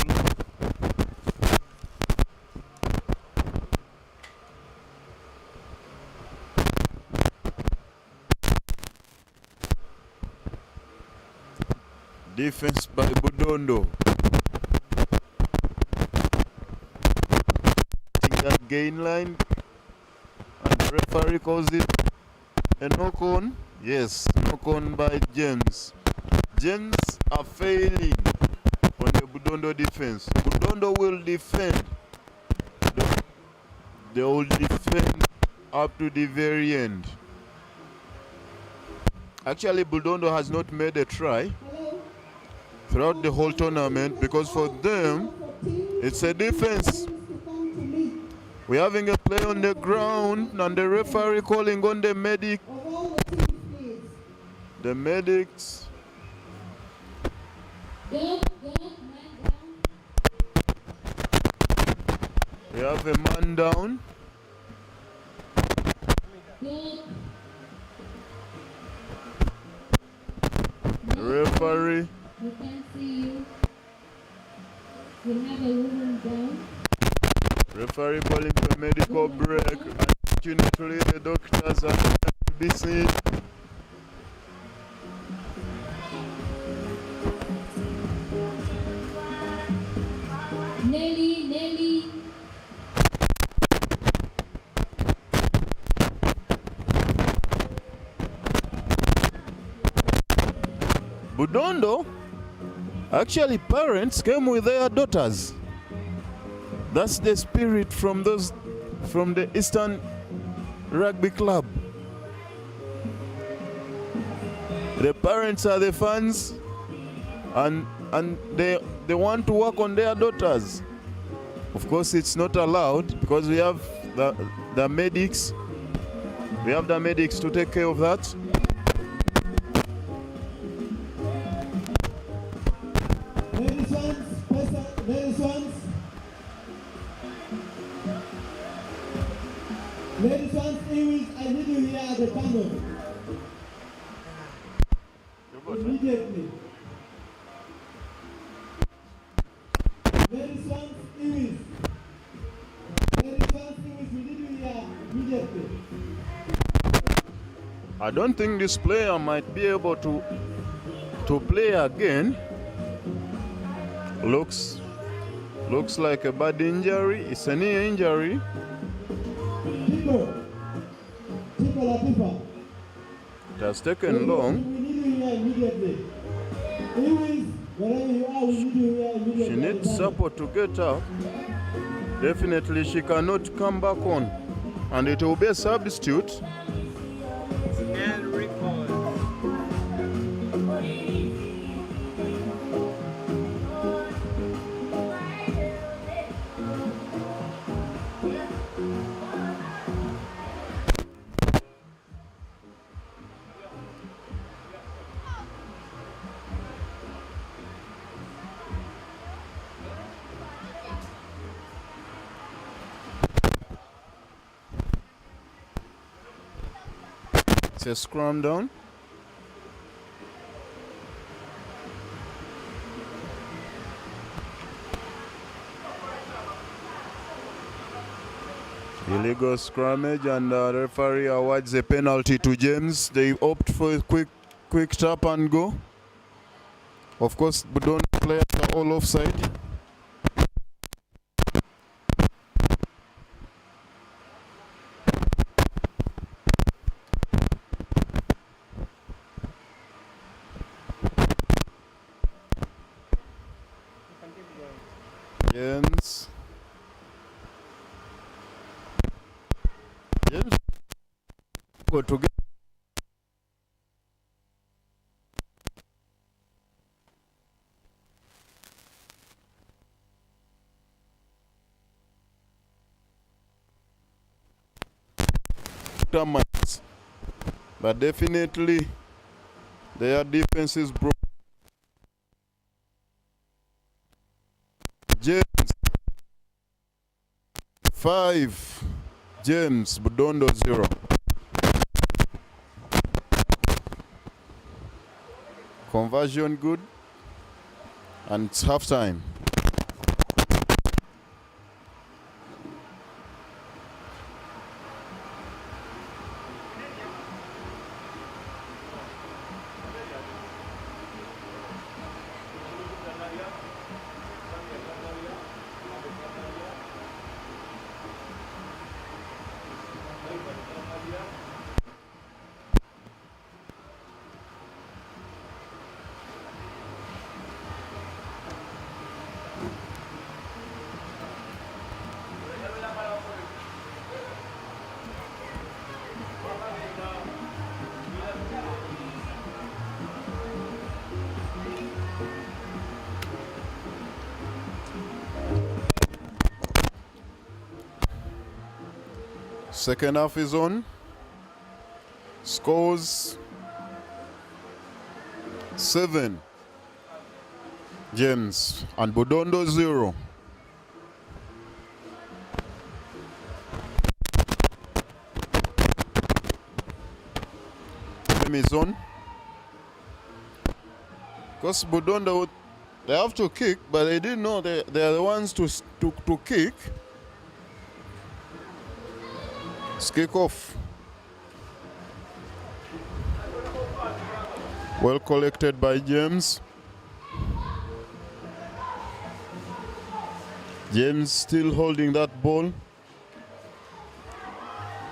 Defense by Budondo. That gain line, and the referee calls it a knock on. Yes, knock on by James. James are failing on the Budondo defense. Budondo will defend. They will defend up to the very end. Actually, Budondo has not made a try throughout the whole tournament because for them, it's a defense. We're having a play on the ground and the referee calling on the medic. The medics. We have a man down. The referee. We can see you. We have a woman down. Referee calling for medical break. Unfortunately, the doctors are not to be seen. Nelly. Budondo, actually parents came with their daughters. That's the spirit from the Eastern Rugby Club. The parents are the fans and they want to work on their daughters. Of course it's not allowed because we have the medics. We have the medics to take care of that. Ladies and gentlemen, I need you here at the panel. Immediately. Ladies and gentlemen, we need you here immediately. I don't think this player might be able to play again. Looks like a bad injury. It's a knee injury. People. It has taken long. We need you here immediately. Wherever you are, we need you here immediately. She needs support to get up. Definitely she cannot come back on. And it will be a substitute. And record. It's a scrum down. Illegal scrummage, and the referee awards a penalty to James. They opt for a quick tap and go. Of course, Budondo players are all offside. James go together. But definitely their defense is broken. James 5, James Budondo 0. Conversion good, and it's half time. Second half is on. Scores 7, James, and Budondo 0. Game is on. Because Budondo, they have to kick, but they didn't know they are the ones to kick. It's kick off. Well collected by James. James still holding that ball.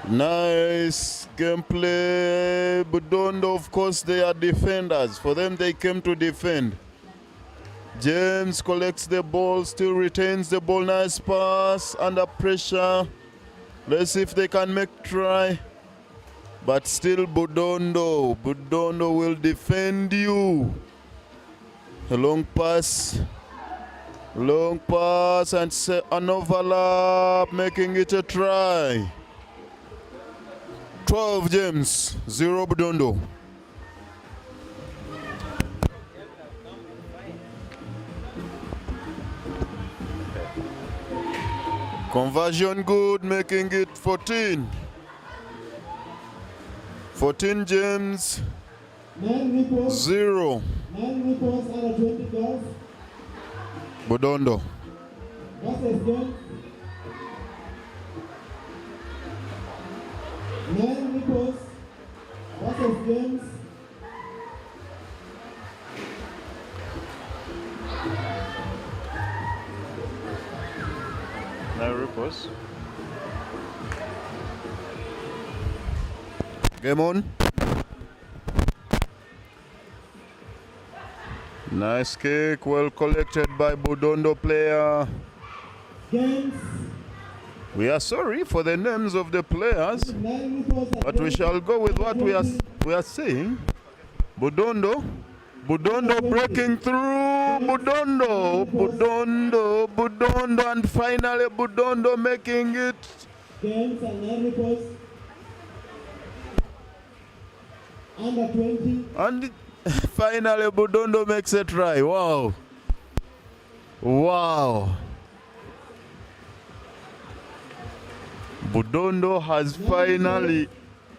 Nice gameplay. Budondo, of course, they are defenders. For them, they came to defend. James collects the ball, still retains the ball. Nice pass, under pressure. Let's see if they can make try. But still Budondo. Budondo will defend you. A long pass. Long pass and an overlap, making it a try. 12 James, 0 Budondo. Conversion good, making it 14. 14 James, 0 9 reports out of 20 girls. Budondo. Versus James. 9 reports versus James. No reports. Game on. Nice kick, well collected by Budondo player. James. We are sorry for the names of the players, 9 reports at but we shall go with what we are saying. Budondo breaking through. Budondo, and finally Budondo making it. James and 9 reports. Under 20. And finally Budondo makes a try. Wow. Budondo has finally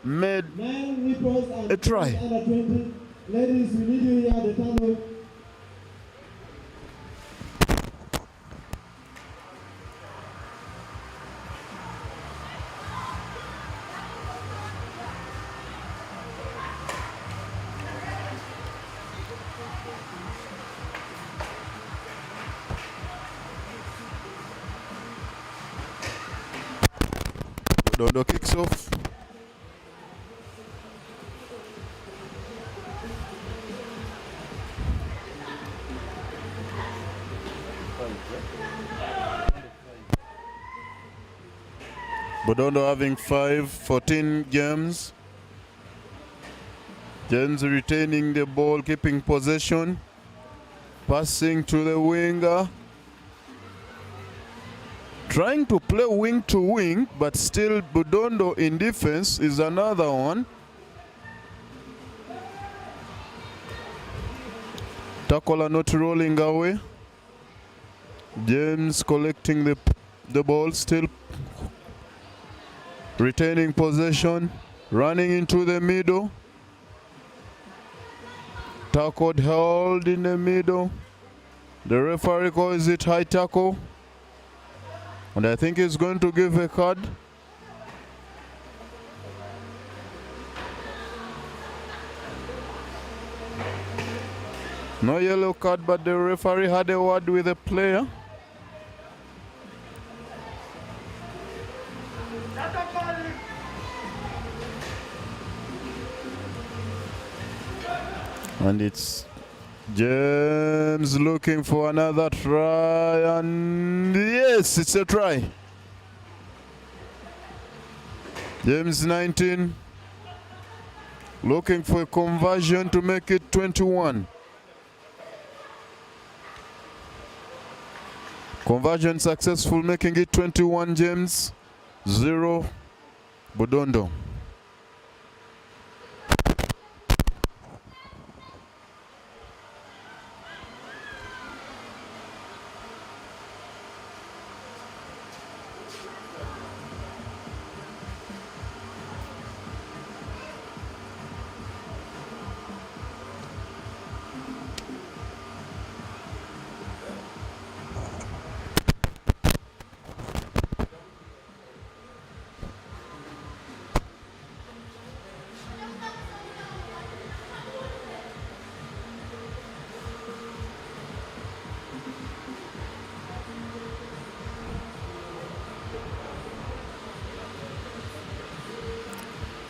made 9 reports and a try. under 20. Ladies, we need you here at the tunnel. Budondo kicks off. Budondo having 14 games. James retaining the ball, keeping possession. Passing to the winger. Trying to play wing to wing, but still Budondo in defense is another one. Takola not rolling away. James collecting the ball, still retaining possession, running into the middle. Tackled, held in the middle. The referee calls it high tackle. And I think he's going to give a card. No yellow card, but the referee had a word with the player. And it's James looking for another try, and yes, it's a try. James 19 looking for a conversion to make it 21. Conversion successful, making it 21 James, 0 Budondo.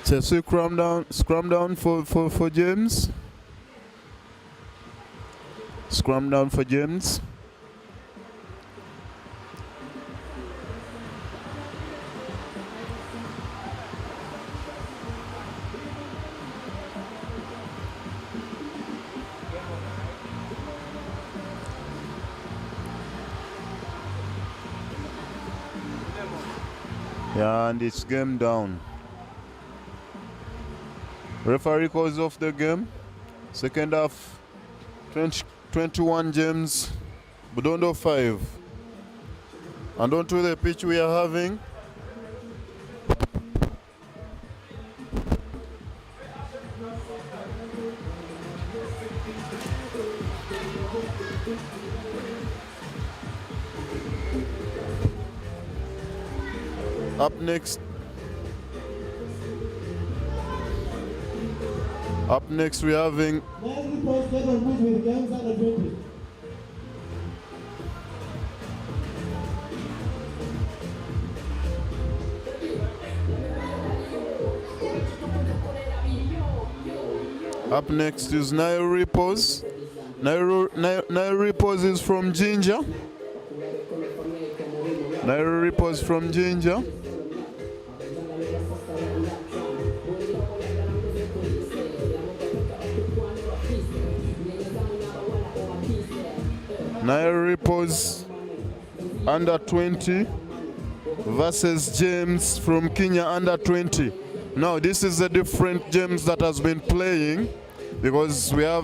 Chelsea scrum down for James. Scrum down for James. Yeah, and it's game down. Referee calls off the game. Second half, 21 James, Budondo 5. And onto the pitch we are having. Up next we're having Up next is Nile Repos. Nile Repos is from Ginger. Nile Repos from Ginger. Nile Repos under 20 versus James from Kenya under 20. Now this is a different James that has been playing because we are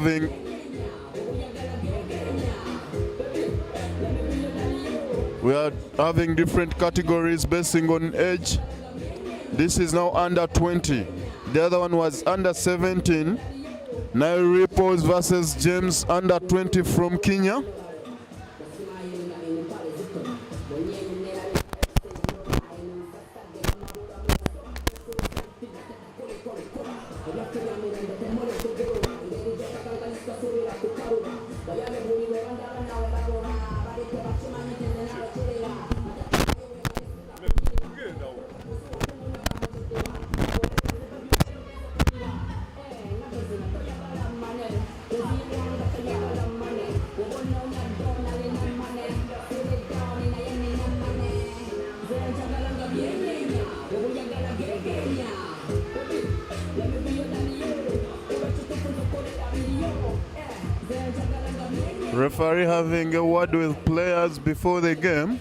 having different categories basing on age. This is now under 20. The other one was under 17. Nile Repos versus James under 20 from Kenya. Referee having a word with players before the game.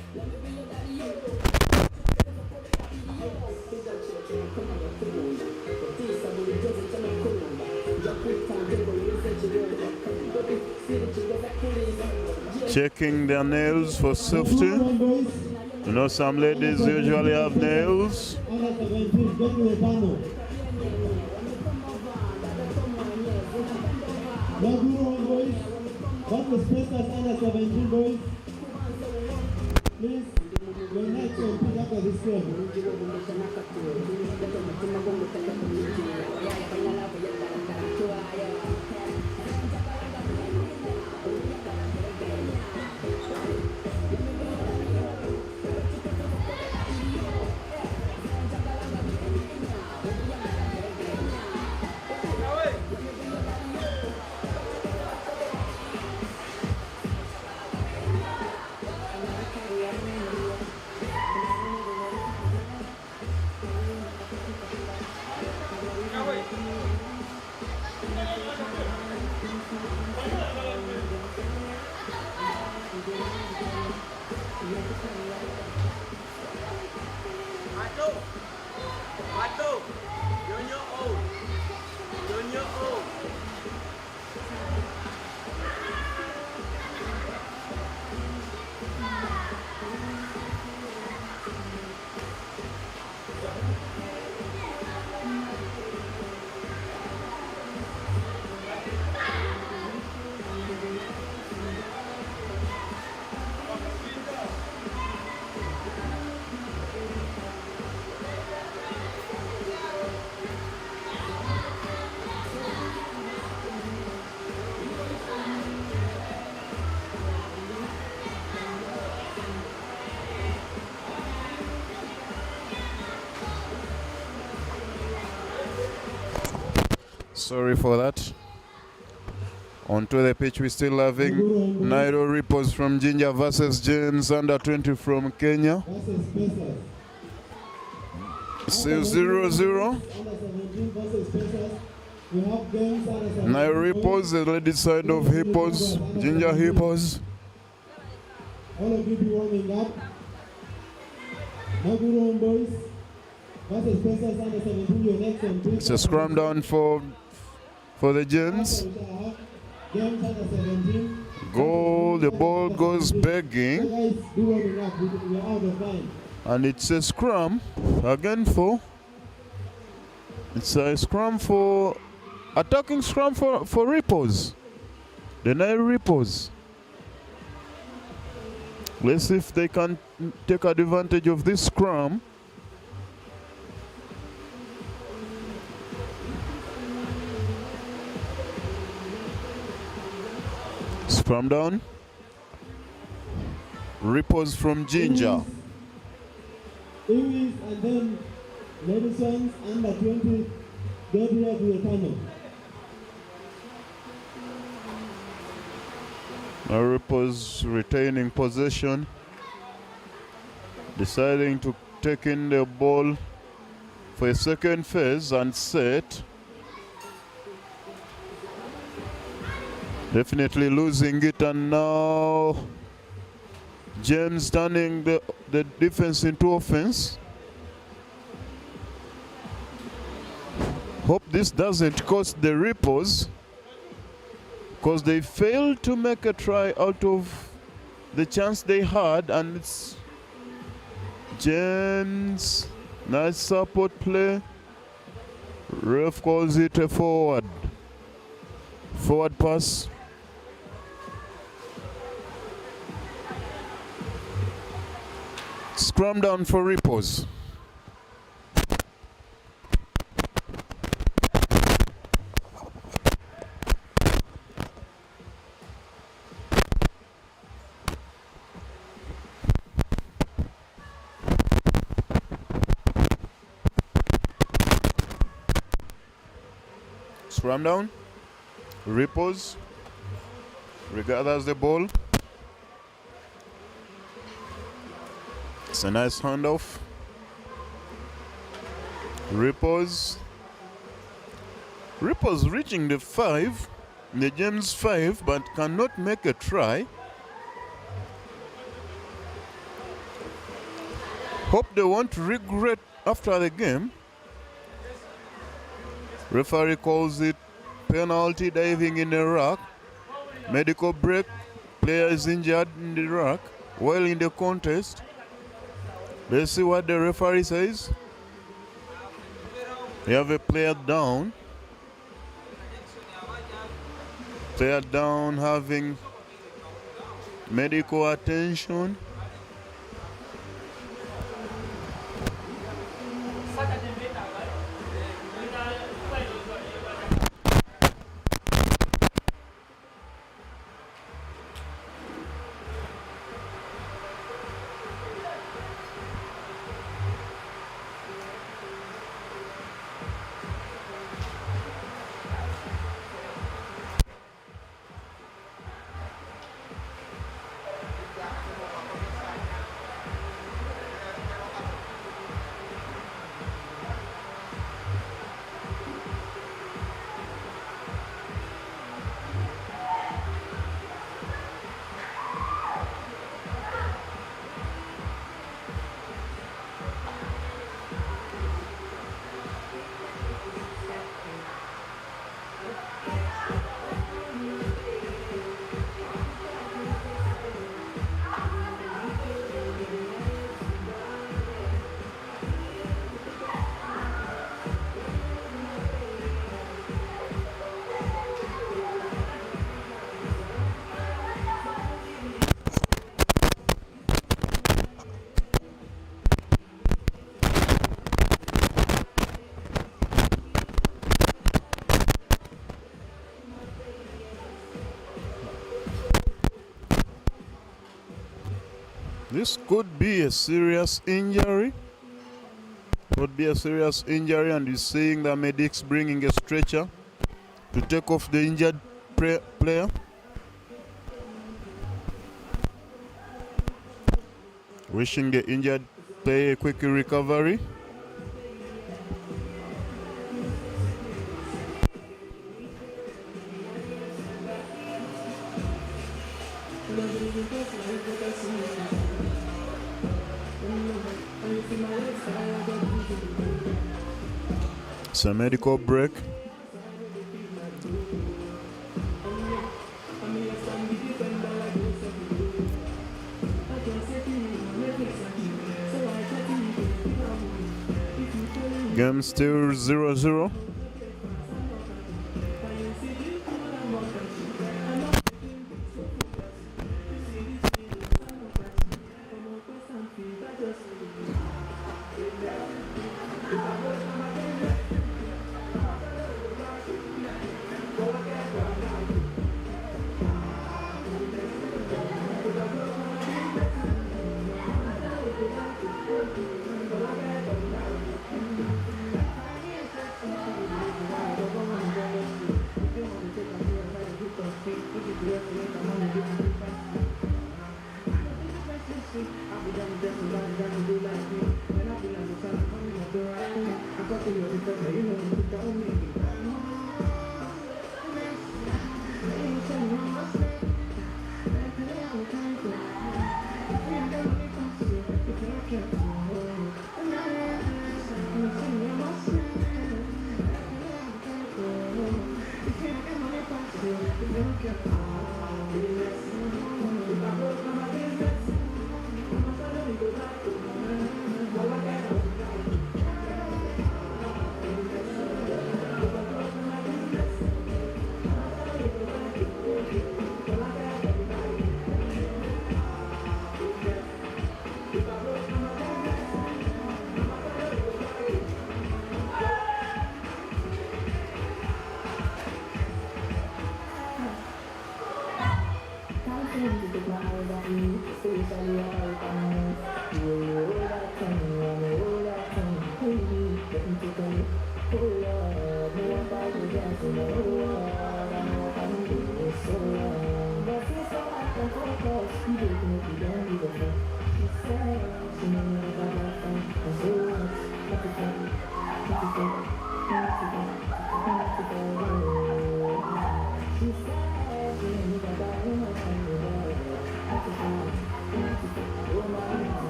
Checking their nails for safety. You know, some ladies usually have nails. Under 17, go to the panel. No guru on boys. What the spacers under 17 boys? Please, your next one, pick up at this game. Sorry for that. Onto the pitch, we're still having Nairo Ripples from Ginger versus James under 20 from Kenya. Versus spacers. Still 0-0. Under 17 versus spacers. We have games under 17. Nairo Ripples, the ladies side of Hippos, Ginger Hippos. All of you be warming up. No guru on boys. Versus spacers under 17. Your next one, please. It's a scrum down for the Gents. Games under 17. Goal, the ball goes begging. Guys, be warming up. We're out of time. And it's a scrum again for. It's a scrum for. Attacking scrum for Ripples. The Nairo Ripples. Let's see if they can take advantage of this scrum. Scrum down. Ripples from Ginger. Lewis and then ladies Swans under 20 get here to the panel. Now Ripples retaining possession, deciding to take in the ball for a second phase and set. Definitely losing it, and now James turning the defense into offense. Hope this doesn't cost the Ripples, because they failed to make a try out of the chance they had, and it's James. Nice support play. Ref calls it a forward pass. Scrum down for Ripples. Scrum down. Ripples regathers the ball. It's a nice handoff. Ripples reaching the 5. in the James 5 but cannot make a try. Hope they won't regret after the game. Referee calls it penalty, diving in the rack. Medical break. Player is injured in the rack while in the contest. Let's see what the referee says. We have a player down. Player down having medical attention. This could be a serious injury. Could be a serious injury, and he's seeing the medics bringing a stretcher to take off the injured player. Wishing the injured player a quick recovery. It's a medical break. Game still 0-0.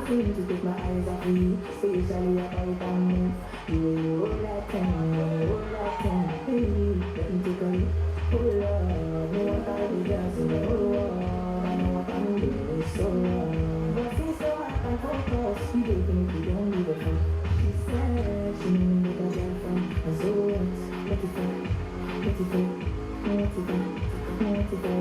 Can't to take my eyes off you, especially about that move. You will hold that time, hold that time, baby. Let me take a look. Oh Lord, know what I be dancing the whole world. I know what I'm doing is so wrong. But since so I can focus, she gave me the don't give a fuck. She said she knew me with a girlfriend, and so what if I, what if I, what if I, what if I,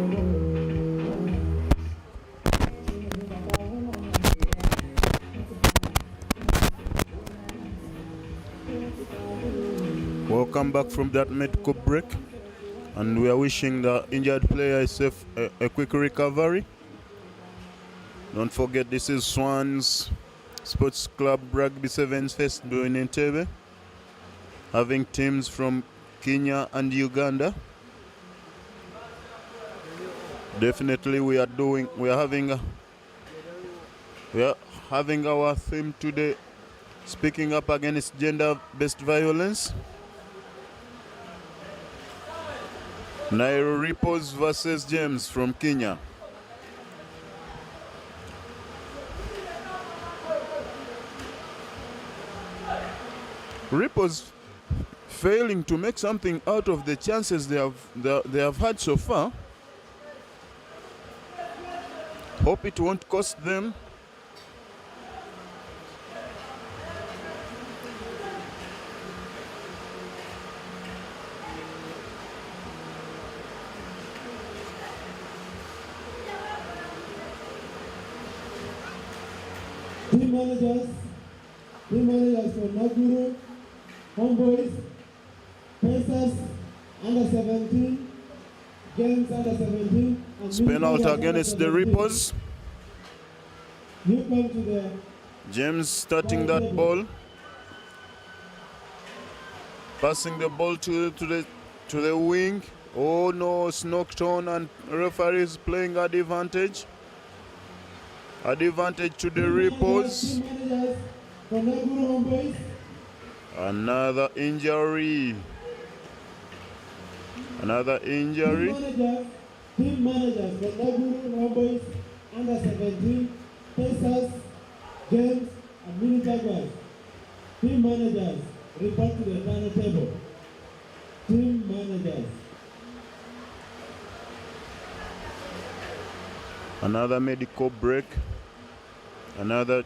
Welcome back from that medical break, and we are wishing the injured player a quick recovery. Don't forget, this is Swans Sports Club Rugby Sevens Festival in Entebbe, having teams from Kenya and Uganda. Definitely, we are having our theme today, speaking up against gender-based violence. Nairo Ripples versus James from Kenya. Ripples failing to make something out of the chances they have had so far. Hope it won't cost them. Team managers for Naguru, Homeboys, Pacers, under 17, Games under 17. And Spin out against the Ripples. You come to the James starting that ball. Passing the ball to the wing. Oh no, knocked on, and referees playing at advantage. Advantage to the Ripples. Another injury. Another injury. Team managers for Naguru Homeboys, under 17, Pacers, Games, and Mini Jaguars. Team managers report to the final table. Team managers. Another medical break. Another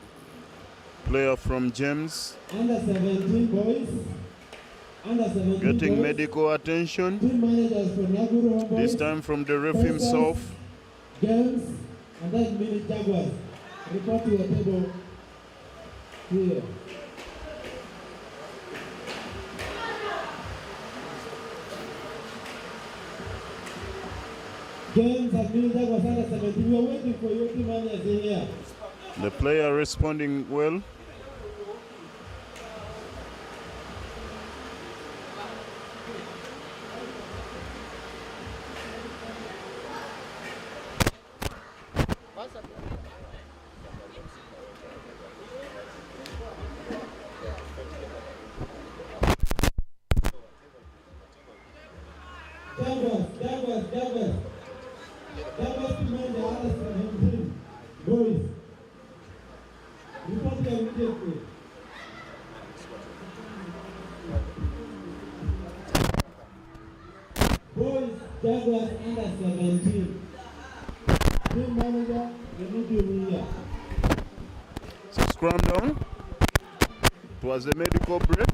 player from James. Under 17 boys. Under 17 getting boys. medical attention. Team managers for Naguru Homeboys. This time from the ref Pacers, himself. Games, and then Mini Jaguars. Report to the table here. Games and Mini Jaguars under 17. We are waiting for your team managers in here. The player responding well. Jaguars team manager under 17. Boys. Report them immediately. Boys, Jaguars under 17. Team manager, they need you here. So scrum down. It was a medical break.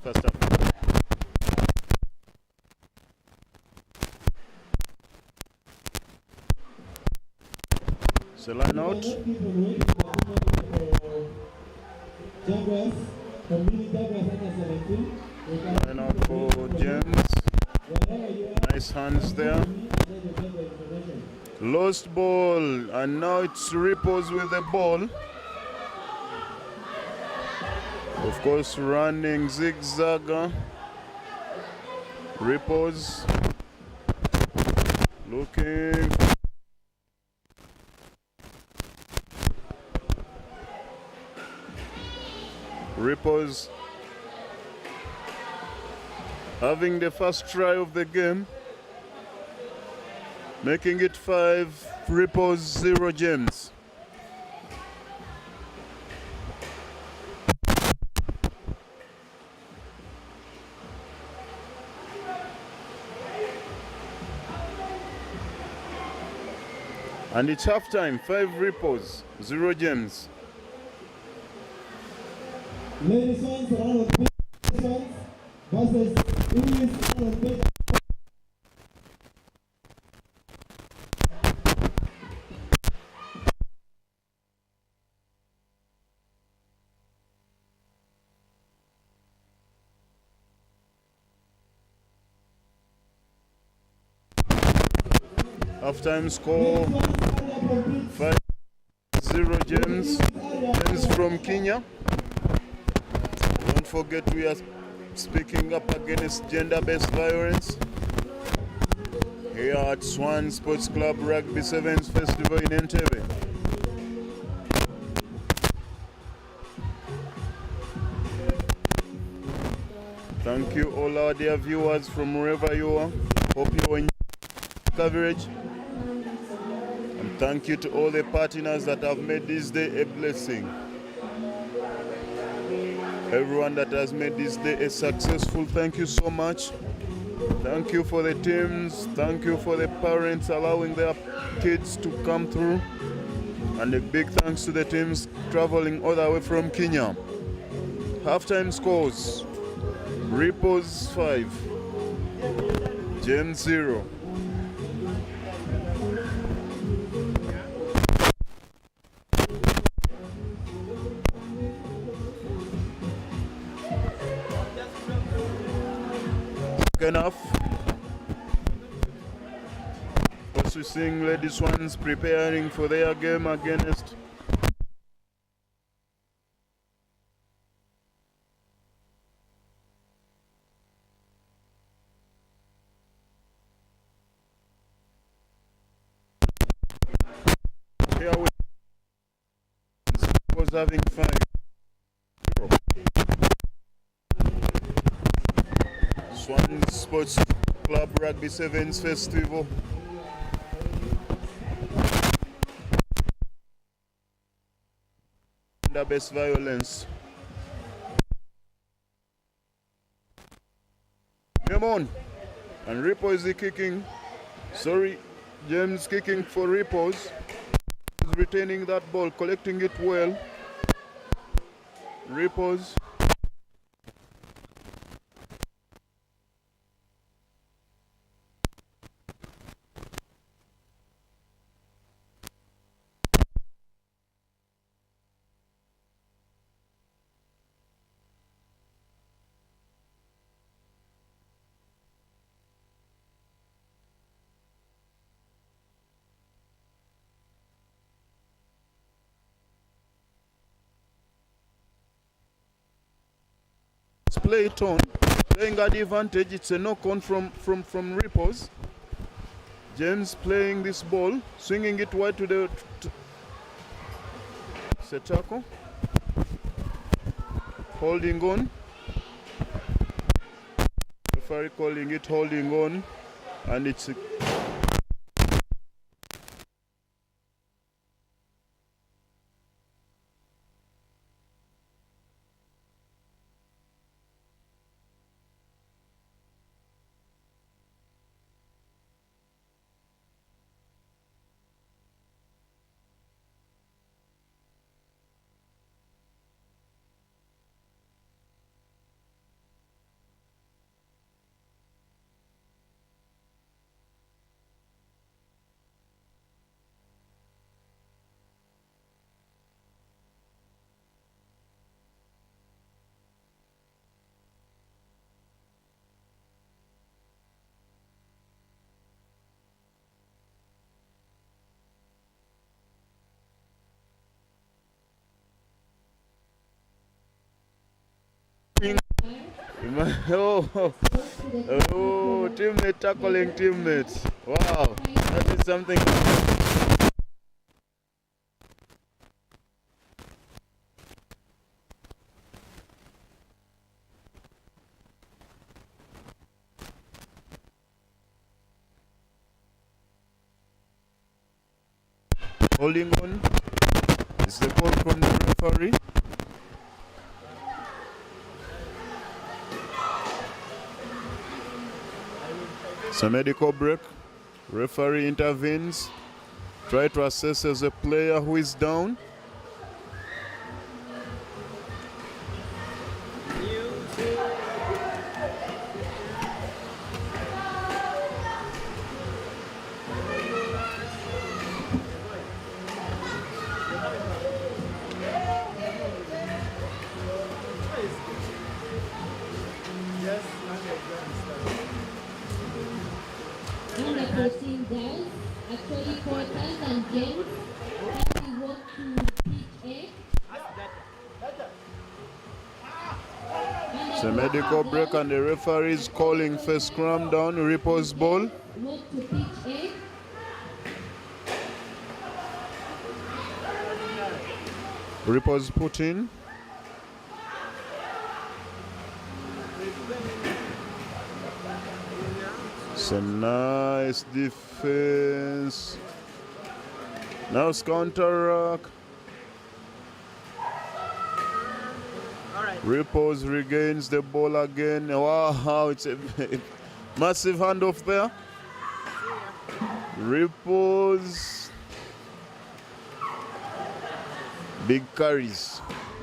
First half. It's a line out. Jaguars, community Jaguars under 17. Line out for James. Wherever you are, Nice hands there. let the get the information. Lost ball, and now it's Ripples with the ball. Of course, running zigzag. Ripples looking. Ripples having the first try of the game, making it 5 Ripples, 0 Gems. And it's halftime, 5 Ripples, 0 Gems. Ladies Swans, round of play. Swans versus English round of play. Halftime score 5-0 Gems. Gems from Kenya. Don't forget we are speaking up against gender-based violence here at Swan Sports Club Rugby Sevens Festival in Entebbe. Thank you all our dear viewers from wherever you are. Hope you enjoy coverage. And thank you to all the partners that have made this day a blessing. Everyone that has made this day a successful, thank you so much. Thank you for the teams. Thank you for the parents allowing their kids to come through. And a big thanks to the teams traveling all the way from Kenya. Halftime scores: Ripples 5, Gems 0. Enough. Also seeing Lady Swans preparing for their game against here we was having fun. Swans Sports Club Rugby Sevens Festival. Gender-based violence. Come on. And Ripo is kicking. Sorry, James kicking for Ripples. He's retaining that ball, collecting it well. Ripples. Play it on, playing at the advantage. It's a knock-on from Ripples. James playing this ball, swinging it wide to the Setako, holding on. Referee calling it holding on, and it's Oh, oh, teammate tackling teammate. Wow, that is something. Holding on is the call from the referee. It's a medical break. Referee intervenes. Try to assess as a player who is down. Under 14 girls, actually quarters and James, as we walk to pitch A. It's a medical break and the referee is calling for scrum down, repose ball. Walk to pitch A. Repose put in. It's a nice defense. Now it's counter. Repose regains the ball again. Wow, it's a massive handoff there. Repose. Big carries.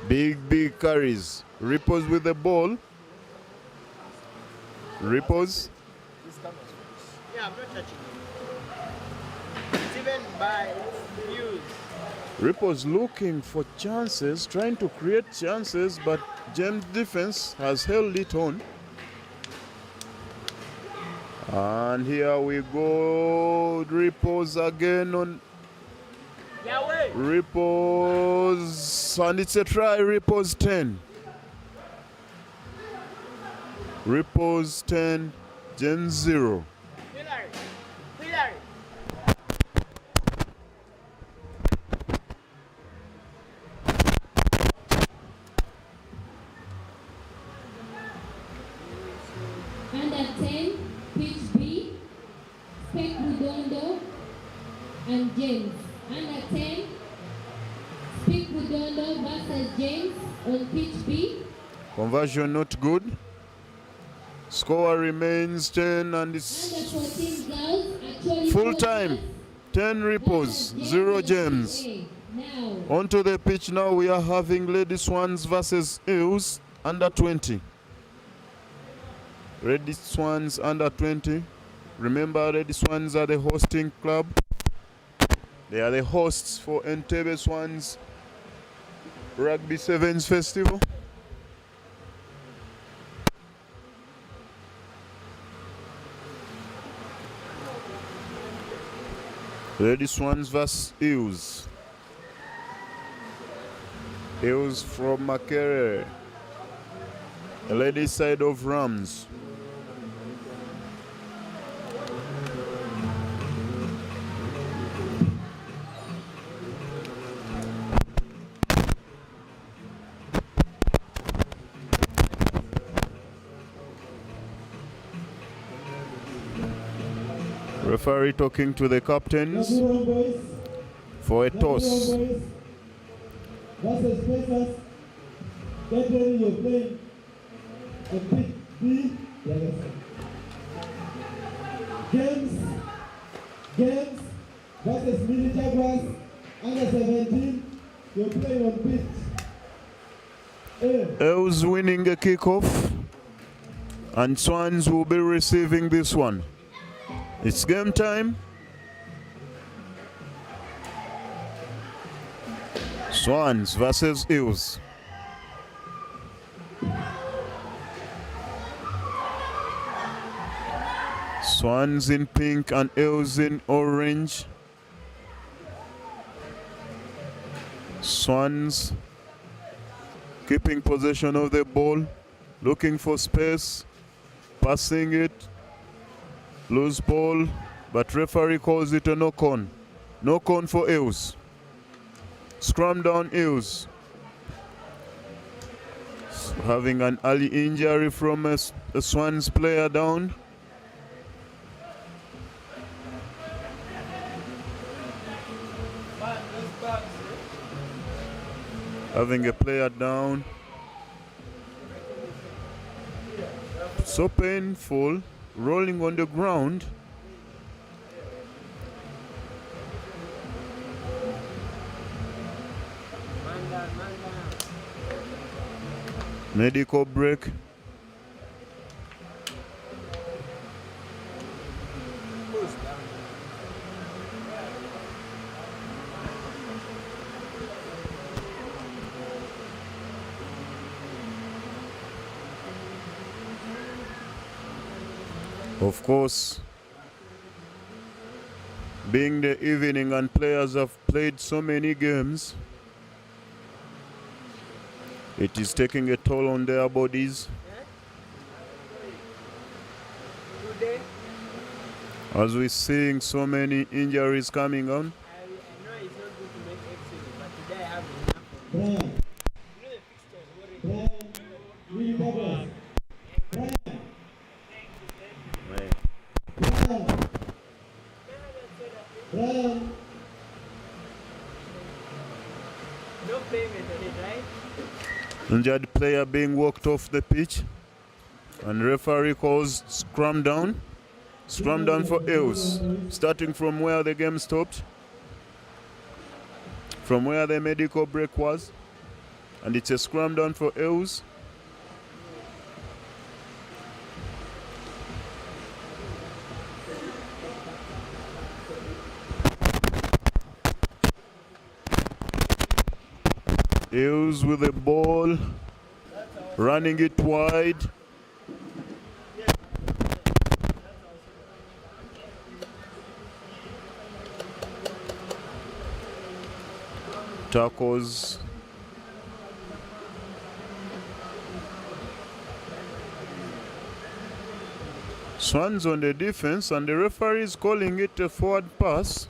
Big carries. Repose with the ball. Repose. Yeah, I'm not touching it. It's even by views. Repos looking for chances, trying to create chances, but James' defense has held it on. And here we go. Repos again on Yahweh! Repos. And it's a try. Repos 10. Repos 10. James 0. Hillary! Under 10, pitch B, Spec Budondo and James. Under 10, Spec Budondo versus James on pitch B. Conversion not good. Score remains 10 and it's Under 14 girls, actually full time. 10 Repos, 0 James. Now, Onto the pitch now. We are having Lady Swans versus Eels under 20. Lady Swans under 20. Remember, Lady Swans are the hosting club. They are the hosts for Entebbe Swans Rugby Sevens Festival. Lady Swans vs Eels. Eels from Makerere. The ladies' side of Rams. Referee talking to the captains for a toss. Versus Pacers. Get ready, you're playing. And pick B. Games versus Mini Jaguars. Under 17. You're playing on pitch A. Eels winning a kickoff. And Swans will be receiving this one. It's game time. Swans versus Eels. Swans in pink and Eels in orange. Swans keeping possession of the ball. looking for space, passing it, loose ball, but referee calls it a knock-on. Knock-on for Eels. Scrum down Eels. Having an early injury from a Swans player down. Having a player down. So painful, rolling on the ground. Medical break. Of course, being the evening and players have played so many games, it is taking a toll on their bodies. As we're seeing so many injuries coming on. I know it's not good to make excellent, but today I have enough. Brian, Brian, really progress. Brian, Brian, Brian. No payment on it, right? Injured player being walked off the pitch. And referee calls scrum down. Scrum down for Eels. Starting from where the game stopped. From where the medical break was. And it's a scrum down for Eels. Eels with the ball, running it wide. Tackles. Swans on the defense, and the referee is calling it a forward pass.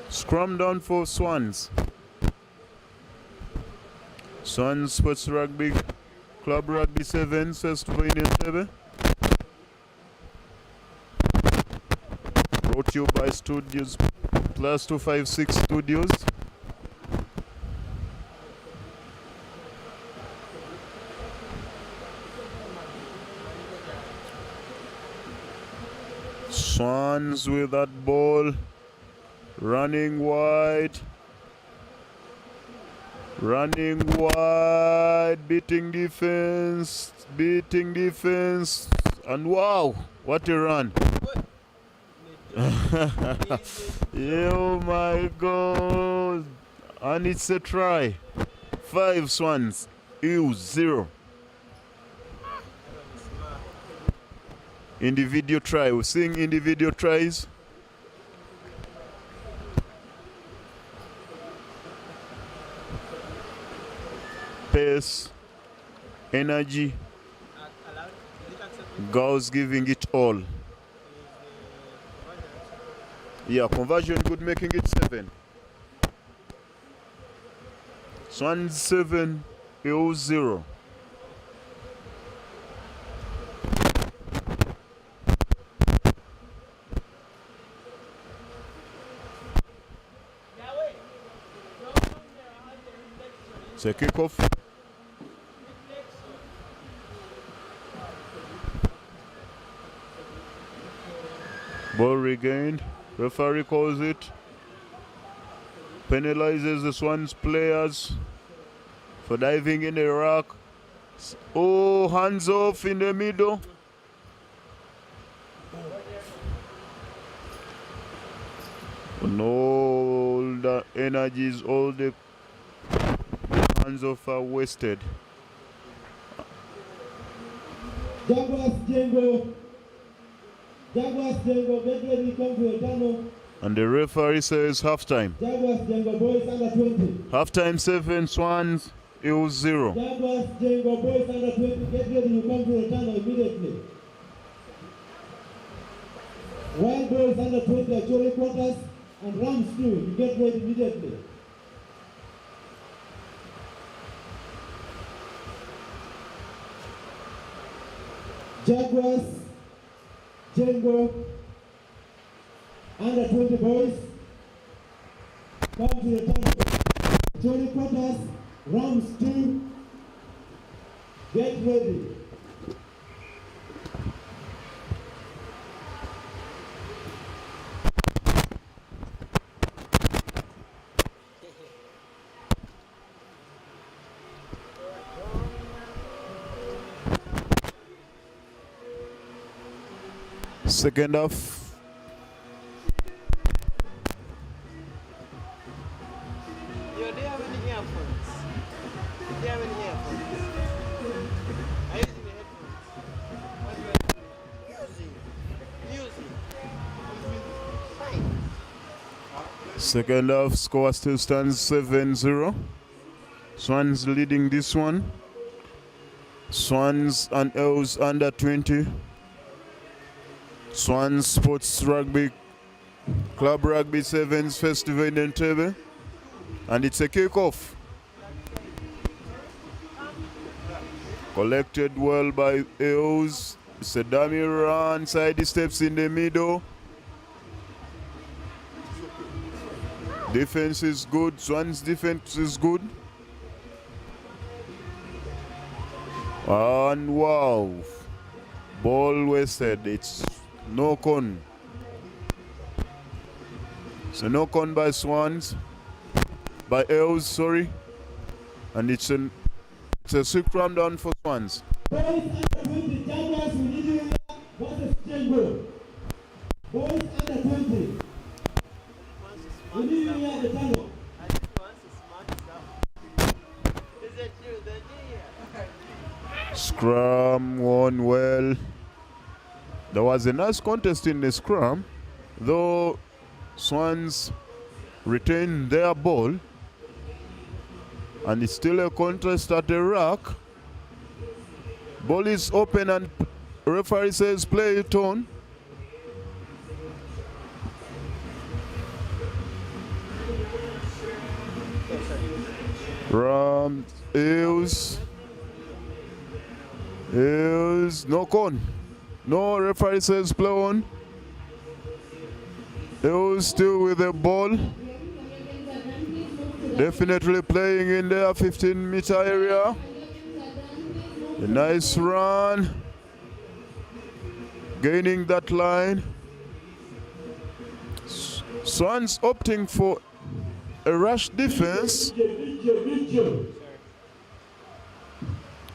Scrum down for Swans. Swans Sports Rugby Club Rugby 7 Festival in Entebbe. Brought to you by Studios Plus 256 Studios. Swans with that ball, running wide, beating defense, and wow, what a run. Oh my God, and it's a try. 5 Swans, Eels 0. Individual try, we're seeing individual tries. Pace, energy, girls giving it all. Yeah, conversion good, making it 7. Swans 7, Eels 0. It's a kickoff. Ball regained. Referee calls it. Penalizes the Swans players for diving in the rock. Oh, hands off in the middle. And all the energies, all the hands off are wasted. Jaguars Django, get ready to come to a tunnel. And the referee says halftime. Jaguars Django, boys under 20. Halftime 7 Swans, Eels 0. Jaguars, Jengo, boys under 20, get ready, you come to the tunnel immediately. Wild boys under 20, actually quarters, and Rams too, you get ready immediately. Jaguars, Jengo, under 20 boys, come to the tunnel. Actually quarters, Rams 2, get ready. Second half. Yo, do you have any earphones? Do you have any earphones? Are you using the headphones? Use it. Fine. Second half score still stands 7-0. Swans leading this one. Swans and Eels under 20. Swans Sports Rugby Club Rugby Sevens Festival in Entebbe. And it's a kick-off. Collected well by Eels. It's a dummy run, side steps in the middle. Defense is good. Swans defense is good. And wow, ball wasted. It's no con. So no con by Swans, by Eels, sorry. And it's a scrum down for Swans. Boys under 20, Jaguars, we need you here. Versus Jengo. Boys under 20. We need you here at the tunnel. I think once is smart stuff. Is it true? The G? Scrum won well. There was a nice contest in the scrum, though Swans retained their ball. And it's still a contest at the rack. Ball is open and referee says play it on. Rams, Eels, no con. No, referee says play on. Eels still with the ball. Definitely playing in their 15-meter area. A nice run. Gaining that line. Swans opting for a rush defense.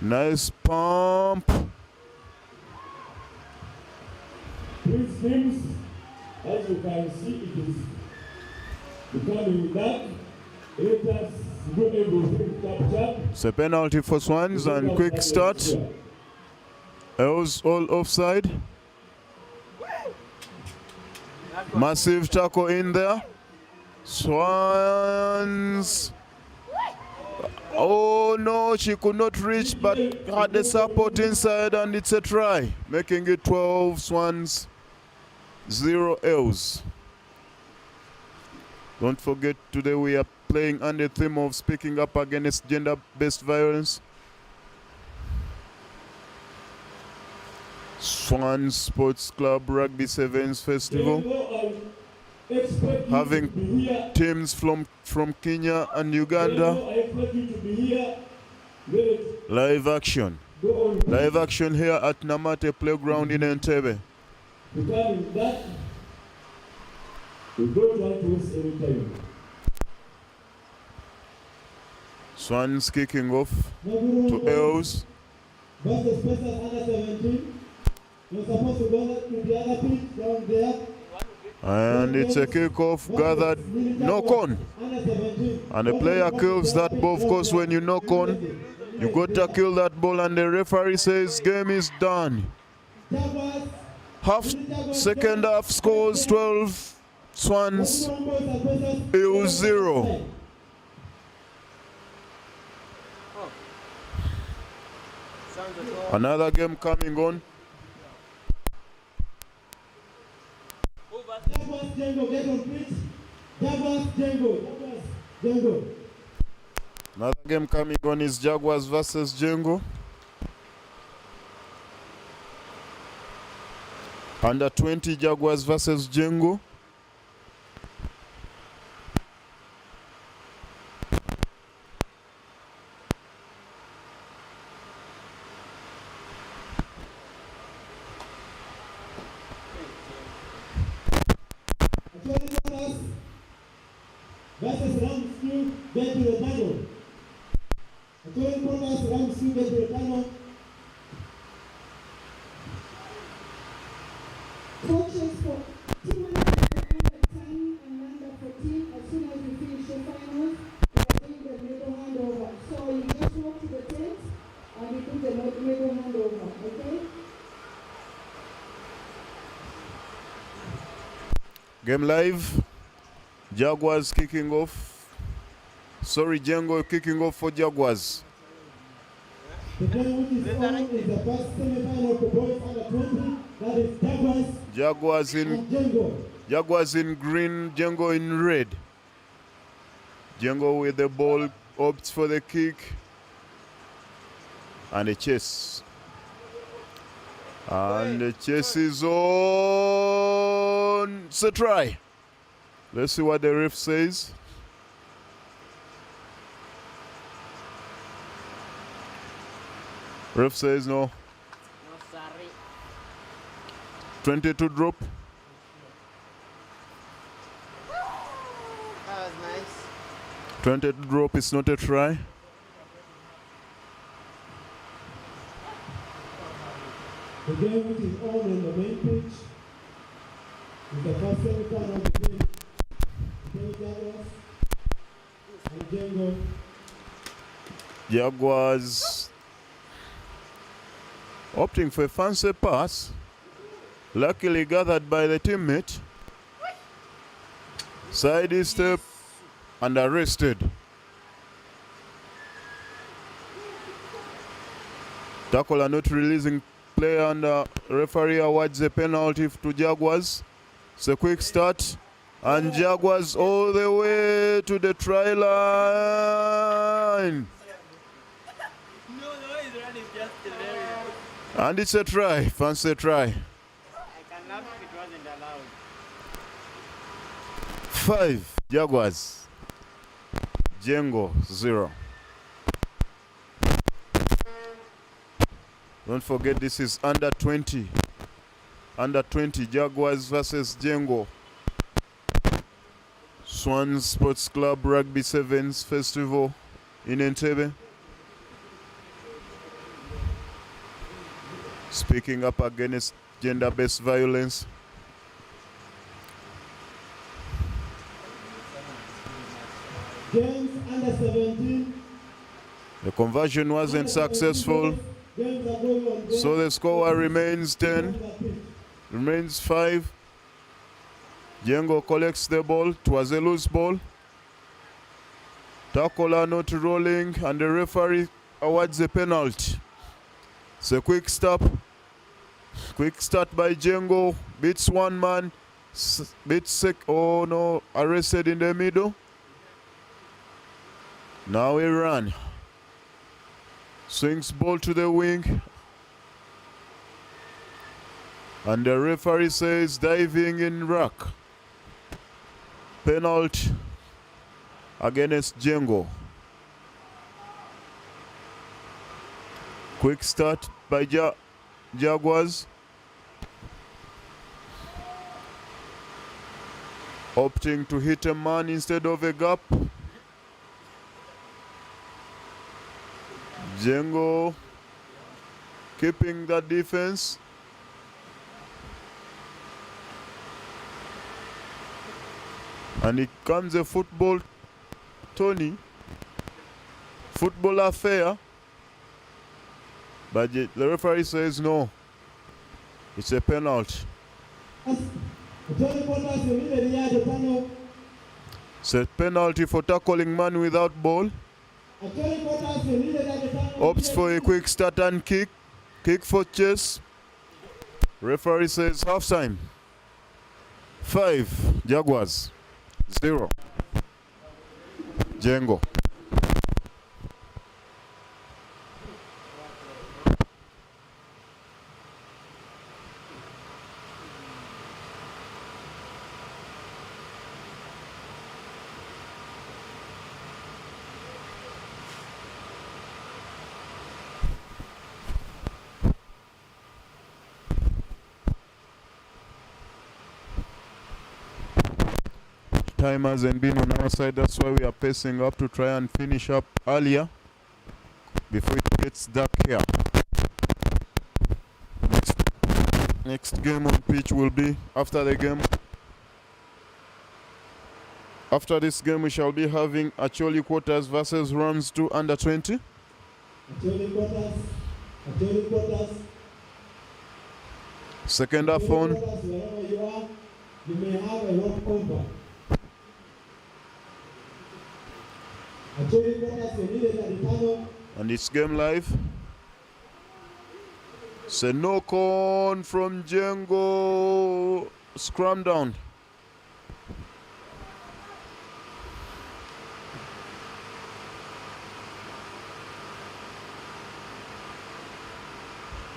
Nice pump. These teams, as you can see, it is becoming dark. It's a penalty for Swans and quick start. Eels all offside. Massive tackle in there. Swans. Oh no, she could not reach but had the support inside and it's a try. Making it 12 Swans, 0 Eels. Don't forget, today we are playing under the theme of speaking up against gender-based violence. Swans Sports Club Rugby Sevens Festival. Having teams from Kenya and Uganda. Live action. Live action here at Namate Playground in Entebbe. We don't want to waste any time. Swans kicking off to Eels. Versus Spacers under 17. You're supposed to go to the other pitch down there. And it's a kickoff gathered, knock on. And the player kills that ball. Of course, when you knock on, you got to kill that ball and the referee says game is done. Second half scores 12. Swans, Eels 0. Another game coming on. Jaguars Django, get on pitch. Jaguars Django. Jaguars Django. Another game coming on is Jaguars versus Django. Under 20 Jaguars versus Django. Versus Rams 2, get to the tunnel. Actually, Promise Rams 2, get to the tunnel. Coaches for team under 10 and under 14, as soon as you finish your finals, you are doing the middle handover. So you just walk to the tent and you do the middle handover, okay? Game live. Jaguars kicking off. Sorry, Django kicking off for Jaguars. The game which is on is the first semi-final for boys under 20. That is Jaguars and Django. Jaguars in green, Django in red. Django with the ball, opts for the kick. And the chase. And the chase is on. It's a try. Let's see what the ref says. Ref says no. No, sorry. 22 drop. That was nice. 22 drop is not a try. The game which is on the main pitch is the first semi-final between Jaguars and Django. Jaguars opting for a fancy pass, luckily gathered by the teammate. Side step and arrested. Tackler not releasing player, and referee awards a penalty to Jaguars. It's a quick start, and Jaguars all the way to the try line. No, he's running just hilarious. And it's a try, fancy try. I can laugh if it wasn't allowed. 5 Jaguars, Django 0. Don't forget this is under 20. Under 20 Jaguars versus Django. Swans Sports Club Rugby Sevens Festival in Entebbe. Speaking up against gender-based violence. Games under 17. The conversion wasn't successful, Games are going on. so the score remains 10, remains 5. Django collects the ball. It was a loose ball. Tackler not rolling, and the referee awards a penalty. It's a quick stop. Quick start by Django. Beats one man. Arrested in the middle. Now he run. Swings ball to the wing. And the referee says diving in rack. Penalty against Django. Quick start by Jaguars. Opting to hit a man instead of a gap. Django keeping the defense. And it comes a football, Tony. Football affair. But the referee says no. It's a penalty. It's a penalty for tackling man without ball. Opts for a quick start and kick. Kick for chase. Referee says half time. 5 Jaguars, 0 Jengo. Time hasn't been on our side, that's why we are pacing up to try and finish up earlier before it gets dark here. Next game on pitch will be after the game. After this game we shall be having Acholi Quarters versus Rams 2 under 20. Acholi quarters. Second half on. Wherever you are, you may have a walk over. Acholi quarters, you needed at the tunnel. And it's game live. It's a knock on from Jengo. Scrum down.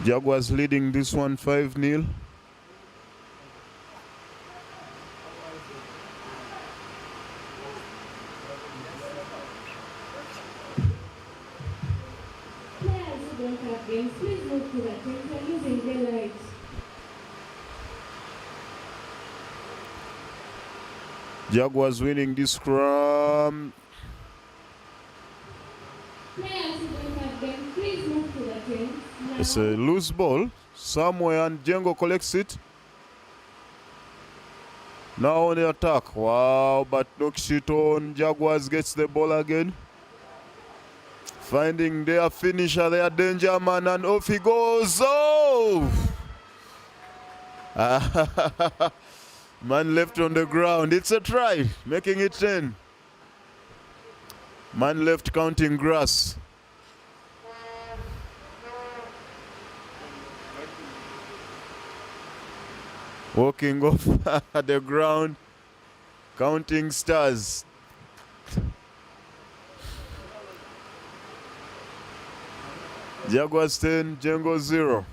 Jaguars leading this one 5-0. Players who don't have games, please move to the tent. We're using daylight. Jaguars winning this scrum. Players who don't have games, please move to the tent. Now. It's a loose ball somewhere and Jengo collects it. Now on the attack. Wow, but knocks it on. Jaguars gets the ball again. Finding their finisher, their danger man, and off he goes. Oh! Man left on the ground. It's a try, making it 10. Man left counting grass. Walking off the ground, counting stars. Jaguars 10, Jengo 0.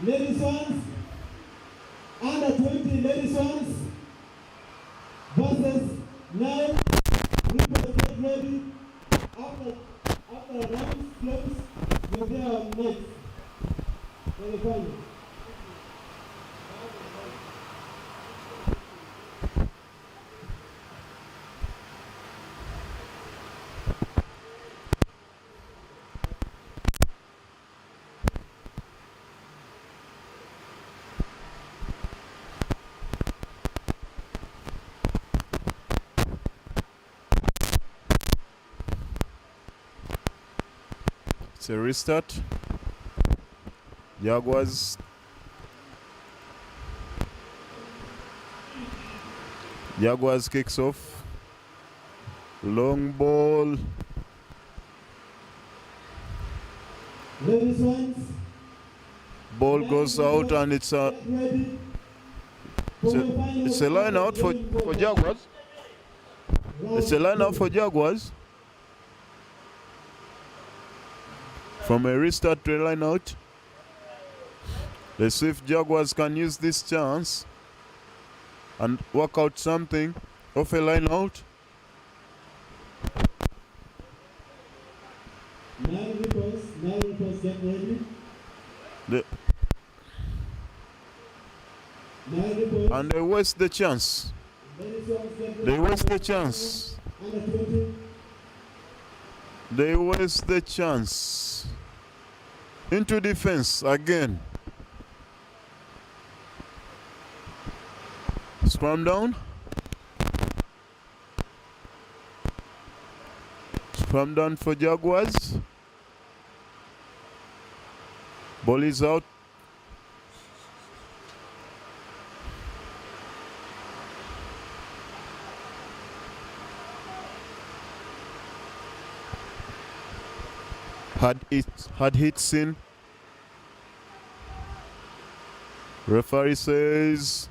Ladies Swans, under 20 ladies Swans versus 9. People get ready. After the round close, you'll be our next. Very funny. It's a restart. Jaguars. Jaguars kicks off. Long ball. Ladies Swans, Ball goes out and it's a get ready. it's a line out for Jaguars. It's a line out for Jaguars. From a restart to a line out. Let's see if Jaguars can use this chance and work out something off a line out. Nine reports, get ready. The- Nine reports. and they waste the chance. Ladies Swans, get ready. They waste the chance. Under 20. They waste the chance. Into defense again. Scrum down. Scrum down for Jaguars. Ball is out. Had hits in. Referee says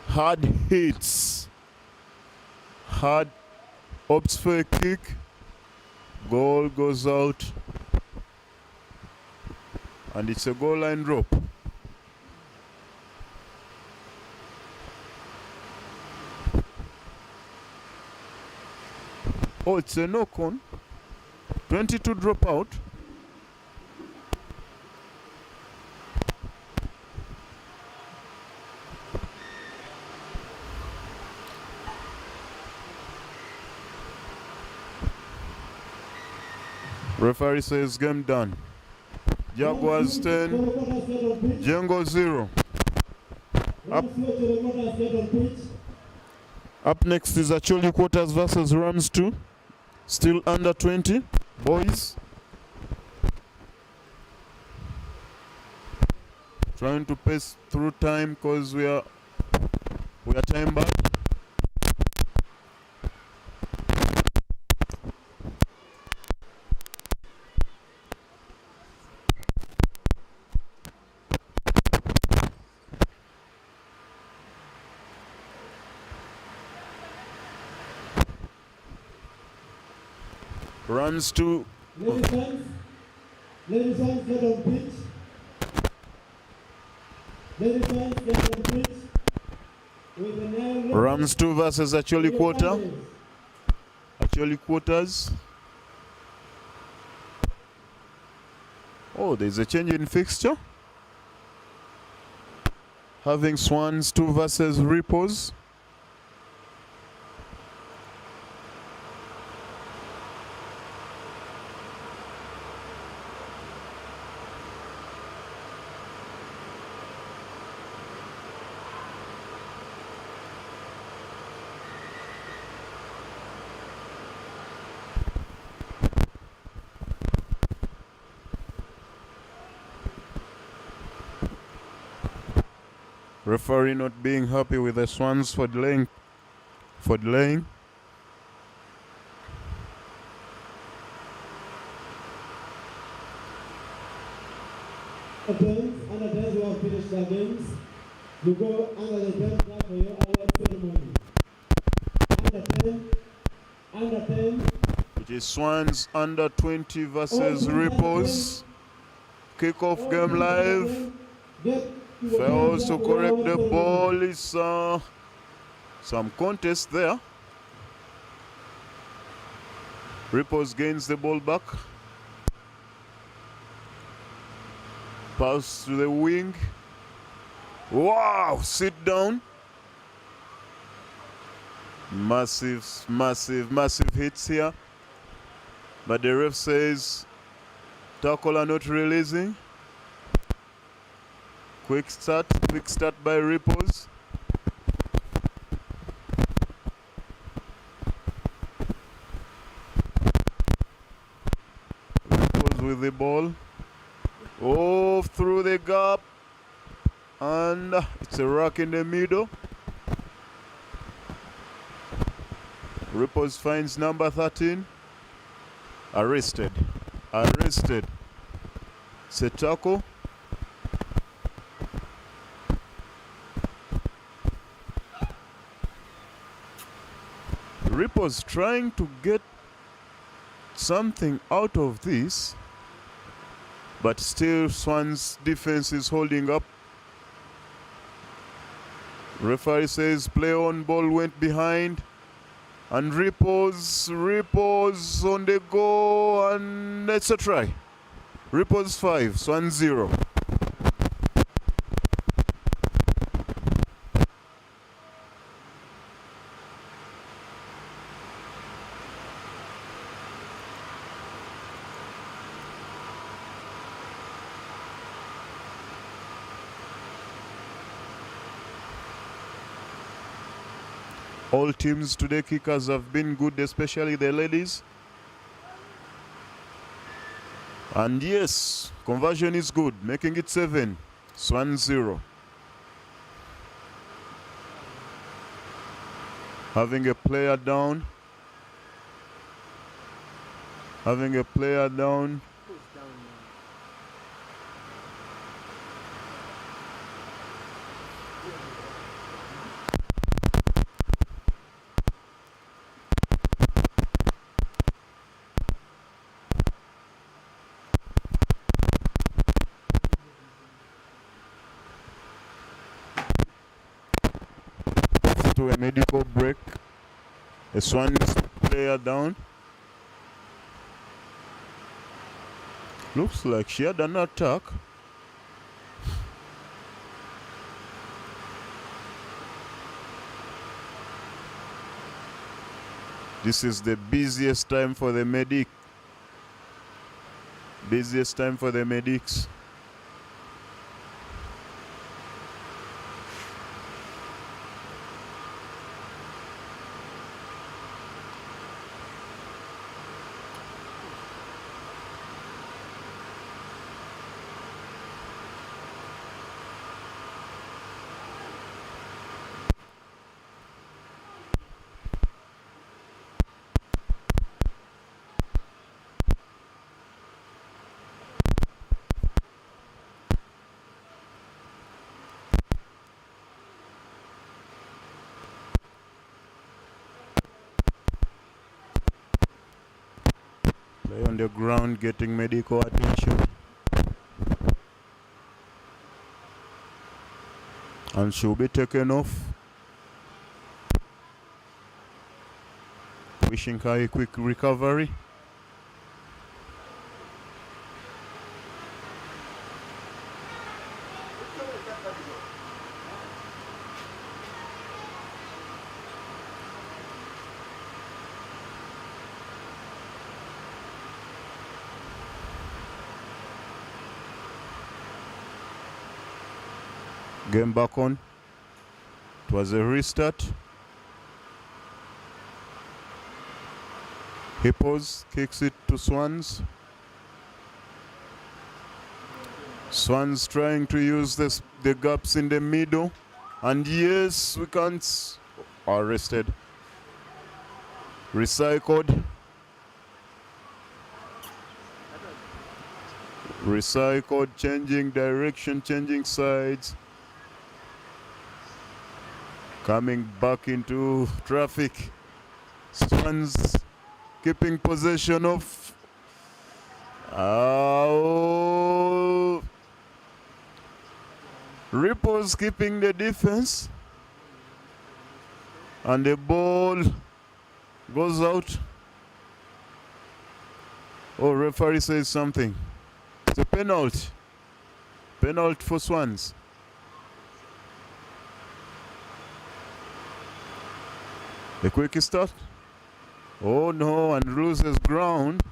hard hits. Hard opts for a kick. Goal goes out. And it's a goal line drop. Oh, it's a knock-on. 22 drop out. Referee says game done. Jaguars 10, Django 0. Up next is Acholi Quarters versus Rams 2. Still under 20, boys. Trying to pace through time because we are time back. Rams 2. Ladies and get on pitch. Ladies and get on pitch. With the name Rams 2 versus Acholi Quarter. Acholi Quarters. Oh, there's a change in fixture. Having Swans 2 versus Ripples. Referee not being happy with the Swans for delaying. Under 10, we have finished the games. You go under the 10 flag for your award ceremony. Under 10. It is Swans under 20 versus Ripples. Kick-off game live. Fails to correct the ball. Is some contest there. Ripples gains the ball back. Pass to the wing. Wow! Sit down. Massive hits here. But the ref says tackle are not releasing. Quick start by Ripples. Ripples with the ball. Oh, through the gap. And it's a rock in the middle. Ripples finds number 13. Arrested. It's a tackle. Ripples trying to get something out of this, but still Swans defense is holding up. Referee says play on, ball went behind, and Ripples on the go, and it's a try. Ripples 5, Swans 0. All teams today, kickers have been good, especially the ladies. And yes, conversion is good, making it 7, Swan 0. Having a player down. Having a player down. Who's down now? To a medical break. A Swans player down. Looks like she had an attack. This is the busiest time for the medic. Busiest time for the medics. Play on the ground, getting medical attention. And she'll be taken off. Wishing her a quick recovery. Game back on. It was a restart. Hippos kicks it to Swans. Swans trying to use the gaps in the middle. And yes, we can't. Arrested. Recycled. Recycled, changing direction, changing sides. Coming back into traffic. Swans keeping possession of. Ripples keeping the defense. And the ball goes out. Oh, referee says something. It's a penalty. Penalty for Swans. A quick start. Oh no, and loses ground.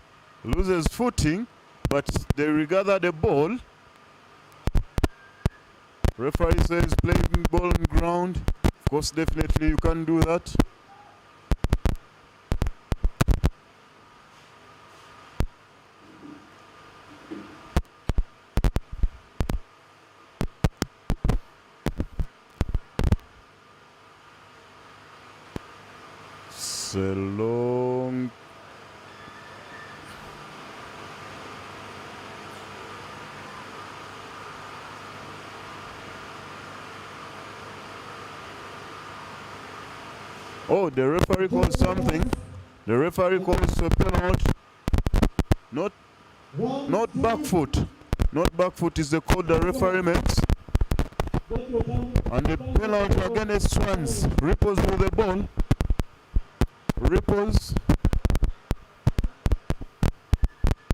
Loses footing, but they regather the ball. Referee says playing ball on ground. Of course, definitely you can do that. It's a long. Oh, the referee calls something. The referee calls a penalty. Not back foot. Not back foot is the call the referee makes. And the penalty against Swans. Ripples with the ball. Ripples.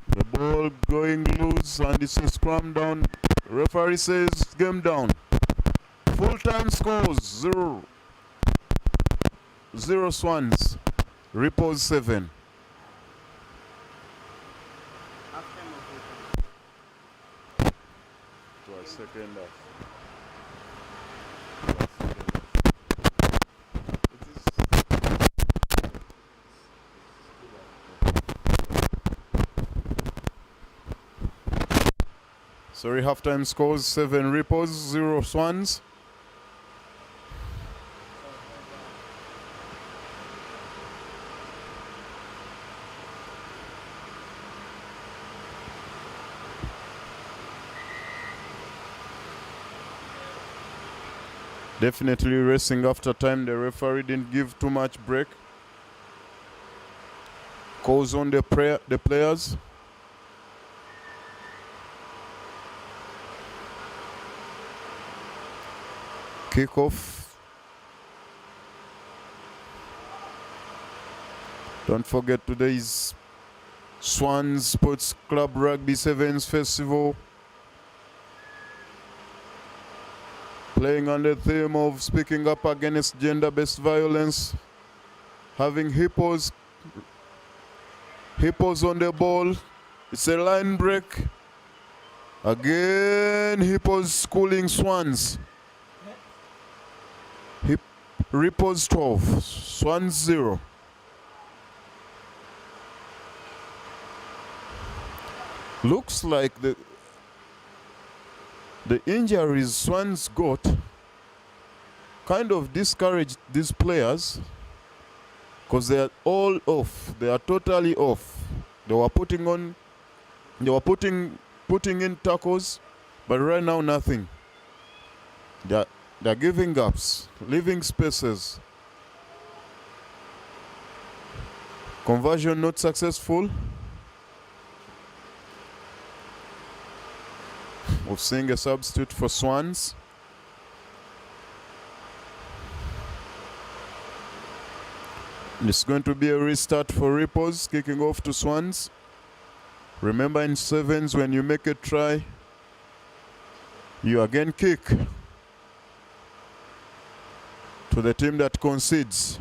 The ball going loose and it's a scrum down. Referee says game down. Full time scores 0. 0 Swans. Ripples 7. To a second half. Sorry, halftime scores 7 Ripples, 0 Swans. Definitely racing after time. The referee didn't give too much break. Calls on the players. Kickoff. Don't forget today's Swans Sports Club Rugby Sevens Festival. Playing on the theme of speaking up against gender-based violence. Having hippos on the ball. It's a line break. Again, hippos schooling Swans. Hippos 12, Swans 0. Looks like the injuries Swans got kind of discouraged these players because they are all off. They are totally off. They were putting in tackles, but right now nothing. They're giving gaps, leaving spaces. Conversion not successful. We're seeing a substitute for Swans. It's going to be a restart for Ripples, kicking off to Swans. Remember in sevens, when you make a try, you again kick to the team that concedes.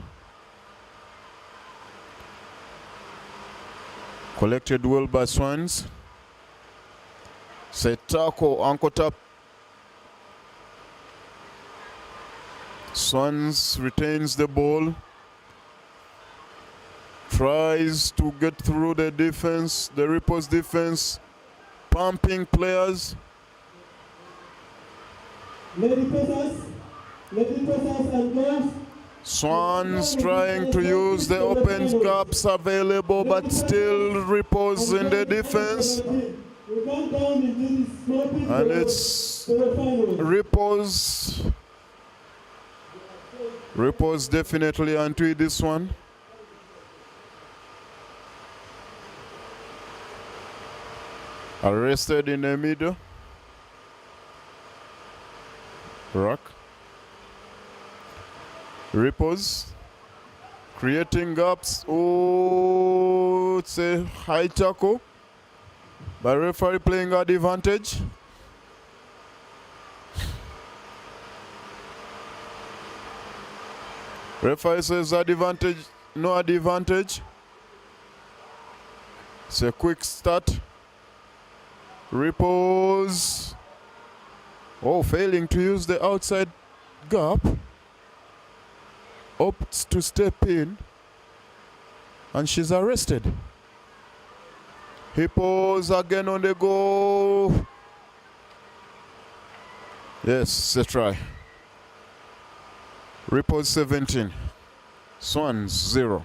Collected well by Swans. Setako, ankle tap. Swans retains the ball. Tries to get through the defense, the Ripples defense. Pumping players. Lady Pressers and girls. Swans trying to use the open gaps available, but still Ripples in the defense. And it's Ripples definitely onto this one. Arrested in the middle. Rock. Ripples. Creating gaps. Oh, it's a high tackle. By referee playing at advantage. Referee says advantage, no advantage. It's a quick start. Ripples. Oh, failing to use the outside gap. Opts to step in. And she's arrested. Hippos again on the go. Yes, it's a try. Ripples 17. Swans 0.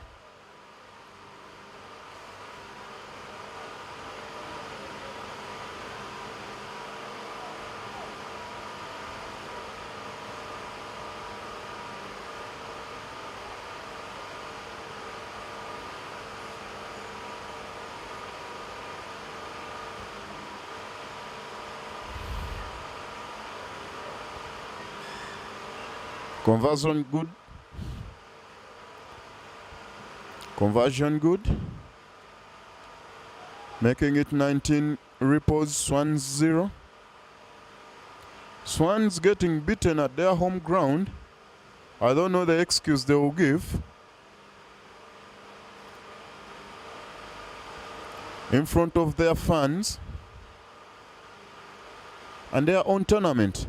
Conversion good. Conversion good. Making it 19 Ripples, Swans 0. Swans getting beaten at their home ground. I don't know the excuse they will give. In front of their fans and their own tournament.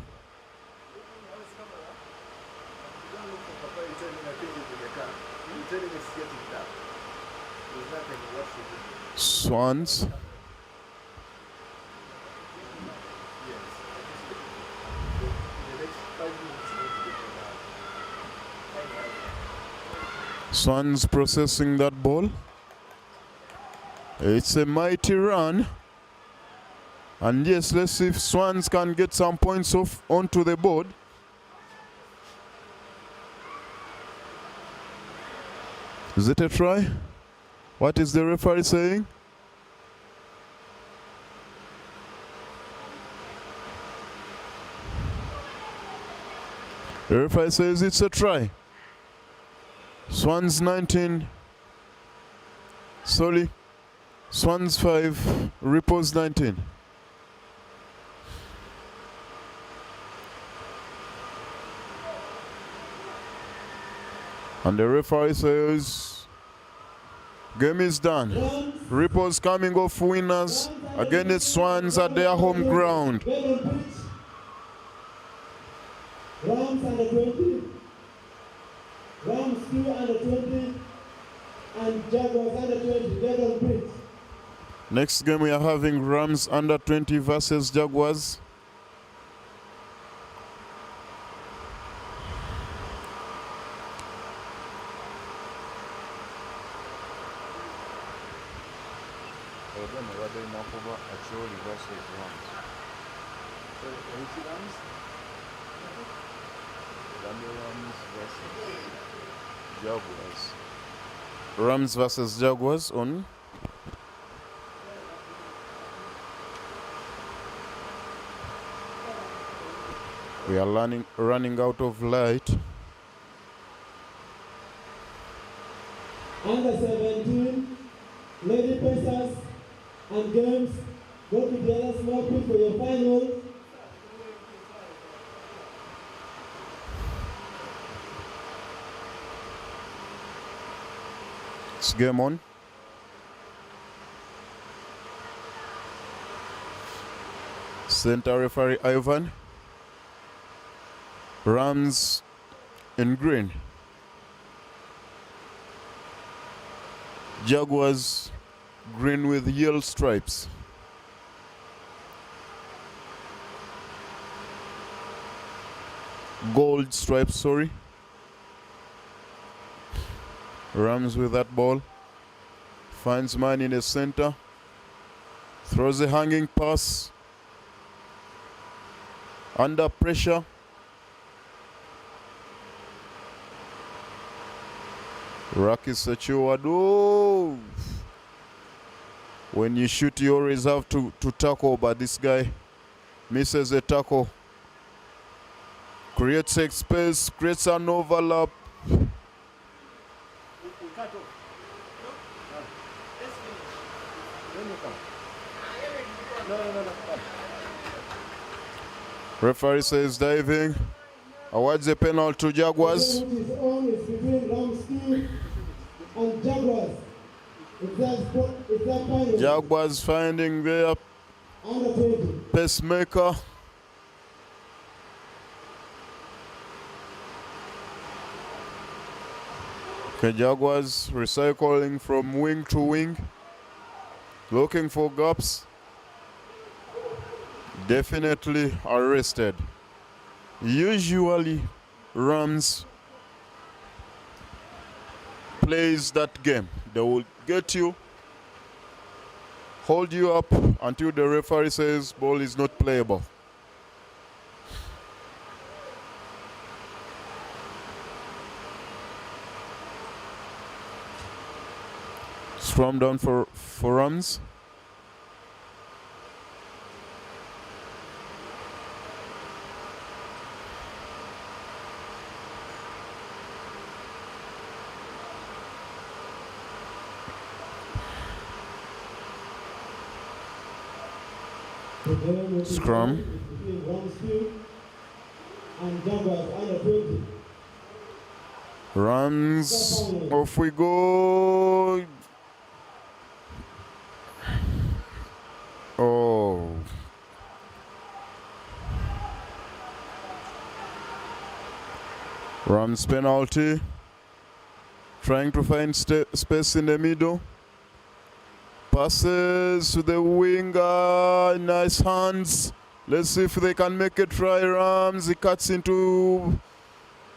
Swans. Swans processing that ball. It's a mighty run. And yes, let's see if Swans can get some points off onto the board. Is it a try? What is the referee saying? The referee says it's a try. Swans 19. Sorry. Swans 5. Repos 19. And the referee says game is done. Repos coming off winners against Swans at their home ground. Rams under 20, Rams 2 under 20, and Jaguars under 20. Get on pitch. Next game we are having Rams under 20 versus Jaguars. Rams versus Jaguars on we are running out of light. Under 17, Lady Pacers and Games, go to the other small pitch for your final. It's game on. Center referee Ivan. Rams in green. Jaguars green with yellow stripes. Gold stripes, sorry. Rams with that ball. Finds man in the center. Throws a hanging pass. Under pressure. Rocky Sachuad. Oh! When you shoot, you always have to tackle, but this guy misses a tackle. Creates space, creates an overlap. Referee says diving. Awards a penalty to Jaguars. The game is on, it's between Rams 2 and Jaguars. It's that final. Jaguars finding their Under 20. pacemaker. Okay, Jaguars recycling from wing to wing, looking for gaps. Definitely arrested. Usually Rams plays that game. They will get you, hold you up until the referee says ball is not playable. Scrum down for Rams. The game is Scrum. between Rams 2 and Jaguars under 20. Rams, off we go. Oh. Rams penalty. Trying to find space in the middle. Passes to the winger. Nice hands. Let's see if they can make a try. Rams. He cuts into.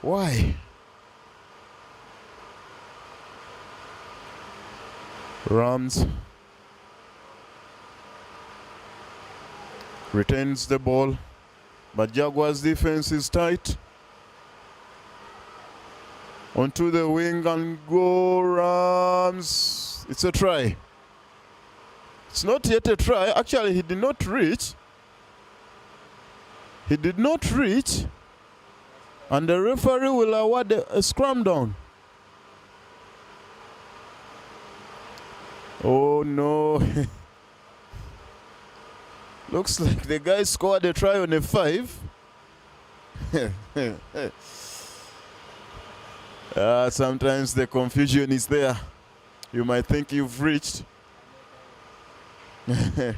Why? Rams retains the ball, but Jaguars defense is tight. Onto the wing and go, Rams. It's a try. It's not yet a try. Actually, he did not reach. He did not reach. And the referee will award a scrum down. Oh no. Looks like the guy scored a try on a 5. Sometimes the confusion is there. You might think you've reached. And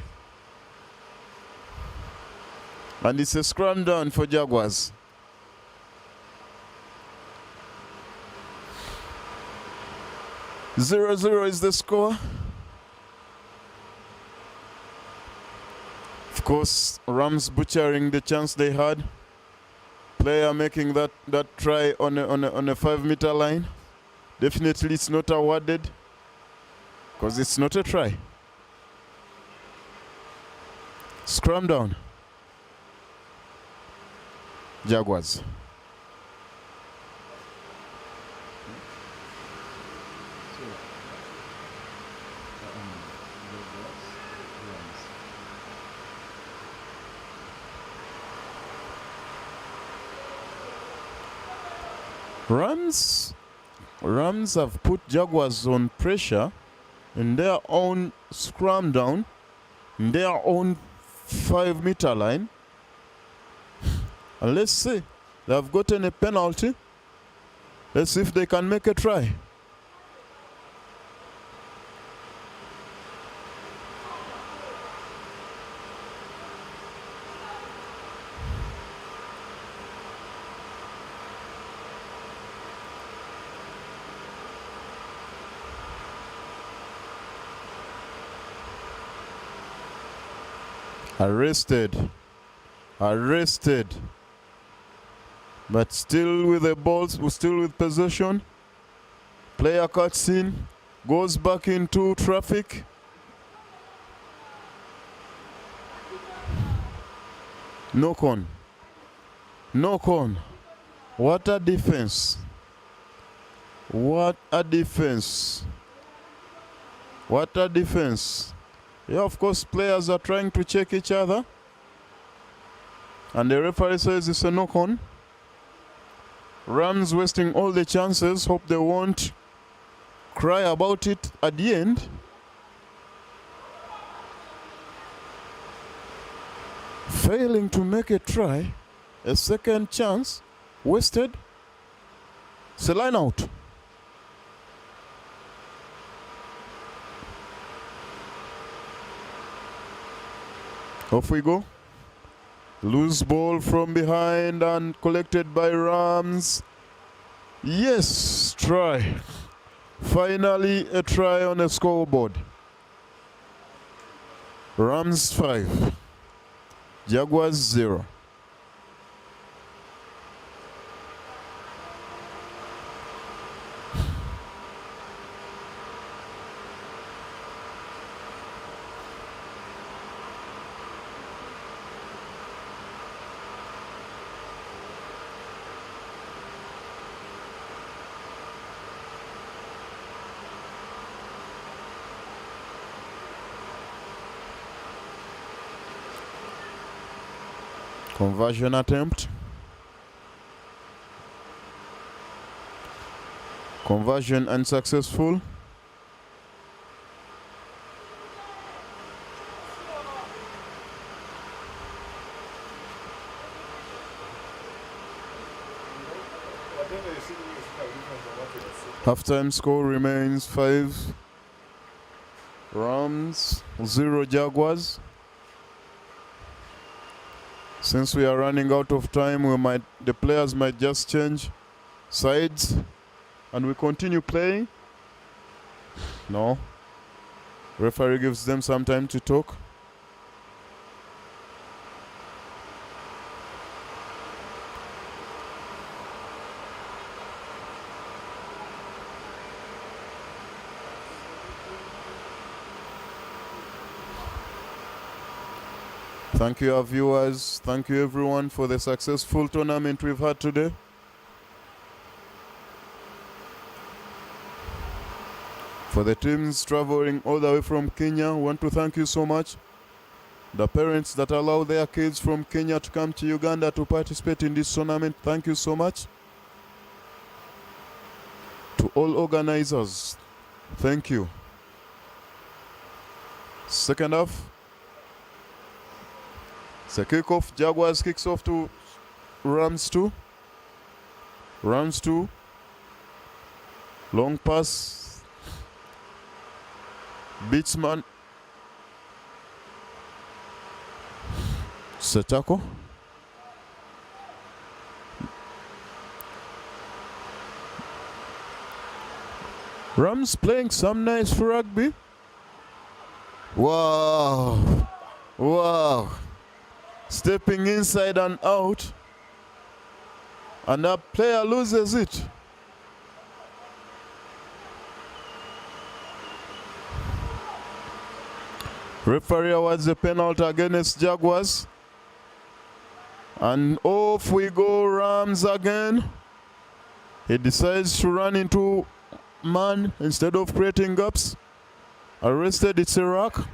it's a scrum down for Jaguars. Zero is the score. Of course, Rams butchering the chance they had. Player making that try on a 5-meter line. Definitely it's not awarded because it's not a try. Scrum down. Jaguars. Rams have put Jaguars on pressure in their own scrum down, in their own 5-meter line. And let's see, they've gotten a penalty. Let's see if they can make a try. Arrested. But still with the balls, still with possession. Player cuts in, goes back into traffic. Knock on. What a defense. Yeah, of course, players are trying to check each other. And the referee says it's a knock-on. Rams wasting all the chances. Hope they won't cry about it at the end. Failing to make a try. A second chance wasted. It's a line out. Off we go. Loose ball from behind and collected by Rams. Yes, try. Finally a try on a scoreboard. Rams 5. Jaguars 0. Conversion attempt. Conversion unsuccessful. Halftime score remains 5 Rams, 0 Jaguars. Since we are running out of time, the players might just change sides and we continue playing. No. Referee gives them some time to talk. Thank you, our viewers. Thank you, everyone, for the successful tournament we've had today. For the teams traveling all the way from Kenya, we want to thank you so much. The parents that allow their kids from Kenya to come to Uganda to participate in this tournament, thank you so much. To all organizers, thank you. Second half, it's a kickoff. Jaguars kicks off to Rams 2. Rams 2. Long pass. Beatsman. Setako. Rams playing some nice rugby. Wow. Wow. Stepping inside and out. And that player loses it. Referee awards a penalty against Jaguars. And off we go, Rams again. He decides to run into man instead of creating gaps. Arrested, it's a rock.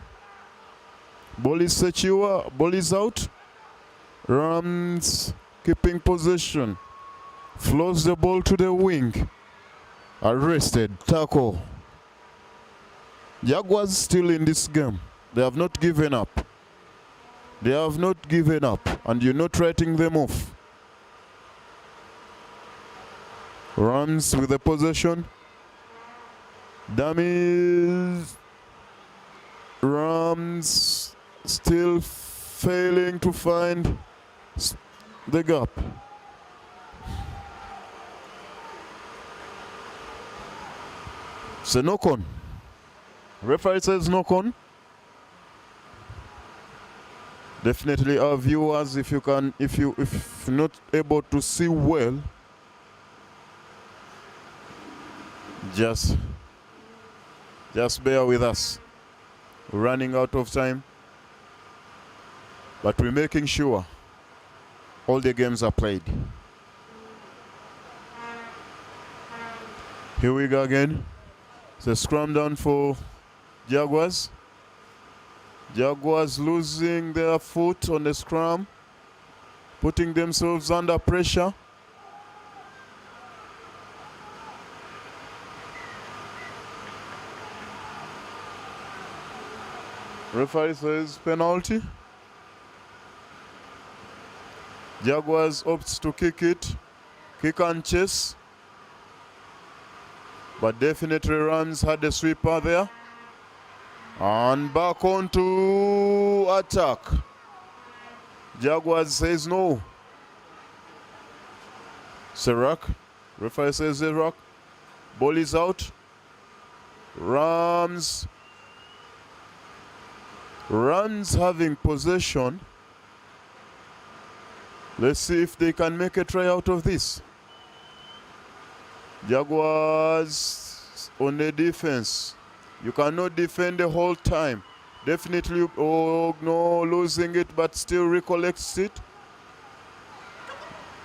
Ball is secure, ball is out. Rams keeping possession. Flows the ball to the wing. Arrested, tackle. Jaguars still in this game. They have not given up. They have not given up, and you're not writing them off. Rams with the possession. Dummies. Rams still failing to find the gap. It's a knock on. Referee says knock on. Definitely our viewers, if you're not able to see well, just bear with us. We're running out of time, but we're making sure all the games are played. Here we go again. It's a scrum down for Jaguars. Jaguars losing their foot on the scrum, putting themselves under pressure. Referee says penalty. Jaguars opts to kick it. Kick and chase. But definitely Rams had a sweeper there. And back on to attack. Jaguars says no. Serak. Referee says Serak. Ball is out. Rams having possession. Let's see if they can make a try out of this. Jaguars on the defense. You cannot defend the whole time. Definitely, oh no, losing it, but still recollects it.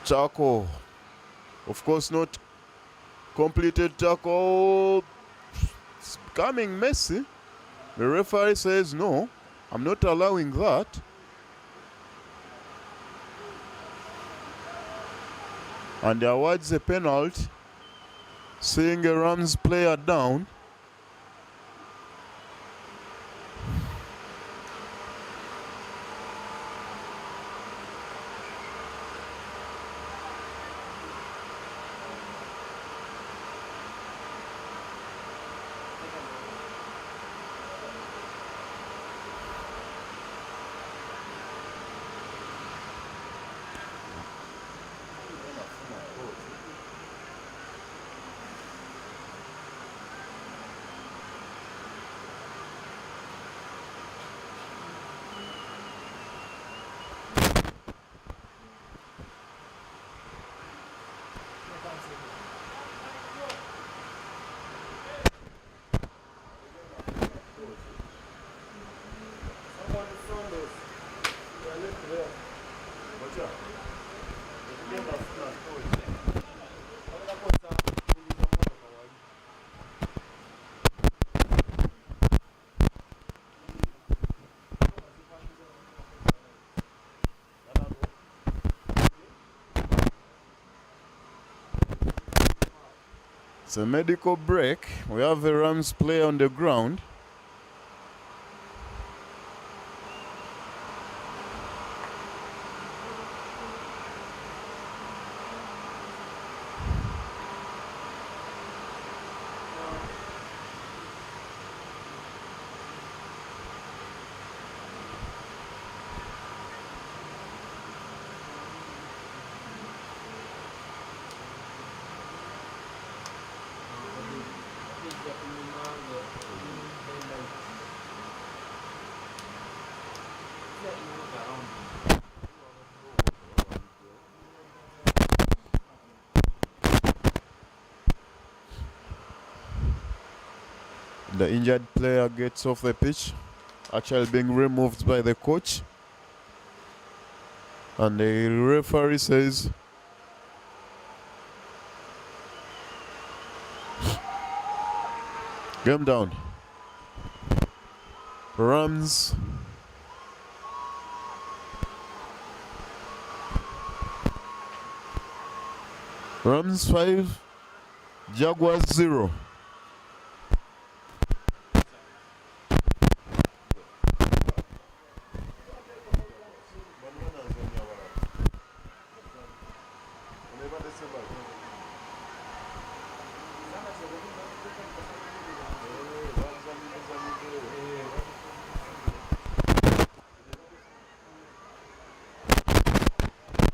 Tackle. Of course not completed tackle. It's becoming messy. The referee says no, I'm not allowing that. And he awards a penalty, seeing a Rams player down. It's a medical break. We have a Rams player on the ground. The injured player gets off the pitch, actually being removed by the coach. And the referee says, game down. Rams Rams 5, Jaguars 0.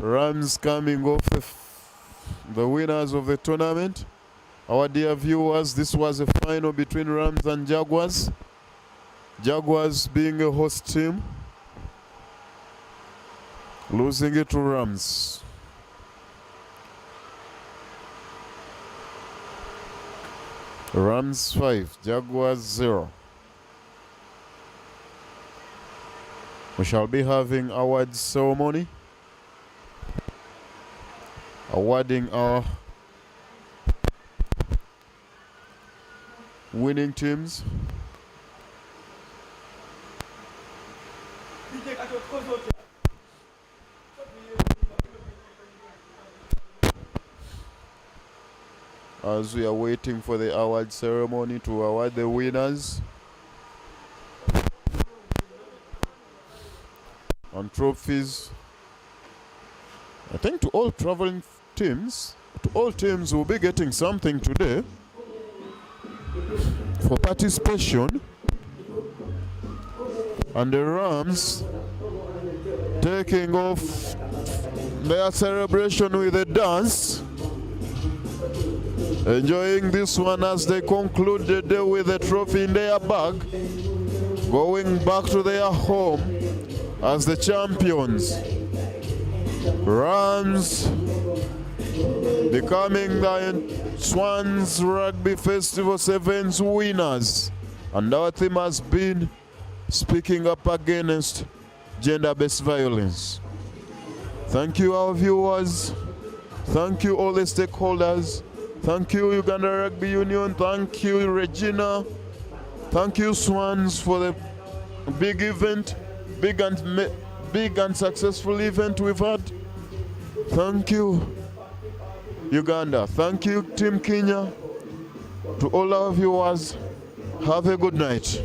Rams coming off the winners of the tournament. Our dear viewers, this was a final between Rams and Jaguars. Jaguars being a host team, losing it to Rams. Rams 5, Jaguars 0. We shall be having awards ceremony, awarding our winning teams. As we are waiting for the award ceremony to award the winners and trophies, I think to all traveling teams, all teams will be getting something today for participation. And the Rams taking off their celebration with a dance, enjoying this one as they conclude the day with a trophy in their bag, going back to their home as the champions. Rams becoming the Swans Rugby Festival Sevens winners. And our theme has been speaking up against gender-based violence. Thank you, our viewers. Thank you, all the stakeholders. Thank you, Uganda Rugby Union. Thank you, Regina. Thank you, Swans, for the big event, big and successful event we've had. Thank you, Uganda. Thank you, Team Kenya. To all our viewers, have a good night.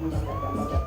Come on,